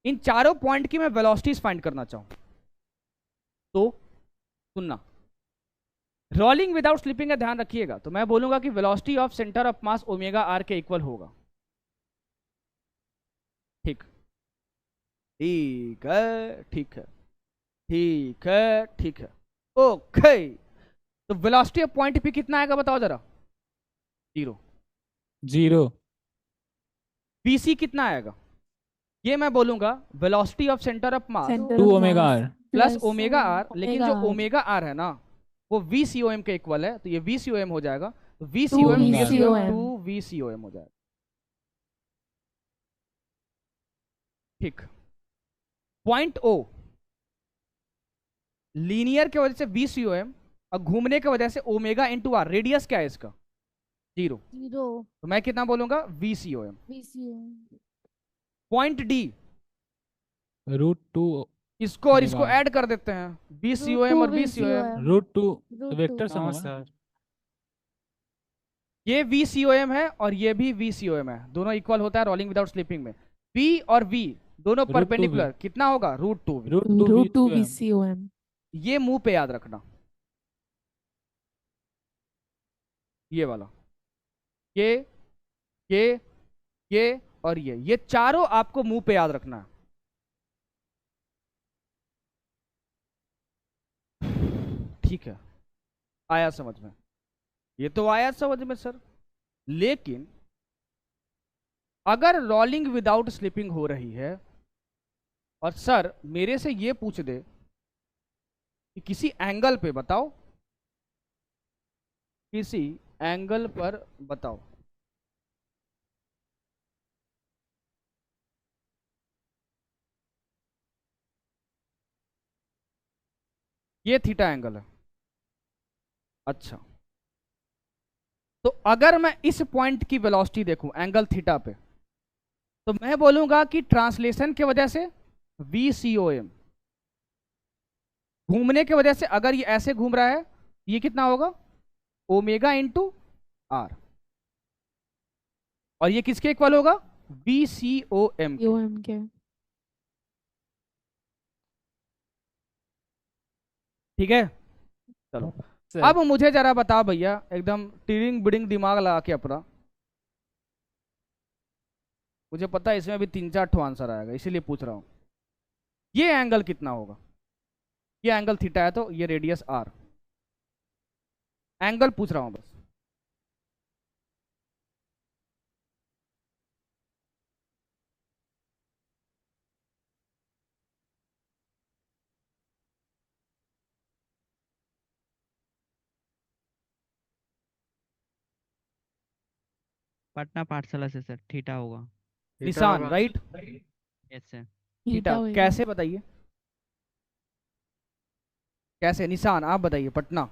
Speaker 1: इन चारों पॉइंट की मैं वेलोसिटीज फाइंड करना चाहूं तो सुनना, रोलिंग विदाउट स्लिपिंग का ध्यान रखिएगा। तो मैं बोलूंगा कि velocity of centre of mass omega R के इक्वल होगा। ठीक ठीक है, ठीक है, ठीक है, ठीक है, ओके। तो वेलोसिटी ऑफ पॉइंट पी कितना आएगा बताओ जरा? 0।
Speaker 3: 0।
Speaker 1: बीसी कितना आएगा? ये मैं बोलूंगा velocity of centre of mass
Speaker 5: centre
Speaker 3: 2
Speaker 5: of
Speaker 3: omega
Speaker 5: mass
Speaker 3: R
Speaker 1: plus omega R, लेकिन जो
Speaker 5: ओमेगा आर।
Speaker 1: ओमेगा आर है ना वो VCOM के इक्वल है, तो ये VCOM हो जाएगा। तो
Speaker 5: टू
Speaker 1: VCOM
Speaker 5: VCOM
Speaker 1: 2 VCOM हो जाएगा। ठीक। पॉइंट O लीनियर के वजह से VCOM और घूमने की वजह से ओमेगा इंटू आर। रेडियस क्या है इसका? 0।
Speaker 9: 0
Speaker 1: तो मैं कितना बोलूंगा? VCOM।
Speaker 9: VCOM
Speaker 1: पॉइंट D,
Speaker 3: √2
Speaker 1: इसको और इसको
Speaker 3: ओमेगा।
Speaker 1: ऐड कर देते हैं, VCOM और VCOM।
Speaker 3: √2
Speaker 9: √2
Speaker 3: वेक्टर सम
Speaker 2: हाँ
Speaker 3: होगा ना?
Speaker 2: सर।
Speaker 1: ये VCOM है और ये भी VCOM है, दोनों इक्वल होता है रोलिंग विदाउट स्लिपिंग में। P और V दोनों
Speaker 3: √2
Speaker 1: परपेंडिकुलर, कितना होगा? √2V।
Speaker 3: √2
Speaker 5: √2 VCOM।
Speaker 1: ये मुंह पे याद रखना, ये वाला, ये ये और ये चारों आपको मुंह पे याद रखना है। ठीक है, आया समझ में? ये तो आया समझ में सर। लेकिन अगर रोलिंग विदाउट स्लिपिंग हो रही है और सर मेरे से ये पूछ दे कि किसी एंगल पे बताओ, किसी एंगल पर बताओ, ये थीटा एंगल है। अच्छा, तो अगर मैं इस पॉइंट की वेलोसिटी देखूं एंगल थीटा पे, तो मैं बोलूंगा कि ट्रांसलेशन की वजह से VCOM, घूमने की वजह से अगर ये ऐसे घूम रहा है, ये कितना होगा? Omega into R. और ये किसके इक्वल होगा? VCOM के।
Speaker 5: VCOM के।
Speaker 1: ठीक है, चलो
Speaker 3: सर
Speaker 1: अब मुझे जरा बताओ भैया, एकदम टीरिंग बिडिंग दिमाग लगा के अपना। मुझे पता है इसमें भी 3-4 ठो आंसर आएगा, इसीलिए पूछ रहा हूं। ये एंगल कितना होगा? ये एंगल थीटा है तो ये रेडियस R। एंगल पूछ रहा हूं बस।
Speaker 10: पटना पाठशाला से सर थीटा होगा।
Speaker 6: थीटा
Speaker 1: निशान,
Speaker 6: होगा।
Speaker 1: Right?
Speaker 10: Yes sir.
Speaker 5: Theta
Speaker 1: theta
Speaker 5: होएगा।
Speaker 1: कैसे बताइए? कैसे निशान आप बताइए? पटना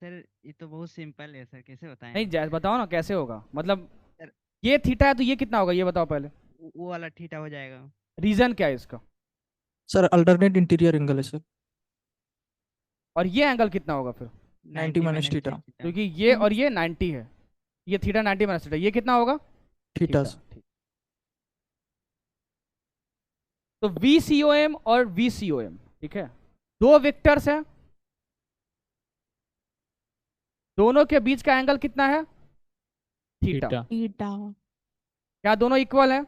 Speaker 10: सर ये तो बहुत सिंपल है सर, कैसे बताएं?
Speaker 1: नहीं, जैसे बताओ ना कैसे होगा, मतलब
Speaker 10: सर
Speaker 1: ये थीटा है तो ये कितना होगा ये बताओ पहले।
Speaker 10: वो वाला थीटा हो जाएगा।
Speaker 1: रीजन क्या है इसका?
Speaker 10: सर अल्टरनेट इंटीरियर एंगल है सर।
Speaker 1: और ये एंगल कितना होगा फिर?
Speaker 10: 90 माइनस थीटा।
Speaker 1: क्योंकि ये और ये 90 है, ये थीटा 90 माइनस थीटा, ये कितना होगा?
Speaker 10: थीटा।
Speaker 1: ठीक। तो VCOM और VCOM, ठीक है, दो वेक्टर्स हैं, दोनों के बीच का एंगल कितना है? थीटा।
Speaker 3: थीटा।
Speaker 5: थीटा।
Speaker 1: क्या दोनों इक्वल है?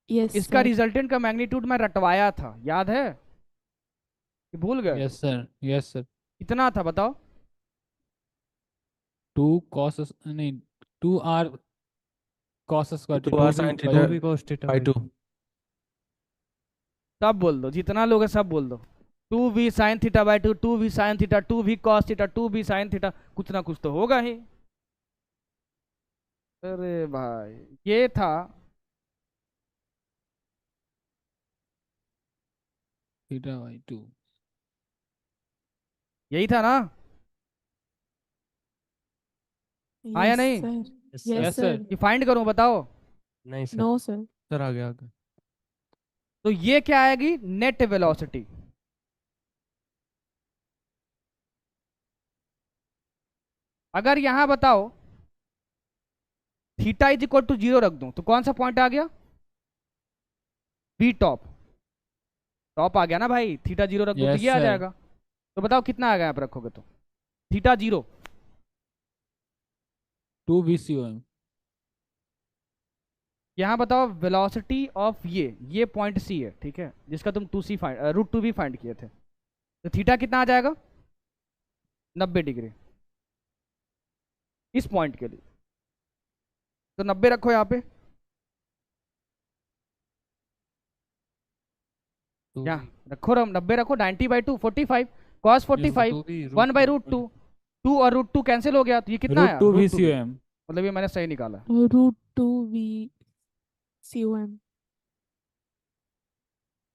Speaker 5: यस
Speaker 1: इसका
Speaker 5: सर।
Speaker 1: रिजल्टेंट का मैग्नीट्यूड मैं रटवाया था, याद है कि भूल गए?
Speaker 3: Yes sir, yes sir.
Speaker 1: कितना था बताओ?
Speaker 3: 2 cos नहीं 2r cos square
Speaker 10: 2r sin theta
Speaker 8: भी cos theta
Speaker 10: by 2।
Speaker 1: सब बोल दो, जितना लोग है सब बोल दो। 2v sin theta by 2, 2v sin theta, 2v cos theta, 2v sin theta, कुछ ना कुछ तो होगा ही। अरे भाई ये था
Speaker 3: थीटा बाई 2।
Speaker 1: यही था ना? आया
Speaker 5: यस
Speaker 1: नहीं?
Speaker 5: Sir.
Speaker 3: Yes,
Speaker 5: yes
Speaker 3: sir.
Speaker 5: Sir.
Speaker 1: ये फाइंड करूं बताओ?
Speaker 8: नहीं सर।
Speaker 5: No sir.
Speaker 8: सर आगे आगे।
Speaker 1: तो ये क्या आएगी? Net velocity. अगर यहां बताओ थीटा इज इक्वल टू 0 रख दूं तो कौन सा पॉइंट आ गया? Be top. टॉप आ गया ना भाई, थीटा 0 रख दूं तो
Speaker 3: Yes,
Speaker 1: ये आ
Speaker 3: sir.
Speaker 1: जाएगा। तो बताओ कितना आएगा यहाँ पे रखोगे तो? Theta 0,
Speaker 3: 2 VCOM।
Speaker 1: यहाँ बताओ वेलोसिटी ऑफ ये पॉइंट सी है, ठीक है, जिसका तुम √2 भी फाइंड किए थे, तो थीटा कितना आ जाएगा? 90 डिग्री इस पॉइंट के लिए। तो 90 रखो यहाँ पे, यहाँ रखो 90 रखो। 90/2 45 cos 45 1/√2, 2 और √2 कैंसिल हो गया, तो ये कितना आया?
Speaker 3: √2
Speaker 1: √2
Speaker 3: VCOM।
Speaker 1: मतलब ये मैंने सही निकाला।
Speaker 5: √2 VCOM।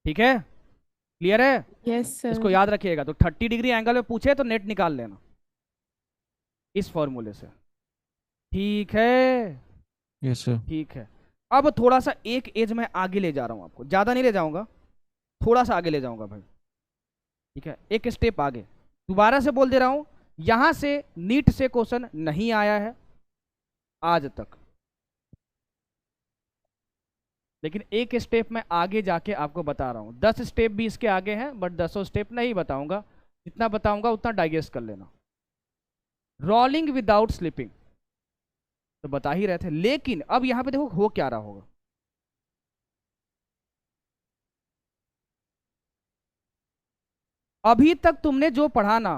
Speaker 1: ठीक है, क्लियर है?
Speaker 5: यस
Speaker 1: इसको
Speaker 5: सर।
Speaker 1: याद रखिएगा। तो 30 डिग्री एंगल में पूछे तो नेट निकाल लेना इस फॉर्मूले से, ठीक है?
Speaker 10: Yes sir.
Speaker 1: ठीक है। अब थोड़ा सा एक एज में आगे ले जा रहा हूं आपको, ज्यादा नहीं ले जाऊंगा, थोड़ा सा आगे ले जाऊंगा भाई, ठीक है? एक स्टेप आगे। दोबारा से बोल दे रहा हूं, यहां से नीट से क्वेश्चन नहीं आया है आज तक, लेकिन एक स्टेप में आगे जाके आपको बता रहा हूं। 10 स्टेप भी इसके आगे हैं, बट 10 स्टेप नहीं बताऊंगा, जितना बताऊंगा उतना डाइजेस्ट कर लेना। रोलिंग विदाउट स्लिपिंग तो बता ही रहे थे, लेकिन अब यहां पे देखो हो क्या रहा होगा। अभी तक तुमने जो पढ़ा ना,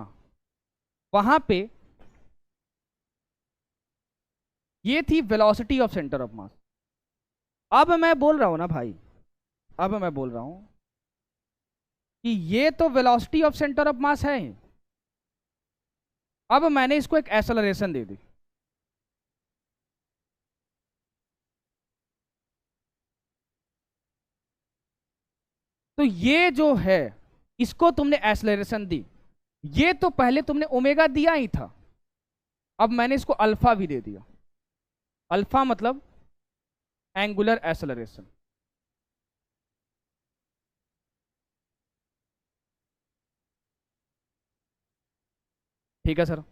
Speaker 1: वहां पे ये थी वेलोसिटी ऑफ सेंटर ऑफ मास। अब मैं बोल रहा हूं ना भाई, अब मैं बोल रहा हूं कि ये तो वेलोसिटी ऑफ सेंटर ऑफ मास है ही। अब मैंने इसको एक एक्सेलरेशन दे दी, तो ये जो है इसको तुमने एक्सेलरेशन दी। ये तो पहले तुमने ओमेगा दिया ही था, अब मैंने इसको अल्फा भी दे दिया। अल्फा मतलब एंगुलर एक्सेलरेशन। ठीक है सर?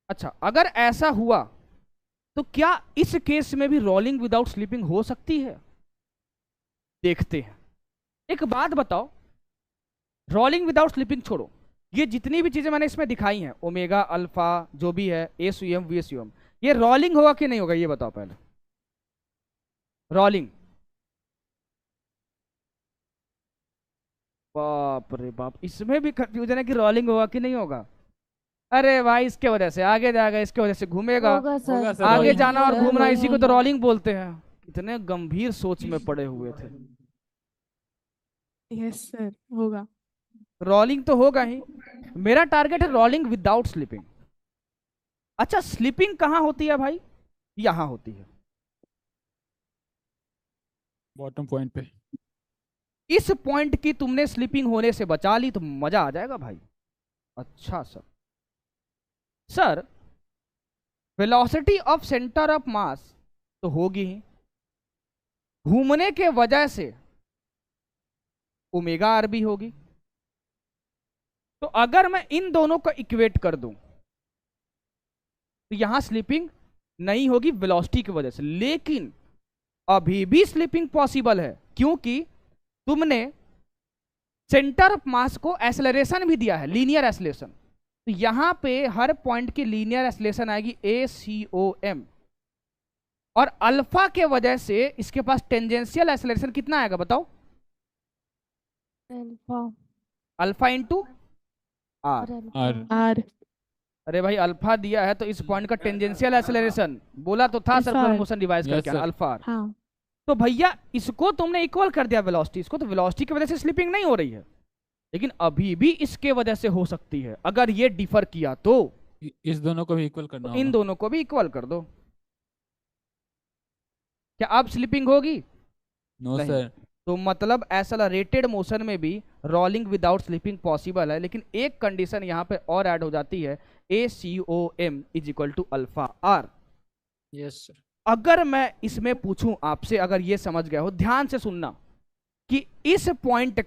Speaker 1: अच्छा, अगर ऐसा हुआ तो क्या इस केस में भी रोलिंग विदाउट स्लीपिंग हो सकती है? देखते हैं। एक बात बताओ, रोलिंग विदाउट स्लीपिंग छोड़ो, ये जितनी भी चीजें मैंने इसमें दिखाई हैं, ओमेगा, अल्फा, जो भी है, एसयूएम, वीएसयूएम, ये रोलिंग होगा कि नहीं होगा ये बताओ पहले। रोलिंग, बाप रे बाप, इसमें भी कंफ्यूजन है कि रोलिंग होगा कि नहीं होगा। अरे भाई, इसके वजह से आगे जाएगा, इसके वजह से घूमेगा,
Speaker 9: होगा सर।
Speaker 1: आगे
Speaker 9: रोलिंग
Speaker 1: जाना और
Speaker 9: होगा,
Speaker 1: घूमना,
Speaker 9: रोलिंग
Speaker 1: इसी को तो
Speaker 9: होगा।
Speaker 1: रोलिंग बोलते हैं। इतने गंभीर सोच में पड़े हुए थे।
Speaker 5: यस सर, होगा।
Speaker 1: रोलिंग तो होगा ही। मेरा टारगेट है रोलिंग विदाउट स्लीपिंग। अच्छा, स्लीपिंग कहाँ होती है भाई? यहां होती है,
Speaker 3: बॉटम पॉइंट पे।
Speaker 1: इस पॉइंट की तुमने स्लीपिंग होने से बचा ली तो मजा आ जाएगा भाई। अच्छा sir, sir velocity of centre of मास तो होगी ही, घूमने के वजह से ओमेगा आर भी होगी। तो अगर मैं इन दोनों को इक्वेट कर दूं तो यहां स्लीपिंग नहीं होगी वेलोसिटी की वजह से, लेकिन अभी भी स्लीपिंग पॉसिबल है, क्योंकि तुमने सेंटर ऑफ मास को एक्सेलरेशन भी दिया है, लीनियर एक्सेलरेशन। तो यहां पे हर पॉइंट की लीनियर एक्सेलरेशन आएगी ACOM, और अल्फा के वजह से इसके पास टेंजेंशियल एक्सेलरेशन कितना आएगा बताओ?
Speaker 9: Alpha
Speaker 1: alpha into R.
Speaker 5: R.
Speaker 1: अरे भाई, अल्फा दिया है तो इस पॉइंट का टेंजेंशियल एक्सेलरेशन बोला तो था, सर्कुलर
Speaker 5: अल्फा।
Speaker 1: मोशन रिवाइज करके
Speaker 3: सर।
Speaker 1: अल्फा।
Speaker 5: हाँ।
Speaker 1: तो भैया इसको तुमने इक्वल कर दिया वेलोसिटी, इसको तो वेलोसिटी की वजह से स्लीपिंग नहीं हो रही है, लेकिन अभी भी इसके वजह से हो सकती है। अगर ये डिफर किया तो
Speaker 3: इस दोनों को भी इक्वल करना
Speaker 1: इन
Speaker 3: होगा।
Speaker 1: दोनों को भी इक्वल कर दो। क्या अब स्लीपिंग होगी?
Speaker 3: नो
Speaker 1: नहीं।
Speaker 3: सर।
Speaker 1: तो मतलब एक्सेलरेटेड मोशन में भी रोलिंग विदाउट स्लीपिंग पॉसिबल है, लेकिन एक कंडीशन यहाँ पे और ऐड हो जाती है, ACOM is equal to alpha R.
Speaker 6: Yes sir.
Speaker 1: अगर मैं इसमें पूछूं आपसे, अगर ये समझ गए हो, ध्यान से सुनना, कि इस पॉइंट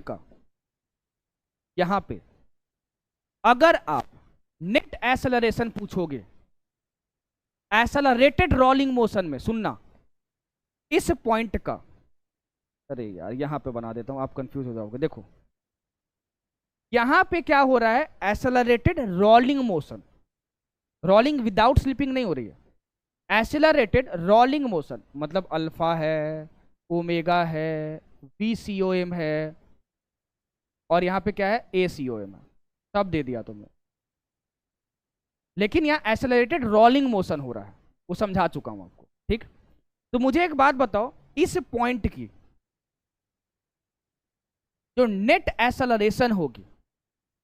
Speaker 1: का यहां पे अगर आप नेट एक्सेलरेशन पूछोगे एक्सेलरेटेड रोलिंग मोशन में, सुनना, इस पॉइंट का अरे यार यहाँ पे बना देता हूँ, आप कंफ्यूज हो जाओगे। देखो यहाँ पे क्या हो रहा है, accelerated rolling motion, rolling without slipping नहीं हो रही है, एसेलरेटेड रोलिंग मोशन, मतलब अल्फा है, ओमेगा है, VCOM है, और यहाँ पे क्या है, ACOM है। सब दे दिया तुमने, लेकिन यहाँ एसेलरेटेड रोलिंग मोशन हो रहा है, वो समझा चुका हूं आपको। ठीक, तो मुझे एक बात बताओ, इस पॉइंट की जो नेट एसेलरेशन होगी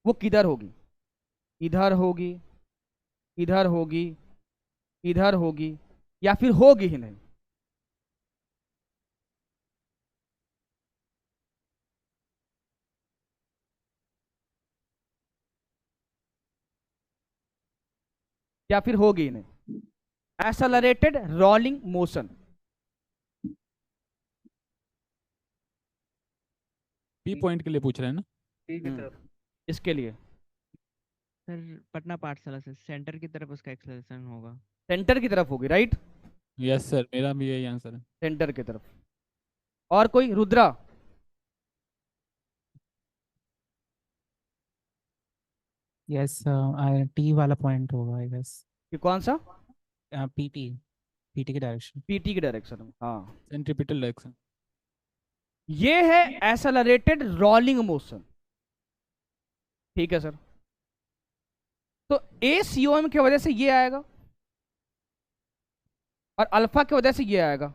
Speaker 1: वो किधर होगी? इधर होगी, इधर होगी, इधर होगी, या फिर होगी ही नहीं? या फिर होगी ही नहीं? Accelerated rolling motion,
Speaker 3: B point के लिए पूछ रहे हैं ना?
Speaker 6: ठीक है सर।
Speaker 1: इसके लिए
Speaker 12: सर पटना पाठशाला से सेंटर की तरफ उसका एक्सेलरेशन होगा।
Speaker 1: सेंटर की तरफ होगी, राइट?
Speaker 3: यस सर, मेरा भी यही आंसर है।
Speaker 1: सेंटर की तरफ। और कोई? रुद्रा?
Speaker 2: यस टी वाला पॉइंट होगा आई गेस।
Speaker 1: कि कौन सा?
Speaker 2: पीटी, पीटी की डायरेक्शन।
Speaker 1: PT की डायरेक्शन में, हाँ।
Speaker 3: Centripetal direction.
Speaker 1: ये है एसेलरेटेड रोलिंग मोशन, ठीक है सर। तो ACOM की वजह से ये आएगा और अल्फा की वजह से ये आएगा,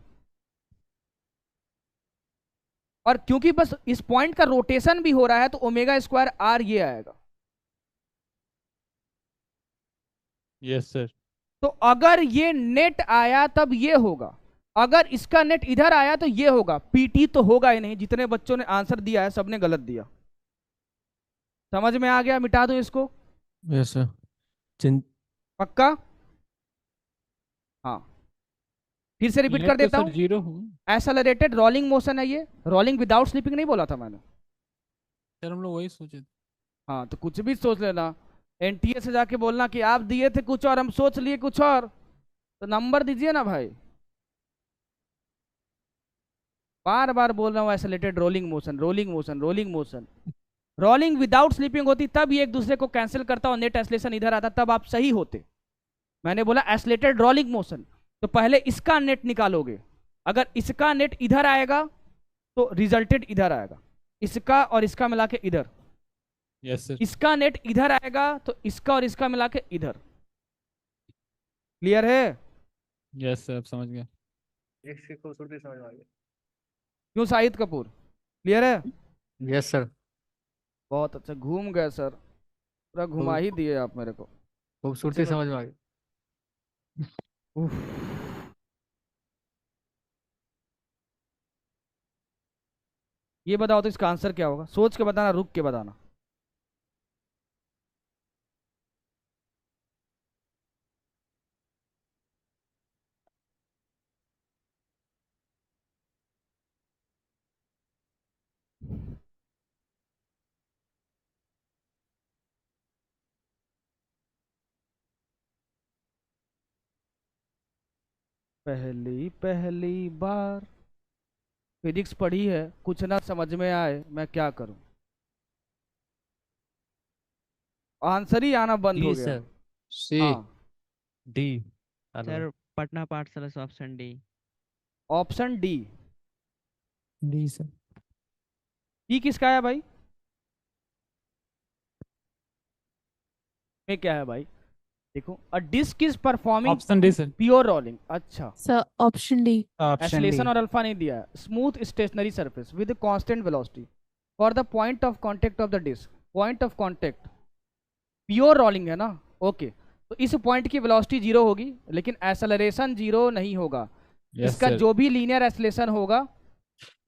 Speaker 1: और क्योंकि बस इस पॉइंट का रोटेशन भी हो रहा है तो ओमेगा स्क्वायर R ये आएगा।
Speaker 3: Yes sir.
Speaker 1: तो अगर ये नेट आया तब ये होगा, अगर इसका नेट इधर आया तो ये होगा। PT तो होगा ही नहीं, जितने बच्चों ने आंसर दिया है सबने गलत दिया। समझ में आ गया? मिटा दूं इसको?
Speaker 8: Yes sir.
Speaker 1: पक्का? हाँ, फिर से रिपीट कर
Speaker 3: नेट तो
Speaker 1: देता
Speaker 3: सर
Speaker 1: हूं।
Speaker 3: जीरो हूँ
Speaker 1: एसेलरेटेड रोलिंग मोशन है ये, रोलिंग विदाउट स्लिपिंग नहीं बोला था मैंने।
Speaker 3: सर, हम लोग वही सोचे थे।
Speaker 1: हाँ, तो कुछ भी सोच लेना। NTA से जाके बोलना कि आप दिए थे कुछ और हम सोच लिए कुछ और, तो नंबर दीजिए ना भाई। बार बार बोल रहा हूँ accelerated rolling motion, rolling motion, rolling motion. Rolling without slipping होती तब ये एक दूसरे को कैंसिल करता और नेट एसलेशन इधर आता, तब आप सही होते। मैंने बोला एसलेटेड रोलिंग मोशन, तो पहले इसका नेट निकालोगे। अगर इसका नेट इधर आएगा तो रिजल्टेड इधर आएगा, इसका और इसका मिला के इधर।
Speaker 3: Yes sir.
Speaker 1: इसका नेट इधर आएगा तो इसका और इसका मिला के इधर। क्लियर है?
Speaker 3: यस सर, अब समझ गया।
Speaker 6: इसकी खूबसूरती समझ में आ गई।
Speaker 1: क्यों शाहिद कपूर, क्लियर है?
Speaker 6: Yes sir.
Speaker 1: बहुत अच्छा, घूम गए सर, पूरा घुमा ही दिए आप मेरे को।
Speaker 6: खूबसूरती समझ में आ गई।
Speaker 1: उफ। ये बताओ तो इसका आंसर क्या होगा? सोच के बताना, रुक के बताना। पहली पहली बार फिजिक्स पढ़ी है, कुछ ना समझ में आए, मैं क्या करूं? आंसर ही आना बंद हो
Speaker 12: प्लीज
Speaker 1: गया।
Speaker 12: सर।
Speaker 6: सी
Speaker 1: हाँ,
Speaker 6: डी।
Speaker 12: सर पटना पाठशाला से option D.
Speaker 1: Option D.
Speaker 2: D sir.
Speaker 1: ई किसका है भाई? में क्या है भाई? देखो, a disc is performing
Speaker 3: option D sir.
Speaker 1: Pure rolling. अच्छा,
Speaker 5: sir option D.
Speaker 2: Option D.
Speaker 1: Acceleration और अल्फा नहीं दिया है। Smooth stationary surface with constant velocity for the point of contact of the disc. Point of contact pure rolling है ना, okay. तो इस point की वेलोसिटी जीरो होगी, लेकिन एसेलरेशन जीरो नहीं होगा।
Speaker 3: यस
Speaker 1: इसका
Speaker 3: सर।
Speaker 1: जो भी लीनियर एसलेशन होगा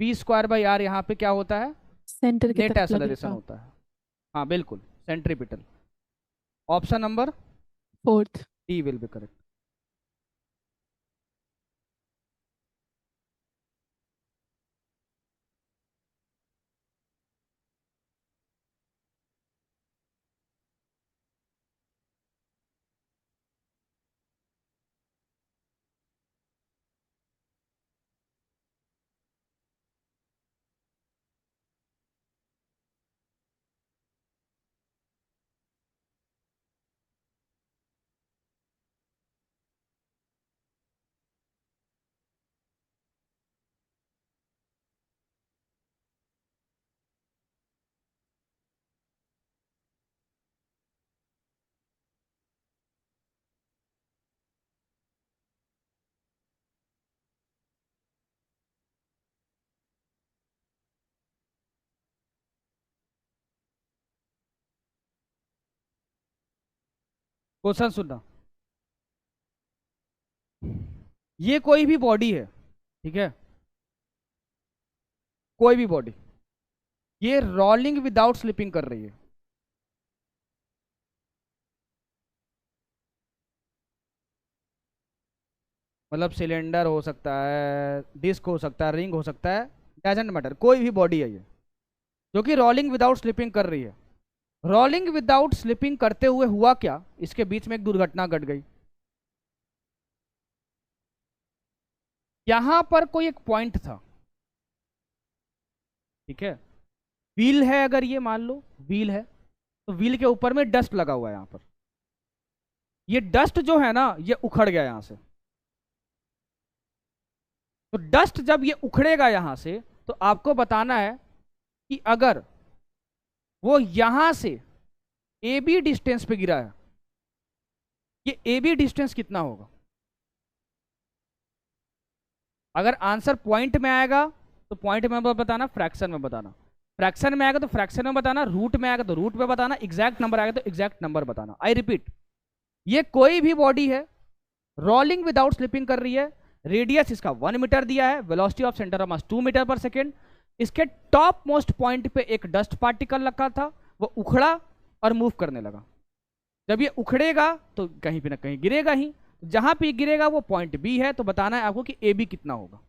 Speaker 1: V²/R, यहाँ पे क्या होता है?
Speaker 5: सेंटर की
Speaker 1: नेट
Speaker 5: तरफ
Speaker 1: एसेलरेशन
Speaker 5: लगेगा।
Speaker 1: होता है। हाँ बिल्कुल, centripetal. Option number
Speaker 5: fourth.
Speaker 1: D will be correct. Question सुनना, ये कोई भी बॉडी है, ठीक है, कोई भी बॉडी, ये रोलिंग विदाउट स्लिपिंग कर रही है। मतलब सिलेंडर हो सकता है, डिस्क हो सकता है, रिंग हो सकता है, डजेंट मैटर, कोई भी बॉडी है ये जो कि रोलिंग विदाउट स्लिपिंग कर रही है। रोलिंग विदाउट स्लिपिंग करते हुए हुआ क्या, इसके बीच में एक दुर्घटना घट गई। यहां पर कोई एक पॉइंट था, ठीक है, व्हील है, अगर ये मान लो व्हील है, तो व्हील के ऊपर में डस्ट लगा हुआ है यहां पर। ये डस्ट जो है ना, ये उखड़ गया यहां से। तो डस्ट जब ये उखड़ेगा यहां से, तो आपको बताना है कि अगर वो यहां से ए बी डिस्टेंस पे गिरा है, ये ए बी डिस्टेंस कितना होगा। अगर आंसर पॉइंट में आएगा तो पॉइंट में बताना, फ्रैक्शन में बताना, फ्रैक्शन में आएगा तो फ्रैक्शन में बताना, रूट में आएगा तो रूट में बताना, एग्जैक्ट नंबर आएगा तो एग्जैक्ट नंबर बताना। आई रिपीट, ये कोई भी बॉडी है, रोलिंग विदाउट स्लिपिंग कर रही है, रेडियस इसका 1 मीटर दिया है, velocity of centre of mass 2 metre पर सेकेंड। इसके टॉप मोस्ट पॉइंट पे एक डस्ट पार्टिकल रखा था, वो उखड़ा और मूव करने लगा। जब ये उखड़ेगा तो कहीं पे ना कहीं गिरेगा ही, जहां पे गिरेगा वो पॉइंट बी है, तो बताना है आपको कि ए बी कितना होगा।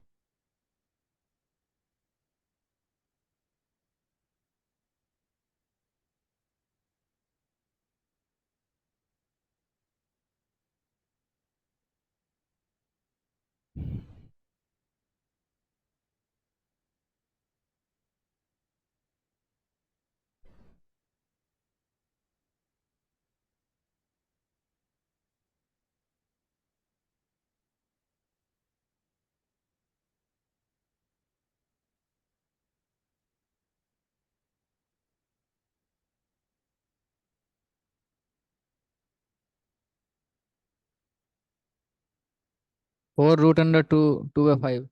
Speaker 6: Four root under two 2/5।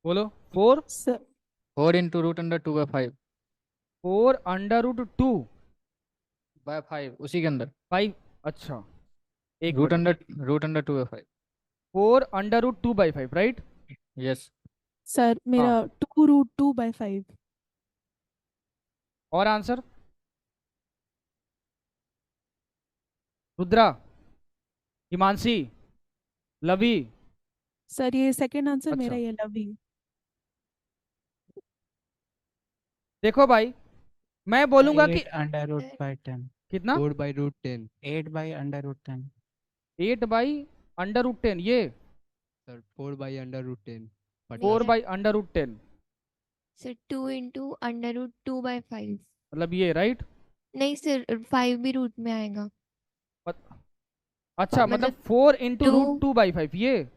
Speaker 1: बोलो 4
Speaker 5: सर
Speaker 6: 4 इंटू रूट अंडर 2/5
Speaker 1: 4√2/5
Speaker 6: उसी के अंदर।
Speaker 1: अच्छा, एक
Speaker 6: root under 2/5।
Speaker 1: 4√2/5 right.
Speaker 6: Yes.
Speaker 5: Sir मेरा 2√2/5।
Speaker 1: और आंसर रुद्रा, हिमांशी, लवी।
Speaker 5: सर ये सेकंड आंसर
Speaker 1: अच्छा।
Speaker 5: मेरा, ये लवी।
Speaker 1: देखो भाई, मैं बोलूंगा कि
Speaker 2: 8/√10।
Speaker 1: कितना,
Speaker 12: 4/√10
Speaker 2: 8/√10।
Speaker 1: 8/√10, ये
Speaker 12: सर 4/√10
Speaker 1: 4/√10,
Speaker 11: सर 2 इंटू √2/5।
Speaker 1: मतलब ये राइट।
Speaker 11: नहीं सर, 5 भी रूट में आएगा।
Speaker 1: अच्छा, मतलब
Speaker 11: मतलब
Speaker 1: 4 इंटू
Speaker 11: two-
Speaker 1: √2/5, ये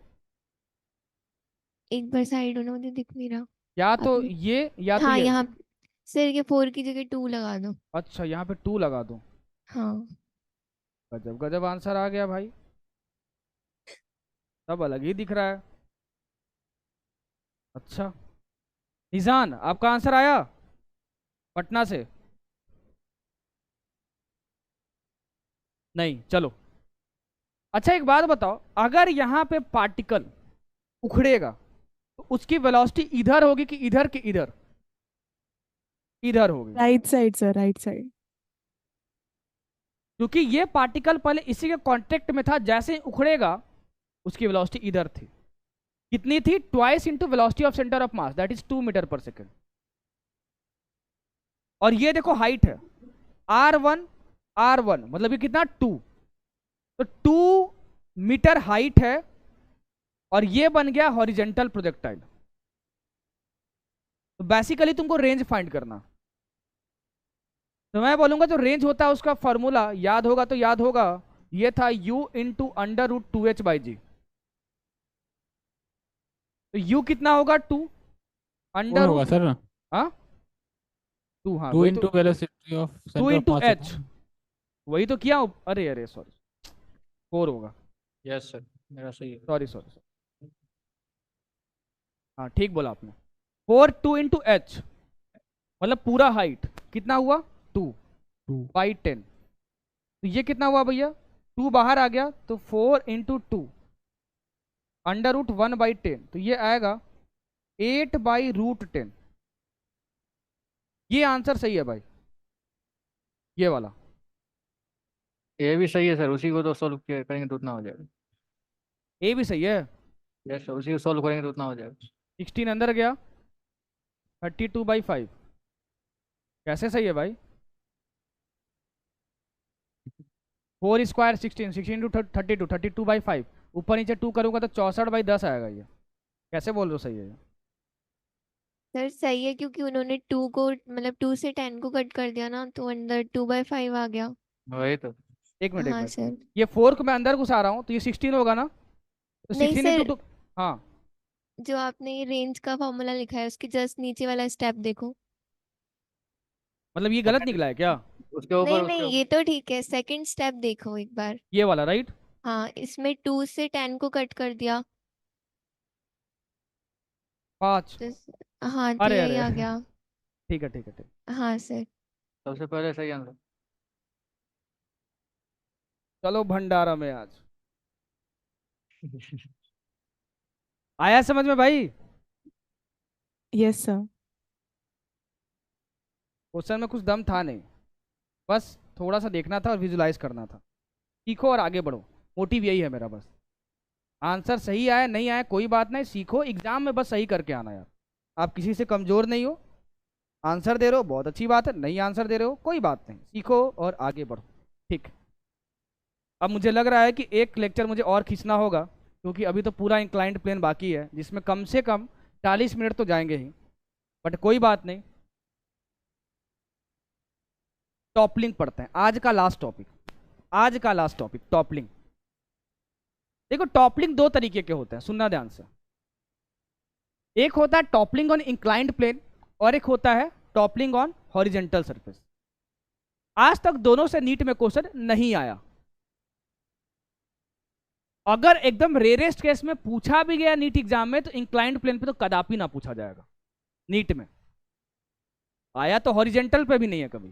Speaker 11: एक बार साइड होना, मुझे दिख नहीं रहा।
Speaker 1: या तो
Speaker 11: अभी-
Speaker 1: ये या तो
Speaker 11: हाँ
Speaker 1: ये।
Speaker 11: यहाँ सर ये 4 की जगह 2 लगा दो।
Speaker 1: अच्छा, यहाँ पे 2 लगा दो।
Speaker 11: हाँ
Speaker 1: गजब गजब आंसर आ गया भाई, सब अलग ही दिख रहा है। अच्छा, निजान आपका आंसर आया पटना से? नहीं, चलो। अच्छा एक बात बताओ, अगर यहाँ पे पार्टिकल उखड़ेगा तो उसकी वेलोसिटी इधर होगी कि इधर की इधर? इधर होगी,
Speaker 5: right side sir, right side.
Speaker 1: क्योंकि ये पार्टिकल पहले इसी के कांटेक्ट में था, जैसे ही उखड़ेगा उसकी वेलोसिटी इधर थी। कितनी थी? Twice into velocity of centre of mass, that is 2 metre पर सेकेंड। और ये देखो हाइट है r1 मतलब ये कितना 2, तो 2 मीटर हाइट है और ये बन गया हॉरिजेंटल प्रोजेक्टाइल। तो बेसिकली तुमको रेंज फाइंड करना। तो मैं बोलूंगा जो रेंज होता है उसका फॉर्मूला याद होगा तो याद होगा, ये था u इंटू √2h/g। तो u कितना होगा? 2 अंडर
Speaker 3: होगा सर,
Speaker 1: हाँ 2, हाँ
Speaker 3: 2
Speaker 1: वही
Speaker 3: इंटू
Speaker 1: तो,
Speaker 3: velocity of
Speaker 1: 2
Speaker 3: centre of
Speaker 1: into
Speaker 3: mass
Speaker 1: H, वही तो किया। अरे सॉरी, 4 होगा,
Speaker 6: यस सर, मेरा सही है।
Speaker 1: सॉरी, हाँ ठीक बोला आपने। 2 इंटू एच मतलब पूरा हाइट कितना हुआ? 2
Speaker 3: 2
Speaker 1: बाई 10। तो ये कितना हुआ भैया? 2 बाहर आ गया तो 4 × 2 √1/10, तो ये आएगा 8/√10। ये आंसर सही है भाई, ये वाला।
Speaker 6: ये भी सही है सर, उसी को तो सॉल्व करेंगे तो उतना हो जाएगा।
Speaker 1: ए भी सही है।
Speaker 6: यस सर, उसी को सॉल्व करेंगे तो उतना हो जाएगा।
Speaker 1: 16 अंदर गया, 32/5 कैसे सही है भाई? 4² 16, 16 × 32, 32/5 ऊपर नीचे 2 करूंगा तो 64/10 आएगा। ये कैसे बोल रहे हो सही है?
Speaker 11: सर सही है क्योंकि उन्होंने 2 को मतलब 2 से 10 को कट कर दिया ना, तो अंदर 2/5 आ गया।
Speaker 6: वही तो।
Speaker 1: एक मिनट
Speaker 11: हाँ सर।
Speaker 1: ये 4 को मैं अंदर घुसा रहा हूँ तो ये 16 होगा ना, तो
Speaker 11: नहीं
Speaker 1: 16 ×
Speaker 11: सर,
Speaker 1: 2। हाँ
Speaker 11: जो आपने ये रेंज का फॉर्मूला लिखा है उसके जस्ट नीचे वाला स्टेप देखो।
Speaker 1: मतलब ये गलत निकला है क्या?
Speaker 6: उसके ऊपर
Speaker 11: नहीं
Speaker 6: उसके
Speaker 11: नहीं, ये तो ठीक है, सेकंड स्टेप देखो एक बार।
Speaker 1: ये वाला राइट?
Speaker 11: हाँ, इसमें 2 से 10 को कट कर दिया
Speaker 1: 5।
Speaker 11: तो हाँ तो
Speaker 1: अरे
Speaker 11: यही
Speaker 1: अरे
Speaker 11: आ गया।
Speaker 1: ठीक है ठीक है ठीक है।
Speaker 11: हाँ सर।
Speaker 6: सबसे पहले सही आंसर।
Speaker 1: चलो भंडारा में आज आया समझ में भाई?
Speaker 5: Yes sir.
Speaker 1: क्वेश्चन में कुछ दम था नहीं, बस थोड़ा सा देखना था और विजुलाइज करना था। सीखो और आगे बढ़ो, मोटिव यही है मेरा बस। आंसर सही आया नहीं आया कोई बात नहीं, सीखो, एग्जाम में बस सही करके आना यार। आप किसी से कमजोर नहीं हो, आंसर दे रहे हो बहुत अच्छी बात है, नहीं आंसर दे रहे हो कोई बात नहीं, सीखो और आगे बढ़ो। ठीक। अब मुझे लग रहा है कि एक लेक्चर मुझे और खींचना होगा, क्योंकि अभी तो पूरा इंक्लाइंड प्लेन बाकी है जिसमें कम से कम 40 मिनट तो जाएंगे ही, बट कोई बात नहीं। टॉपलिंग पढ़ते हैं, आज का लास्ट टॉपिक, आज का लास्ट टॉपिक टॉपलिंग। देखो टॉपलिंग 2 तरीके के होते हैं, सुनना ध्यान से। एक होता है टॉपलिंग ऑन इंक्लाइंड प्लेन और एक होता है टॉपलिंग ऑन हॉरिजेंटल सरफेस। आज तक दोनों से नीट में क्वेश्चन नहीं आया। अगर एकदम रेयरेस्ट केस में पूछा भी गया नीट एग्जाम में तो इंक्लाइंड प्लेन पे तो कदापि ना पूछा जाएगा नीट में। आया तो हॉरिजेंटल पे भी नहीं है कभी,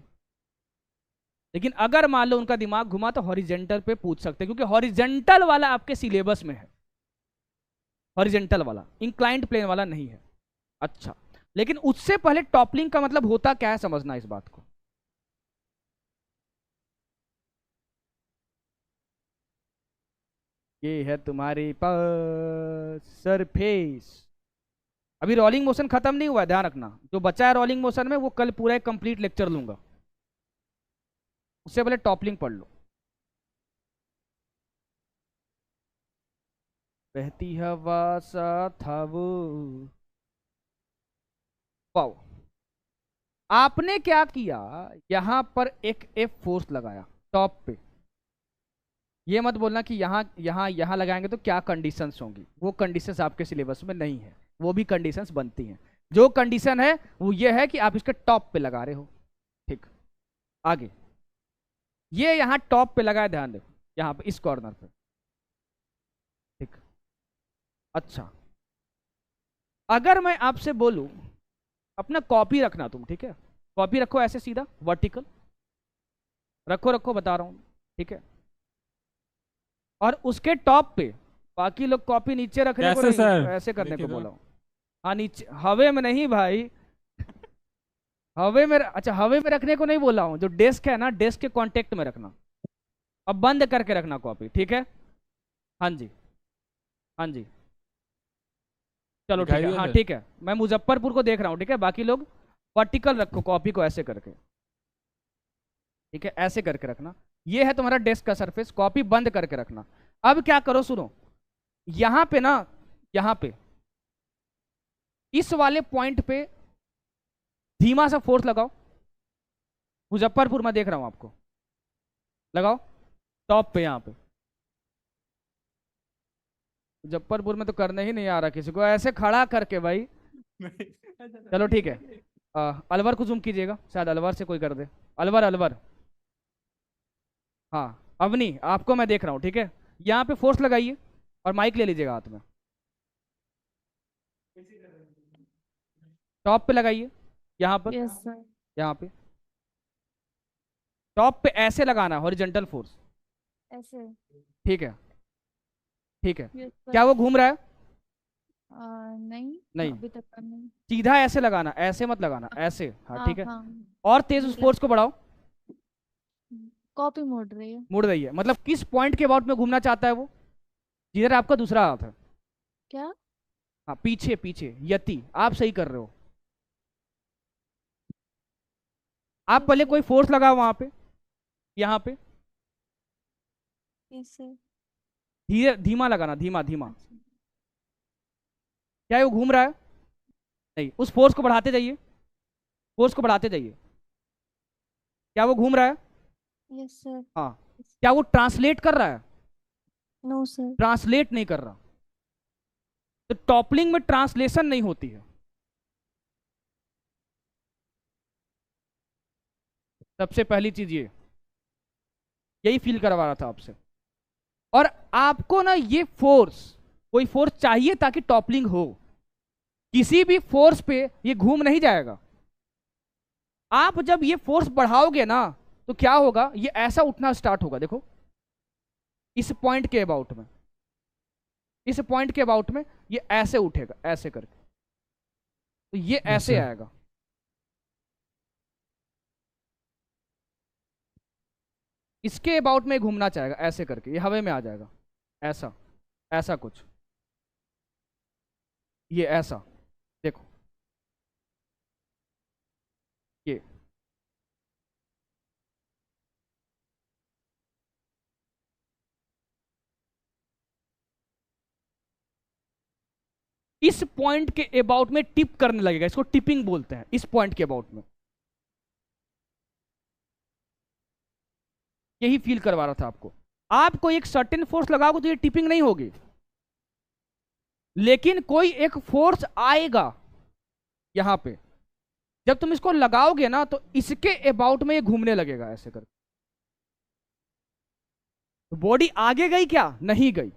Speaker 1: लेकिन अगर मान लो उनका दिमाग घुमा तो हॉरिजेंटल पे पूछ सकते हैं, क्योंकि हॉरिजेंटल वाला आपके सिलेबस में है, हॉरिजेंटल वाला, इंक्लाइंड प्लेन वाला नहीं है। अच्छा, लेकिन उससे पहले टॉपलिंग का मतलब होता क्या है समझना इस बात को। ये है तुम्हारे पास सरफेस। अभी रोलिंग मोशन खत्म नहीं हुआ है, ध्यान रखना। जो बचा है रोलिंग मोशन में वो कल पूरा एक कंप्लीट लेक्चर लूंगा, उससे पहले टॉपलिंग पढ़ लो। बहती हवा सा था वो। वाओ, आपने क्या किया, यहां पर एक एफ फोर्स लगाया टॉप पे। ये मत बोलना कि यहाँ यहाँ यहाँ लगाएंगे तो क्या कंडीशंस होंगी, वो कंडीशंस आपके सिलेबस में नहीं है, वो भी कंडीशंस बनती हैं। जो कंडीशन है वो ये है कि आप इसके टॉप पे लगा रहे हो। ठीक, आगे ये यहाँ टॉप पे लगाया, ध्यान देखो यहाँ पे इस कॉर्नर पे। ठीक, अच्छा अगर मैं आपसे बोलूं अपना कॉपी रखना तुम, ठीक है, कॉपी रखो ऐसे सीधा वर्टिकल रखो, रखो बता रहा हूं, ठीक है, और उसके टॉप पे बाकी लोग कॉपी नीचे रखने को
Speaker 3: कैसे
Speaker 1: नहीं,
Speaker 3: सर?
Speaker 1: ऐसे करने को
Speaker 3: देखिए तो।
Speaker 1: बोला हूं। हाँ नीचे, हवे में नहीं भाई, हवे में, अच्छा हवे में रखने को नहीं बोला हूं, जो डेस्क है ना डेस्क के कांटेक्ट में रखना। अब बंद करके रखना कॉपी, ठीक है। हाँ जी, हाँ जी, चलो ठीक
Speaker 3: दिखाई
Speaker 1: है,
Speaker 3: दिया
Speaker 1: हाँ
Speaker 3: सर?
Speaker 1: ठीक है, मैं मुजफ्फरपुर को देख रहा हूँ, ठीक है, बाकी लोग वर्टिकल रखो कॉपी को ऐसे करके, ठीक है, ऐसे करके रखना। ये है तुम्हारा डेस्क का सरफेस, कॉपी बंद करके रखना। अब क्या करो सुनो, यहां पे ना, यहां पे इस वाले पॉइंट पे धीमा सा फोर्स लगाओ। मुजफ्फरपुर में देख रहा हूं आपको, लगाओ टॉप पे, यहां पे। मुजफ्फरपुर में तो करने ही नहीं आ रहा किसी को, ऐसे खड़ा करके भाई। चलो ठीक है, अलवर को जूम कीजिएगा, शायद अलवर से कोई कर दे। अलवर, अलवर, हाँ अवनी, आपको मैं देख रहा हूँ, ठीक है। यहाँ पे फोर्स लगाइए और माइक ले लीजिएगा हाथ में, टॉप पे लगाइए, यहाँ पर,
Speaker 5: यस सर।
Speaker 1: यहाँ पे टॉप पे ऐसे लगाना है, हॉरिजॉन्टल फोर्स।
Speaker 9: ऐसे।
Speaker 1: ठीक है, ठीक है।
Speaker 9: Yes,
Speaker 1: क्या
Speaker 9: sir.
Speaker 1: वो घूम रहा है?
Speaker 9: नहीं
Speaker 1: नहीं।
Speaker 9: अभी तक तो नहीं।
Speaker 1: सीधा ऐसे लगाना, ऐसे मत लगाना, ऐसे। हाँ ठीक है।
Speaker 9: हाँ
Speaker 1: और तेज उस फोर्स को बढ़ाओ।
Speaker 9: कॉपी मोड़ रही है।
Speaker 1: मुड़ रही है, मतलब किस पॉइंट के अबाउट में घूमना चाहता है वो? जिधर आपका दूसरा हाथ है।
Speaker 9: क्या?
Speaker 1: हाँ पीछे पीछे, यति आप सही कर रहे हो। आप पहले कोई फोर्स लगाओ वहां पे, यहाँ पे।
Speaker 9: ऐसे।
Speaker 1: धीरे धीमा लगाना, धीमा धीमा। क्या है वो घूम रहा है? नहीं, उस फोर्स को बढ़ाते जाइए, फोर्स को बढ़ाते जाइए। क्या वो घूम रहा है?
Speaker 9: Yes sir.
Speaker 1: हाँ। क्या वो ट्रांसलेट कर रहा है?
Speaker 9: No sir.
Speaker 1: ट्रांसलेट नहीं कर रहा। तो टॉपलिंग में ट्रांसलेशन नहीं होती है। सबसे पहली चीज ये, यही फील करवा रहा था आपसे। और आपको ना ये फोर्स, कोई फोर्स चाहिए ताकि टॉपलिंग हो। किसी भी फोर्स पे ये घूम नहीं जाएगा। आप जब ये फोर्स बढ़ाओगे ना तो क्या होगा, ये ऐसा उठना स्टार्ट होगा। देखो इस पॉइंट के अबाउट में, इस पॉइंट के अबाउट में ये ऐसे उठेगा, ऐसे करके। तो ये ऐसे
Speaker 3: sir.
Speaker 1: आएगा। इसके अबाउट में घूमना चाहेगा, ऐसे करके ये हवा में आ जाएगा, ऐसा, ऐसा कुछ, ये ऐसा। देखो ये इस पॉइंट के अबाउट में टिप करने लगेगा, इसको टिपिंग बोलते हैं। इस पॉइंट के अबाउट में यही फील करवा रहा था आपको। आपको एक सर्टेन फोर्स लगाओगे तो ये टिपिंग नहीं होगी, लेकिन कोई एक फोर्स आएगा यहां पे। जब तुम इसको लगाओगे ना तो इसके अबाउट में ये घूमने लगेगा ऐसे करके। तो बॉडी आगे गई क्या? नहीं गई।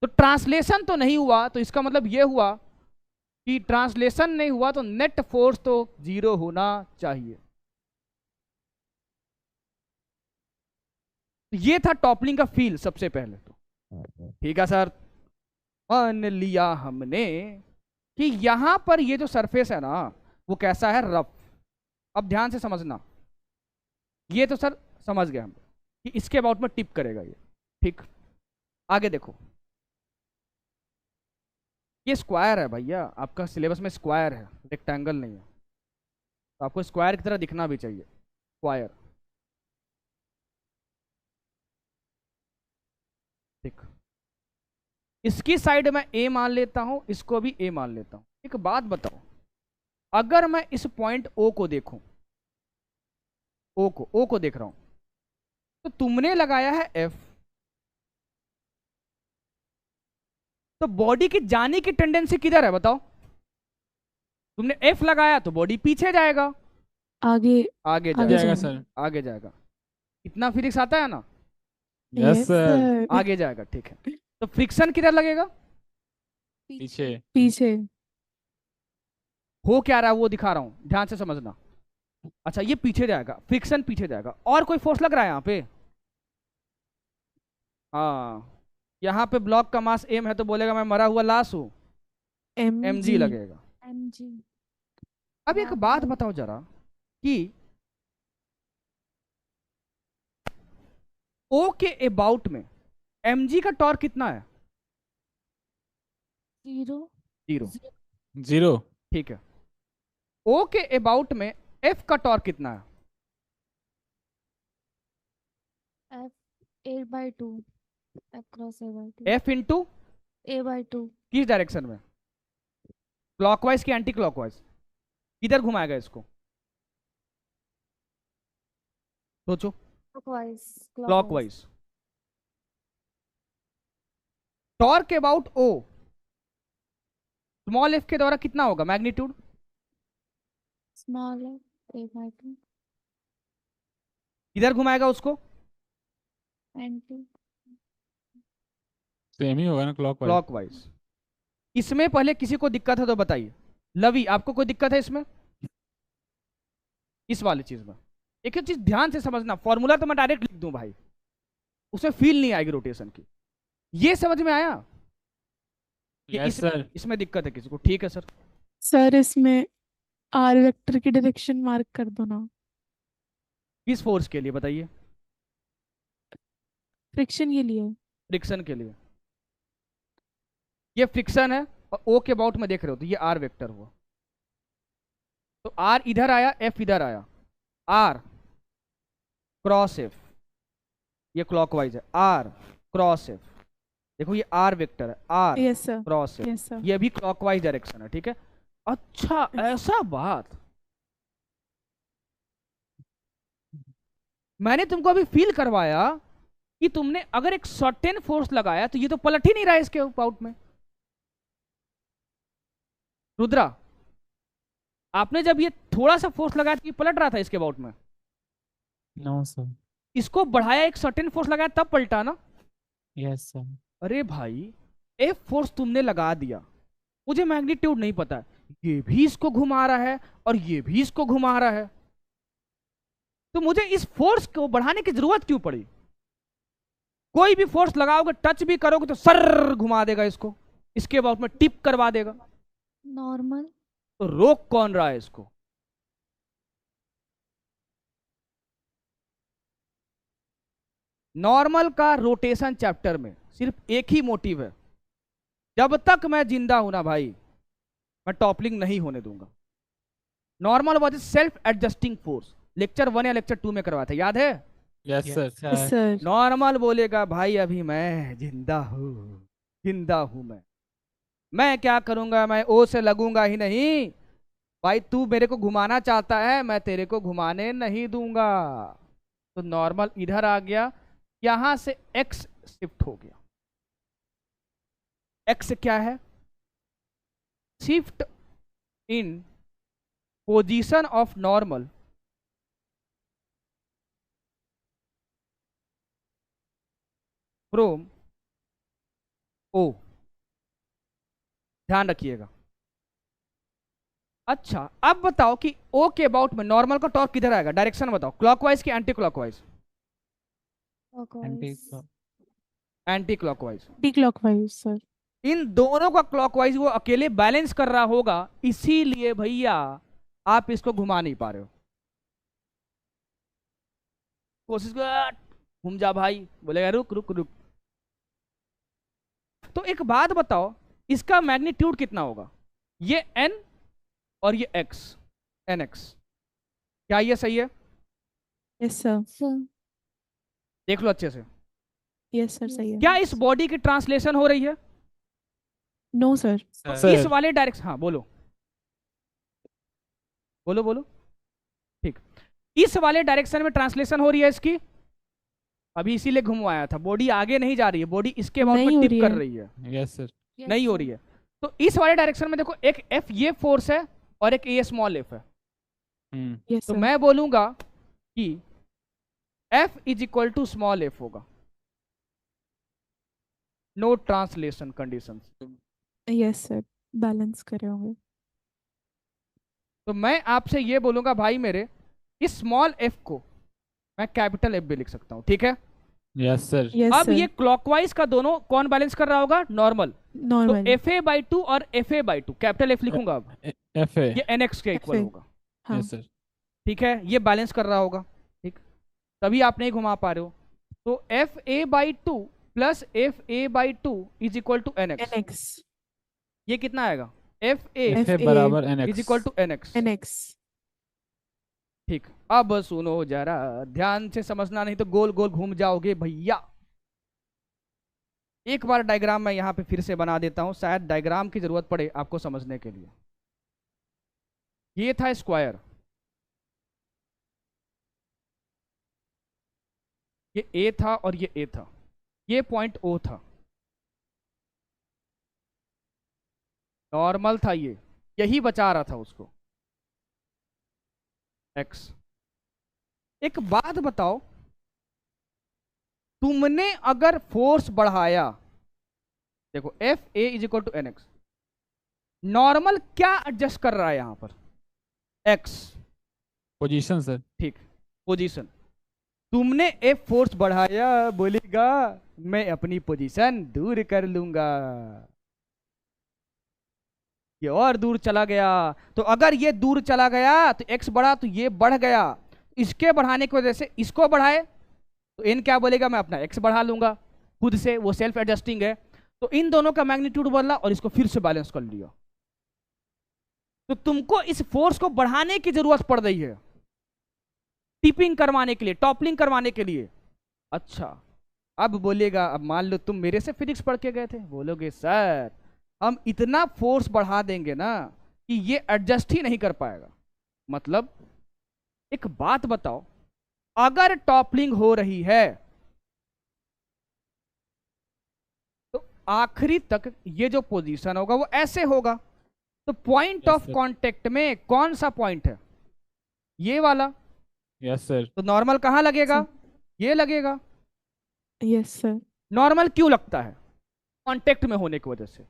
Speaker 1: तो ट्रांसलेशन तो नहीं हुआ, तो इसका मतलब ये हुआ कि ट्रांसलेशन नहीं हुआ तो नेट फोर्स तो 0 होना चाहिए। तो ये था टॉपलिंग का फील सबसे पहले तो। ठीक है सर, मान लिया हमने कि यहां पर ये जो सरफेस है ना वो कैसा है, रफ। अब ध्यान से समझना, ये तो सर समझ गए हम कि इसके अबाउट में टिप करेगा ये। ठीक, आगे देखो। ये स्क्वायर है भैया, आपका सिलेबस में स्क्वायर है, रेक्टेंगल नहीं है। तो आपको स्क्वायर की तरह दिखना भी चाहिए, स्क्वायर। ठीक, इसकी साइड में ए मान लेता हूं, इसको भी ए मान लेता हूं। एक बात बताओ, अगर मैं इस पॉइंट ओ को देखूं, ओ को देख रहा हूं, तो तुमने लगाया है एफ, तो बॉडी की जाने की टेंडेंसी किधर है बताओ? तुमने एफ लगाया तो बॉडी पीछे जाएगा,
Speaker 5: आगे
Speaker 1: आगे
Speaker 5: आगे
Speaker 1: जाएगा,
Speaker 3: जाएगा
Speaker 5: जाएगा।
Speaker 3: सर।
Speaker 1: आगे जाएगा। इतना फिजिक्स आता है ना?
Speaker 3: Yes
Speaker 5: Yes,
Speaker 3: sir.
Speaker 5: sir.
Speaker 1: आगे जाएगा। ठीक है, तो फ्रिक्शन किधर लगेगा?
Speaker 3: पीछे।
Speaker 5: पीछे।
Speaker 1: हो क्या रहा है वो दिखा रहा हूं, ध्यान से समझना। अच्छा, ये पीछे जाएगा, फ्रिक्शन पीछे जाएगा। और कोई फोर्स लग रहा है यहाँ पे? हाँ, यहाँ पे ब्लॉक का मास एम है तो बोलेगा मैं मरा हुआ लाश हूं, एम जी लगेगा।
Speaker 9: mg।
Speaker 1: अब एक बात बताओ जरा कि ओ के अबाउट में mg का टॉर्क कितना है?
Speaker 9: 0।
Speaker 1: 0।
Speaker 3: 0।
Speaker 1: ठीक है, ओ के अबाउट में एफ का टॉर्क कितना है?
Speaker 9: f a/2 across a/2।
Speaker 1: F into
Speaker 9: a/2।
Speaker 1: किस डायरेक्शन में? क्लॉकवाइज की एंटी क्लॉकवाइज? किधर घुमाएगा इसको? सोचो।
Speaker 9: clockwise।
Speaker 1: Clockwise. Torque about O small F के द्वारा कितना होगा मैग्नीट्यूड?
Speaker 9: small a/2
Speaker 1: किधर घुमाएगा उसको?
Speaker 9: anti।
Speaker 3: सेम ही होगा ना, क्लॉकवाइज।
Speaker 1: क्लॉकवाइज। इसमें पहले किसी को दिक्कत है तो बताइए। लवी, आपको कोई दिक्कत है इसमें? इस वाली चीज में एक चीज ध्यान से समझना, फॉर्मूला तो मैं डायरेक्ट लिख दूं भाई, उसमें फील नहीं आएगी रोटेशन की। ये समझ में आया कि
Speaker 3: यस सर।
Speaker 1: इसमें दिक्कत है किसी को? ठीक है सर।
Speaker 5: सर इसमें आर वेक्टर की डायरेक्शन मार्क कर दो ना।
Speaker 1: किस फोर्स के लिए बताइए?
Speaker 5: फ्रिक्शन के लिए।
Speaker 1: फ्रिक्शन के लिए। ये फ्रिक्शन है और ओ के अबाउट में देख रहे हो तो ये आर वेक्टर हुआ। तो आर इधर आया, एफ इधर आया। आर क्रॉस एफ, ये क्लॉकवाइज है। आर क्रॉस एफ, देखो ये आर वेक्टर है। R
Speaker 5: yes sir.
Speaker 1: Cross F,
Speaker 5: yes sir.
Speaker 1: ये भी क्लॉकवाइज डायरेक्शन है। ठीक है, अच्छा ऐसा बात। मैंने तुमको अभी फील करवाया कि तुमने अगर एक सर्टेन फोर्स लगाया तो ये तो पलट ही नहीं रहा है इसके अबाउट में। रुद्रा, आपने जब ये थोड़ा सा फोर्स लगाया तो ये पलट रहा था इसके अबाउट में?
Speaker 2: No sir.
Speaker 1: इसको बढ़ाया, एक सर्टेन फोर्स लगाया तब पलटा ना?
Speaker 2: Yes sir.
Speaker 1: अरे भाई, एफ फोर्स तुमने लगा दिया, मुझे मैग्नीट्यूड नहीं पता है, ये भी इसको घुमा रहा है और ये भी इसको घुमा रहा है, तो मुझे इस फोर्स को बढ़ाने की जरूरत क्यों पड़ी? कोई भी फोर्स लगाओगे, टच भी करोगे तो सर घुमा देगा इसको, इसके अबाउट में टिप करवा देगा।
Speaker 9: नॉर्मल।
Speaker 1: तो रोक कौन रहा है इसको? नॉर्मल का रोटेशन चैप्टर में सिर्फ एक ही मोटिव है, जब तक मैं जिंदा हूं ना भाई, मैं टॉपलिंग नहीं होने दूंगा। Normal was self adjusting force, lecture 1 या लेक्चर 2 में करवाया था, याद है?
Speaker 3: Yes sir.
Speaker 5: Yes sir.
Speaker 1: Normal बोलेगा भाई अभी मैं जिंदा हूं, जिंदा हूं मैं क्या करूंगा, मैं ओ से लगूंगा ही नहीं भाई, तू मेरे को घुमाना चाहता है, मैं तेरे को घुमाने नहीं दूंगा। तो नॉर्मल इधर आ गया, यहां से एक्स शिफ्ट हो गया। एक्स क्या है? Shift in position of normal from O, ध्यान रखिएगा। अच्छा, अब बताओ कि ओ के अबाउट में नॉर्मल का टॉर्क किधर आएगा? डायरेक्शन बताओ, क्लॉकवाइज कि anti clockwise? Anti clockwise.
Speaker 5: D clockwise sir.
Speaker 1: इन दोनों का क्लॉकवाइज वो अकेले बैलेंस कर रहा होगा, इसीलिए भैया आप इसको घुमा नहीं पा रहे हो। कोशिश कर, घूम जा भाई, बोलेगा रुक रुक रुक। तो एक बात बताओ, इसका मैग्नीट्यूड कितना होगा? ये n और ये x, nx, क्या ये सही है?
Speaker 5: Yes sir.
Speaker 1: देख लो अच्छे से।
Speaker 5: यस सर सही है।
Speaker 1: क्या इस बॉडी की ट्रांसलेशन हो रही है?
Speaker 5: No sir.
Speaker 1: तो इस वाले डायरेक्शन, हाँ बोलो बोलो बोलो, ठीक, इस वाले डायरेक्शन में ट्रांसलेशन हो रही है इसकी। अभी इसीलिए घुमवाया था, बॉडी आगे नहीं जा रही है, बॉडी इसके बाद
Speaker 5: नहीं
Speaker 1: में
Speaker 5: हो
Speaker 1: टिप
Speaker 5: रही
Speaker 1: कर
Speaker 5: है।
Speaker 1: रही है।
Speaker 3: Yes sir.
Speaker 1: नहीं हो रही है, तो इस वाले डायरेक्शन में देखो, एक F ये फोर्स है और एक ए स्मॉल f है।
Speaker 5: यस
Speaker 1: तो
Speaker 5: सर।
Speaker 1: मैं बोलूंगा कि F is equal to small f होगा। No translation condition.
Speaker 5: Yes sir, balance करे होंगे।
Speaker 1: तो मैं आपसे ये बोलूंगा भाई मेरे, इस स्मॉल f को मैं कैपिटल F भी लिख सकता हूं, ठीक है?
Speaker 3: Yes sir.
Speaker 1: अब ये क्लॉकवाइज का दोनों कौन बैलेंस कर रहा होगा? नॉर्मल। तो
Speaker 5: नॉर्मल।
Speaker 1: FA/2 और FA/2, कैपिटल F लिखूंगा अब,
Speaker 3: एफ ए।
Speaker 1: ये NX के इक्वल होगा।
Speaker 5: हाँ।
Speaker 3: Yes sir.
Speaker 1: ठीक है, ये बैलेंस कर रहा होगा, ठीक, तभी आप नहीं घुमा पा रहे हो। तो FA/2 plus FA/2 is equal to NX।
Speaker 5: NX।
Speaker 1: ये कितना आएगा?
Speaker 3: एफ ए
Speaker 1: FA
Speaker 3: बराबर
Speaker 1: is
Speaker 3: NX।
Speaker 1: Equal to NX।
Speaker 5: NX।
Speaker 1: ठीक, अब सुनो जरा ध्यान से समझना, नहीं तो गोल गोल घूम जाओगे भैया। एक बार डायग्राम मैं यहां पे फिर से बना देता हूं, शायद डायग्राम की जरूरत पड़े आपको समझने के लिए। ये था स्क्वायर, ये ए था और ये ए था, ये पॉइंट ओ था, नॉर्मल था, ये यही बचा रहा था उसको एक्स। एक बात बताओ, तुमने अगर फोर्स बढ़ाया, देखो F A is equal to NX, normal क्या एडजस्ट कर रहा है यहां पर? X।
Speaker 3: Position sir.
Speaker 1: ठीक, पोजीशन। तुमने एफ फोर्स बढ़ाया, बोलेगा मैं अपनी पोजीशन दूर कर लूंगा, ये और दूर चला गया। तो अगर ये दूर चला गया तो एक्स बढ़ा तो ये बढ़ गया, इसके बढ़ाने की वजह से इसको बढ़ाए तो एन क्या बोलेगा, मैं अपना एक्स बढ़ा लूंगा खुद से, वो सेल्फ एडजस्टिंग है। तो इन दोनों का मैग्नीट्यूड बदला और इसको फिर से बैलेंस कर लिया। तो तुमको इस फोर्स को बढ़ाने की जरूरत पड़ रही है टिपिंग करवाने के लिए, टॉपलिंग करवाने के लिए। अच्छा, अब बोलेगा, अब मान लो तुम मेरे से फिजिक्स पढ़ के गए थे, बोलोगे सर हम इतना फोर्स बढ़ा देंगे ना कि ये एडजस्ट ही नहीं कर पाएगा। मतलब एक बात बताओ, अगर टॉपलिंग हो रही है तो आखिरी तक ये जो पोजीशन होगा वो ऐसे होगा। तो पॉइंट ऑफ कांटेक्ट में कौन सा पॉइंट है, ये वाला।
Speaker 3: Yes sir.
Speaker 1: तो नॉर्मल कहाँ लगेगा, ये लगेगा।
Speaker 5: Yes sir.
Speaker 1: नॉर्मल क्यों लगता है, कांटेक्ट में होने की वजह से।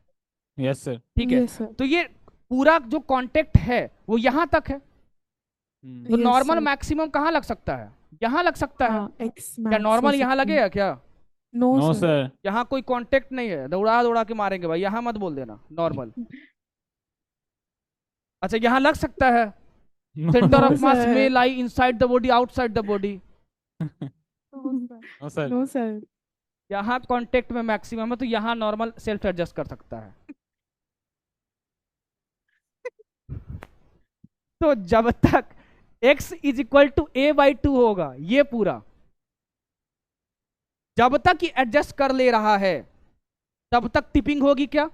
Speaker 3: Yes sir.
Speaker 1: ठीक है, तो ये पूरा जो कांटेक्ट है वो यहां तक है, तो नॉर्मल मैक्सिमम कहाँ लग सकता है, यहाँ लग सकता है। क्या नॉर्मल यहाँ लगेगा क्या?
Speaker 5: No
Speaker 3: sir.
Speaker 1: यहाँ कोई कांटेक्ट नहीं है, दौड़ा दौड़ा के मारेंगे भाई, यहाँ मत बोल देना नॉर्मल। अच्छा, यहाँ लग सकता है। Centre of mass may lie inside the body, outside the body.
Speaker 3: No sir.
Speaker 5: No sir.
Speaker 1: यहाँ कांटेक्ट में मैक्सिमम है तो यहाँ नॉर्मल सेल्फ एडजस्ट कर सकता है। तो जब तक x is equal to a/2 होगा, ये पूरा जब तक ये एडजस्ट कर ले रहा है तब तक टिपिंग होगी क्या?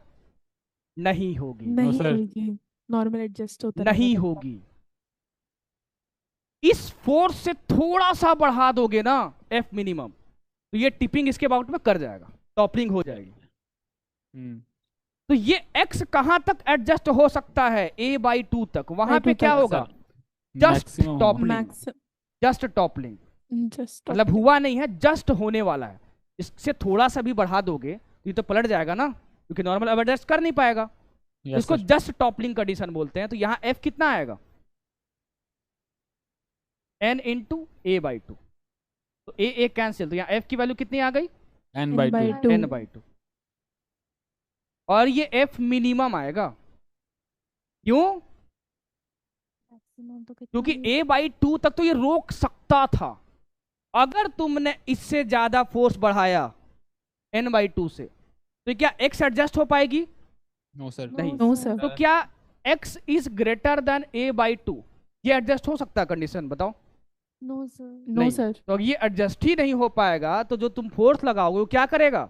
Speaker 1: नहीं होगी।
Speaker 5: नहीं होगी, नॉर्मल एडजस्ट होता
Speaker 1: नहीं होगी। इस फोर्स से थोड़ा सा बढ़ा दोगे ना एफ मिनिमम, तो ये टिपिंग इसके अबाउट में कर जाएगा, टॉपलिंग हो जाएगी। तो ये x कहां तक एडजस्ट हो सकता है, a/2 तक। वहां पे क्या होगा, जस्ट टॉपलिंग। जस्ट टॉपलिंग मतलब हुआ नहीं है, जस्ट होने वाला है। इससे थोड़ा सा भी बढ़ा दोगे तो ये तो पलट जाएगा ना, क्योंकि नॉर्मल अब एडजस्ट कर नहीं पाएगा। इसको जस्ट टॉपलिंग कंडीशन बोलते हैं। तो यहाँ f कितना आएगा, n इंटू a/2। तो a कैंसिल, तो यहाँ f की वैल्यू कितनी आ गई,
Speaker 3: n/2।
Speaker 1: n/2। और ये f मिनिमम आएगा, क्यों? क्योंकि a/2 तक तो ये रोक सकता था। अगर तुमने इससे ज्यादा फोर्स बढ़ाया n/2 से, तो क्या x एडजस्ट हो पाएगी?
Speaker 3: No sir.
Speaker 1: नहीं।
Speaker 5: No sir.
Speaker 1: तो क्या x is greater than a/2, ये एडजस्ट हो सकता है कंडीशन, बताओ?
Speaker 9: No sir.
Speaker 5: No sir.
Speaker 1: तो ये एडजस्ट ही नहीं हो पाएगा, तो जो तुम फोर्स लगाओगे वो क्या करेगा,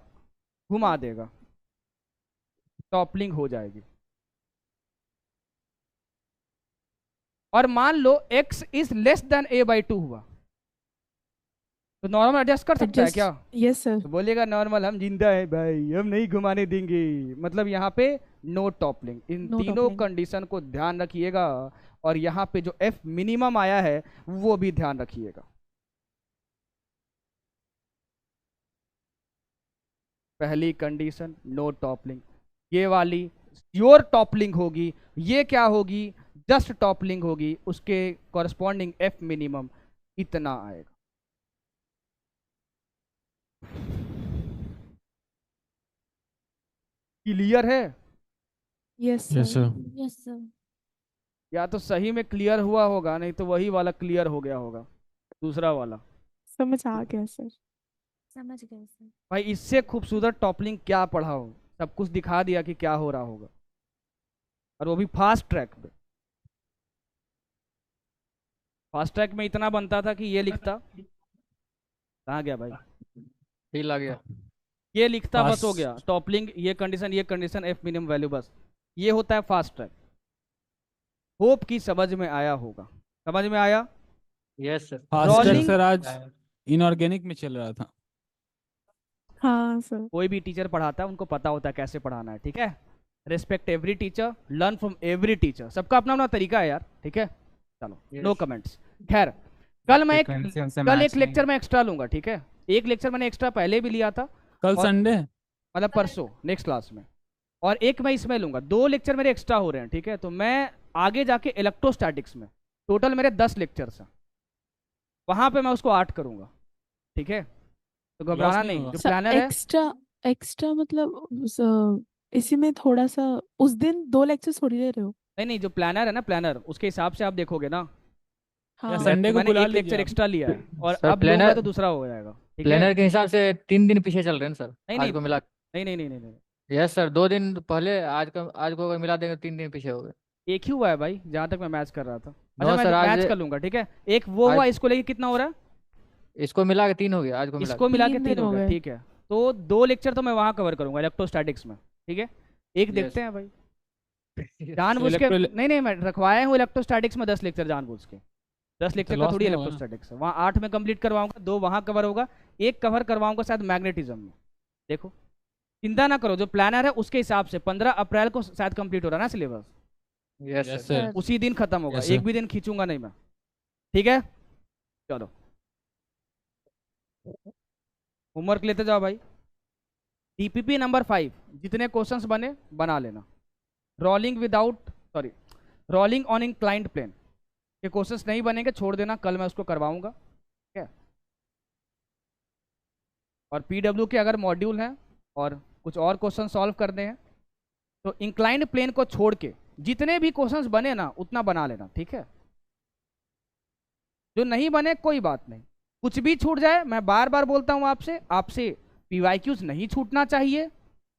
Speaker 1: घुमा देगा, टॉपलिंग हो जाएगी। और मान लो x is less than a/2 हुआ, तो नॉर्मल एडजस्ट कर सकता है क्या?
Speaker 5: Yes sir.
Speaker 1: तो बोलेगा नॉर्मल हम जिंदा है भाई, हम नहीं घुमाने देंगे। मतलब यहाँ पे नो टॉपलिंग। इन तीनों कंडीशन को ध्यान रखिएगा, और यहाँ पे जो f मिनिमम आया है वो भी ध्यान रखिएगा। पहली कंडीशन नो टॉपलिंग, ये वाली श्योर टॉपलिंग होगी, ये क्या होगी, जस्ट टॉपलिंग होगी, उसके कॉरस्पॉन्डिंग f मिनिमम इतना आएगा। क्लियर है?
Speaker 5: Yes
Speaker 3: sir.
Speaker 9: Yes sir.
Speaker 1: या तो सही में क्लियर हुआ होगा, नहीं तो वही वाला क्लियर हो गया होगा, दूसरा वाला।
Speaker 5: समझ आ गया सर।
Speaker 9: समझ गए सर।
Speaker 1: भाई इससे खूबसूरत टॉपलिंग क्या पढ़ाओ, सब कुछ दिखा दिया कि क्या हो रहा होगा, और वो भी फास्ट ट्रैक पे। फास्ट ट्रैक में इतना बनता था कि ये लिखता, कहाँ गया भाई,
Speaker 6: फील आ गया,
Speaker 1: ये लिखता बस हो गया, टॉपलिंग, ये कंडीशन एफ मिनिमम वैल्यू, बस ये होता है फास्ट ट्रैक। होप की समझ में आया होगा, समझ में आया?
Speaker 6: Yes sir.
Speaker 3: Fast track sir आज इनऑर्गेनिक में चल रहा था।
Speaker 5: हाँ सर।
Speaker 1: कोई भी टीचर पढ़ाता है, उनको पता होता है कैसे पढ़ाना है, ठीक है? Respect every teacher, learn from every teacher. सबका अपना अपना तरीका है यार, ठीक है? चलो, नो कमेंट्स। खैर, कल एक लेक्चर में एक्स्ट्रा लूंगा, ठीक है? एक लेक्चर मैंने एक्स्ट्रा पहले भी लिया था,
Speaker 3: कल संडे,
Speaker 1: मतलब परसों नेक्स्ट क्लास में, और एक मैं इसमें लूंगा। 2 लेक्चर मेरे एक्स्ट्रा हो रहे हैं, ठीक है? तो मैं आगे जाके इलेक्ट्रोस्टैटिक्स में टोटल मेरे 10 लेक्चर्स हैं, वहां पे मैं उसको 8 करूंगा। ठीक है, तो घबराना
Speaker 3: नहीं
Speaker 1: नहीं।
Speaker 3: होगा।
Speaker 1: जो प्लानर है,
Speaker 5: एक्स्ट्रा मतलब इसी में थोड़ा सा उस दिन 2 लेक्चर थोड़ी ले रहे हो।
Speaker 1: नहीं नहीं, जो प्लानर है ना, प्लानर उसके हिसाब से आप देखोगे ना।
Speaker 3: या
Speaker 5: हाँ
Speaker 3: संडे
Speaker 1: तो
Speaker 3: को
Speaker 1: मैंने
Speaker 3: बुला
Speaker 1: एक
Speaker 3: लीजिए
Speaker 1: लेक्चर
Speaker 3: आप।
Speaker 1: एक्स्ट्रा लिया है, और
Speaker 6: सर
Speaker 1: अब लूंगा
Speaker 6: प्लानर
Speaker 1: तो दूसरा हो जाएगा, ठीक है।
Speaker 6: प्लानर के हिसाब से 3 दिन पीछे चल रहे हैं सर,
Speaker 1: नहीं
Speaker 6: आज
Speaker 1: नहीं
Speaker 6: को मिला।
Speaker 1: नहीं नहीं नहीं नहीं नहीं,
Speaker 6: यस सर, 2 दिन पहले आज को अगर मिला देंगे 3 दिन पीछे हो गए।
Speaker 1: एक ही हुआ है भाई, जहाँ तक मैं मैच कर रहा था। अच्छा
Speaker 6: नो
Speaker 1: मैं
Speaker 6: सर, आज
Speaker 1: मैच कर लूंगा, ठीक है। एक वो हुआ,
Speaker 6: आज
Speaker 1: इसको लेके कितना हो रहा है?
Speaker 6: इसको मिला के 3 हो गया, आज को मिला
Speaker 1: इसको मिला के
Speaker 5: 3
Speaker 1: तीन
Speaker 5: दिन
Speaker 1: हो
Speaker 5: हो
Speaker 1: गया,
Speaker 5: गए।
Speaker 1: ठीक है। तो 2 लेक्चर तो मैं वहाँ कवर करूंगा इलेक्ट्रोस्टैटिक्स में, ठीक है। एक
Speaker 6: के।
Speaker 1: देखते
Speaker 6: यस
Speaker 1: हैं भाई,
Speaker 6: यस
Speaker 1: जानबूझ के।
Speaker 3: इलेक्ट्रो
Speaker 1: नहीं नहीं, मैं रखवाया हूँ इलेक्ट्रोस्टैटिक्स में 10 लेक्चर जानबूझ के। 10 लेक्चर का
Speaker 3: लॉस
Speaker 1: थोड़ी
Speaker 3: नहीं होगा ना।
Speaker 1: इलेक्ट्रोस्टैटिक्स है, वहाँ 8 में कंप्लीट करवाऊंगा, 2 वहाँ कवर होगा, 1 कवर करवाऊंगा शायद मैग्नेटिज्म में। देखो, चिंता ना करो, जो प्लानर है उसके हिसाब से 15 अप्रैल को शायद कंप्लीट हो रहा है ना syllabus,
Speaker 6: yes
Speaker 3: yes
Speaker 6: sir.
Speaker 3: Sir.
Speaker 1: उसी दिन खत्म होगा,
Speaker 3: Yes, sir.
Speaker 1: एक भी दिन खींचूंगा नहीं मैं, ठीक है। चलो होमवर्क लेते जाओ भाई। टीपीपी नंबर 5, जितने क्वेश्चंस बने बना लेना। रोलिंग ऑन इंक्लाइंड प्लेन के क्वेश्चंस नहीं बनेंगे, छोड़ देना, कल मैं उसको करवाऊंगा, ठीक है। और पीडब्ल्यू के अगर मॉड्यूल हैं और कुछ और क्वेश्चन सॉल्व करने हैं, तो इंक्लाइंड प्लेन को छोड़ के जितने भी क्वेश्चंस बने ना उतना बना लेना, ठीक है। जो नहीं बने कोई बात नहीं, कुछ भी छूट जाए, मैं बार बार बोलता हूं आपसे पीवाईक्यूज नहीं छूटना चाहिए,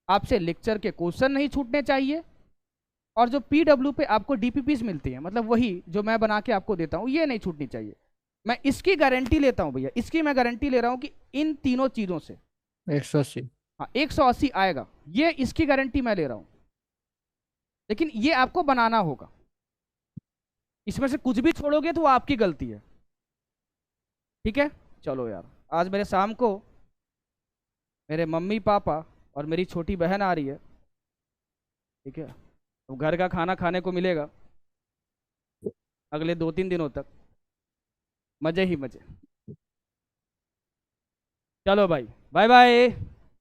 Speaker 1: आपसे लेक्चर के क्वेश्चन नहीं छूटने चाहिए, और जो पीडब्ल्यू पे आपको डीपीपीस मिलती है, मतलब वही जो मैं बना के आपको देता हूं, ये नहीं छूटनी चाहिए। मैं इसकी गारंटी लेता हूं भैया, इसकी मैं गारंटी ले रहा हूं कि इन तीनों चीजों से
Speaker 6: 180।
Speaker 1: हाँ 180 आएगा, ये इसकी गारंटी मैं ले रहा हूं। लेकिन ये आपको बनाना होगा, इसमें से कुछ भी छोड़ोगे तो वो आपकी गलती है, ठीक है। चलो यार, आज मेरे शाम को मेरे मम्मी पापा और मेरी छोटी बहन आ रही है, ठीक है। तो घर का खाना खाने को मिलेगा अगले 2-3 दिनों तक, मजे ही मजे। चलो भाई, bye bye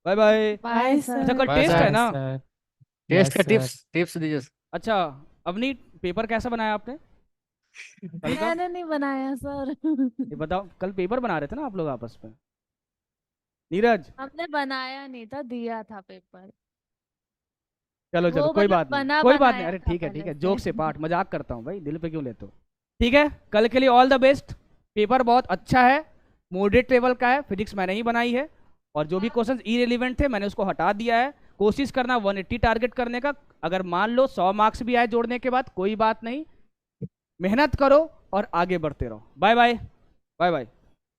Speaker 1: bye bye.
Speaker 5: Bye
Speaker 1: अच्छा
Speaker 5: सर।
Speaker 1: कल
Speaker 6: बाय
Speaker 1: टेस्ट
Speaker 6: सर।
Speaker 1: है ना?
Speaker 2: सर
Speaker 6: टेस्ट
Speaker 2: यस
Speaker 6: का
Speaker 2: सर
Speaker 6: टिप्स दीजिए।
Speaker 1: अच्छा, अवनी पेपर कैसा बनाया आपने कल का?
Speaker 9: मैंने नहीं बनाया सर।
Speaker 1: ये बताओ, कल पेपर बना रहे थे ना आप लोग आपस में? नीरज,
Speaker 9: हमने बनाया नहीं था, दिया था पेपर।
Speaker 1: चलो चलो
Speaker 9: वो
Speaker 1: कोई
Speaker 9: मतलब
Speaker 1: बात नहीं,
Speaker 9: बना
Speaker 1: कोई बात नहीं।
Speaker 9: बनाया
Speaker 1: अरे
Speaker 9: था
Speaker 1: ठीक है ठीक
Speaker 9: पहले
Speaker 1: है, जोक
Speaker 9: से।
Speaker 1: से पाठ, मजाक करता हूँ भाई, दिल पे क्यों लेते हो। ठीक है, कल के लिए ऑल द बेस्ट। पेपर बहुत अच्छा है, मॉडरेट लेवल का है, फिजिक्स मैंने ही बनाई है, और जो भी क्वेश्चन इरेलीवेंट थे मैंने उसको हटा दिया है। कोशिश करना 180 टारगेट करने का, अगर मान लो 100 मार्क्स भी आए जोड़ने के बाद कोई बात नहीं, मेहनत करो और आगे बढ़ते रहो। Bye bye bye bye.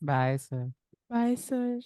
Speaker 2: Bye sir.
Speaker 5: Bye sir.